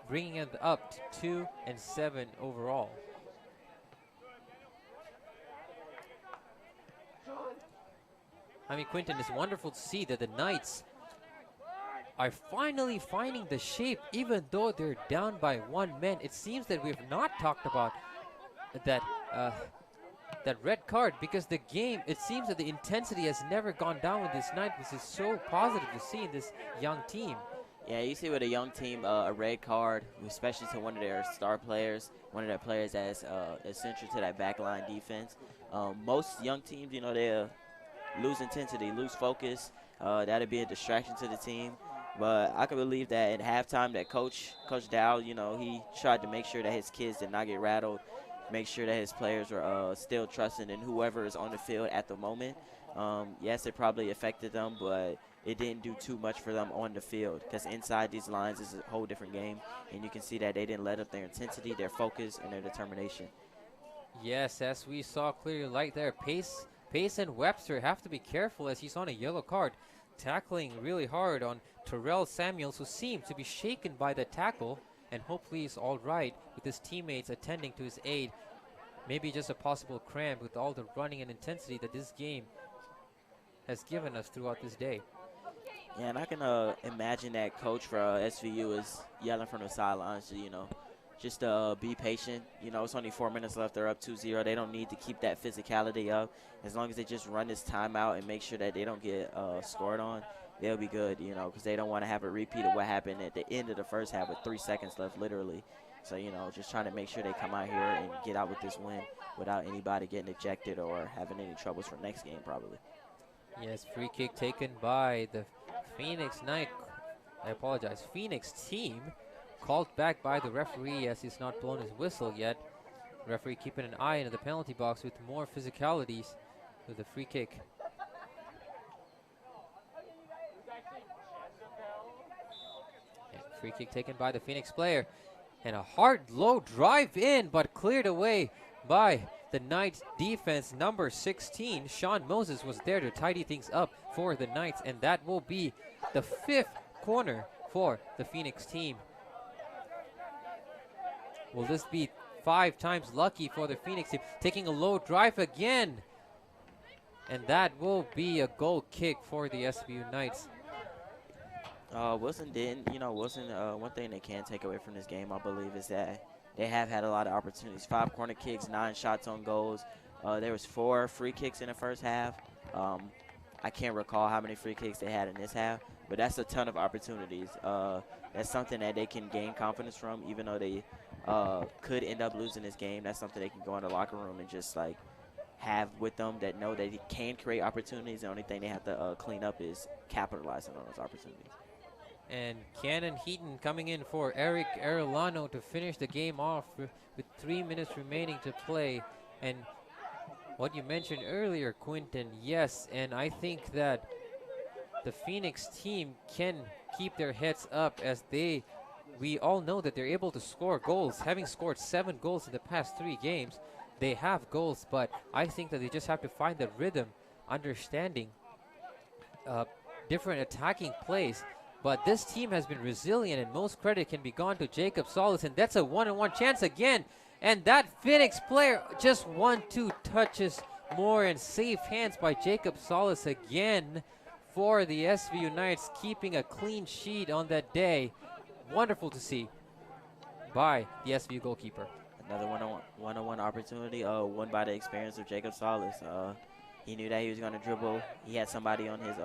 bringing it up to 2-7 overall. I mean, Quinton, it's wonderful to see that the Knights are finally finding the shape, even though they're down by 1 man. It seems that we've not talked about that that red card, because the game, it seems that the intensity has never gone down with this night, which is so positive to see in this young team. Yeah, you see with a young team, a red card, especially to one of their star players, one of their players that's essential to that backline defense. Most young teams, you know, they lose intensity, lose focus. That'll be a distraction to the team. But I can believe that at halftime that Coach Dow, you know, he tried to make sure that his kids did not get rattled, make sure that his players were still trusting in whoever is on the field at the moment. Yes, it probably affected them, but it didn't do too much for them on the field, because inside these lines is a whole different game, and you can see that they didn't let up their intensity, their focus, and their determination. Yes, as we saw clearly right there, Pace and Webster have to be careful, as he's on a yellow card, tackling really hard on Terrell Samuels, who seemed to be shaken by the tackle, and hopefully he's all right with his teammates attending to his aid. Maybe just a possible cramp with all the running and intensity that this game has given us throughout this day. Yeah, and I can imagine that coach for SVU is yelling from the sidelines, just be patient. It's only 4 minutes left. They're up 2-0. They don't need to keep that physicality up. As long as they just run this timeout and make sure that they don't get scored on, they'll be good, because they don't want to have a repeat of what happened at the end of the first half with 3 seconds left, literally. So, just trying to make sure they come out here and get out with this win without anybody getting ejected or having any troubles for next game, probably. Yes, free kick taken by the Phoenix Phoenix team, called back by the referee as he's not blown his whistle yet. Referee keeping an eye into the penalty box with more physicalities with the free kick. And free kick taken by the Phoenix player. And a hard, low drive in, but cleared away by the Knights defense. Number 16, Sean Moses, was there to tidy things up for the Knights, and that will be the 5th corner for the Phoenix team. Will this be 5 times lucky for the Phoenix team? Taking a low drive again, and that will be a goal kick for the SVU Knights. Wilson didn't, one thing they can take away from this game, I believe, is that they have had a lot of opportunities. 5 corner kicks, 9 shots on goals. There was 4 free kicks in the first half. I can't recall how many free kicks they had in this half, but that's a ton of opportunities. That's something that they can gain confidence from, even though they could end up losing this game. That's something they can go in the locker room and just have with them, that know that they can create opportunities. The only thing they have to clean up is capitalizing on those opportunities. And Cannon Heaton coming in for Eric Arellano to finish the game off with 3 minutes remaining to play. And what you mentioned earlier, Quinton, yes, and I think that the Phoenix team can keep their heads up as we all know that they're able to score goals. Having scored 7 goals in the past 3 games, they have goals, but I think that they just have to find the rhythm, understanding different attacking plays. But this team has been resilient, and most credit can be gone to Jacob Solis, and that's a 1-on-1 chance again. And that Phoenix player, just 1-2 touches more, and safe hands by Jacob Solis again for the SVU Knights, keeping a clean sheet on that day. Wonderful to see by the SVU goalkeeper. Another one-on-one opportunity, won by the experience of Jacob Solis. He knew that he was going to dribble. He had somebody on his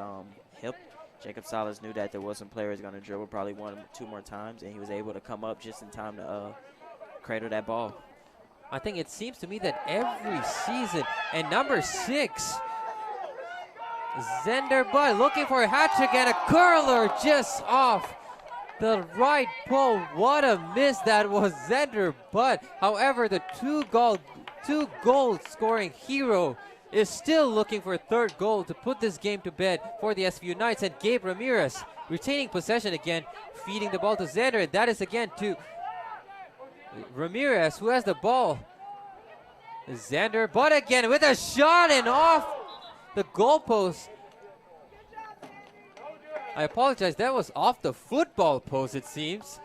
hip. Jacob Solis knew that the Wilson player was going to dribble probably 1 or 2 more times, and he was able to come up just in time to cradle that ball. I think it seems to me that every season, and number 6, Zender Budd looking for a hat trick, and a curler just off the right pole. What a miss that was, Zender Budd. However, the 2-goal scoring hero is still looking for a 3rd goal to put this game to bed for the SVU Knights. And Gabe Ramirez retaining possession again, feeding the ball to Xander, and that is again to Ramirez, who has the ball. Xander Budd again with a shot and off the goalpost. I apologize, that was off the football post, it seems.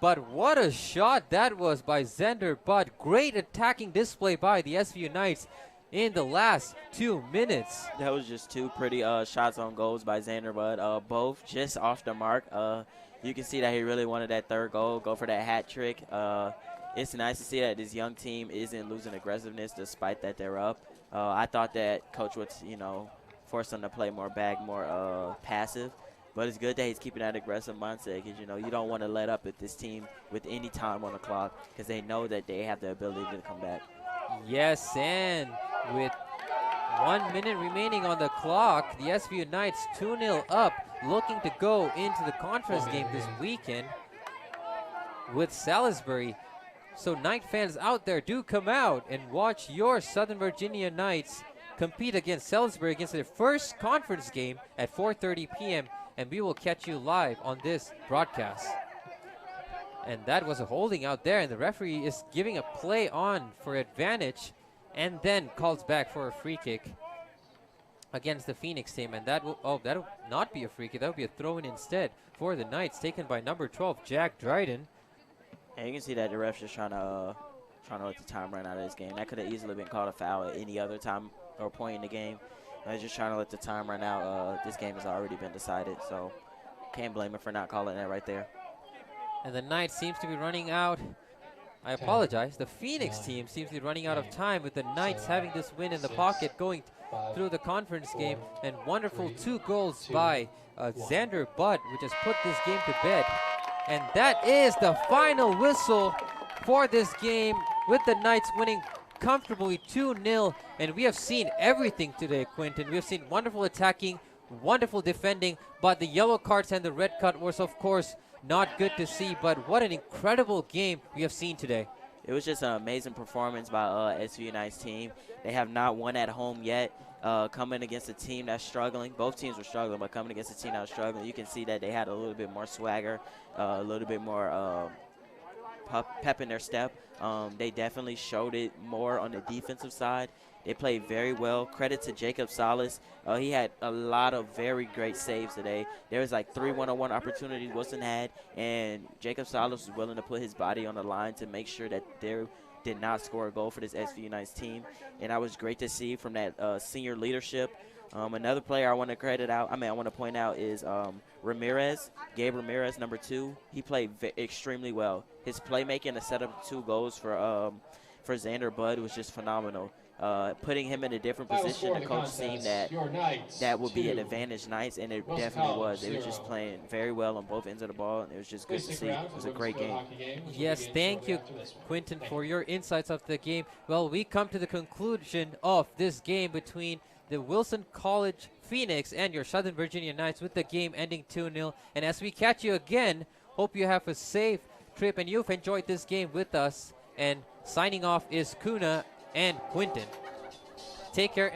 But what a shot that was by Xander Budd. Great attacking display by the SVU Knights in the last 2 minutes. That was just 2 pretty shots on goals by Xander Budd, both just off the mark. You can see that he really wanted that 3rd goal, go for that hat trick. It's nice to see that this young team isn't losing aggressiveness despite that they're up. I thought that coach would, force them to play more back, more passive. But it's good that he's keeping that aggressive mindset because, you don't want to let up at this team with any time on the clock because they know that they have the ability to come back. Yes, and with 1 minute remaining on the clock, the SVU Knights 2-0 up, looking to go into the conference game this weekend with Salisbury. So Knight fans out there, do come out and watch your Southern Virginia Knights compete against Salisbury against their first conference game at 4:30 p.m. and we will catch you live on this broadcast. And that was a holding out there, and the referee is giving a play on for advantage and then calls back for a free kick against the Phoenix team. And that'll not be a free kick, that'll be a throw-in instead for the Knights, taken by number 12, Jack Dryden. And you can see that the ref's just trying to let the time run out of this game. That could have easily been called a foul at any other time or point in the game. I was just trying to let the time run out. This game has already been decided, so can't blame him for not calling that right there. And the Knights seems to be running out. I apologize. The Phoenix team seems to be running out of time with the Knights having this win in the pocket going through the conference game. And wonderful 2 goals by Xander Budd, which has put this game to bed. And that is the final whistle for this game, with the Knights winning comfortably 2-0. And we have seen everything today, Quinton. We have seen wonderful attacking, wonderful defending, but the yellow cards and the red card was, of course, not good to see. But what an incredible game we have seen today. It was just an amazing performance by SV United's team. They have not won at home yet. Coming against a team that's struggling. Both teams were struggling, but coming against a team that was struggling, you can see that they had a little bit more swagger, a little bit more pep in their step. They definitely showed it more on the defensive side. They played very well. Credit to Jacob Salas. He had a lot of very great saves today. There was like 3 one-on-one opportunities Wilson had, and Jacob Salas was willing to put his body on the line to make sure that they did not score a goal for this SV United team. And that was great to see from that senior leadership. Another player I want to point out is Ramirez, Gabe Ramirez, number 2. He played extremely well. His playmaking to set up 2 goals for Xander Budd was just phenomenal. Putting him in a different position, the coach seen that would be an advantage Knights, and it definitely was. They were just playing very well on both ends of the ball, and it was just good to see. It was a great game. Yes, thank you, Quinton, for your insights of the game. Well, we come to the conclusion of this game between the Wilson College Phoenix and your Southern Virginia Knights, with the game ending 2-0. And as we catch you again, hope you have a safe trip and you've enjoyed this game with us. And signing off is Kuna and Quinton. Take care.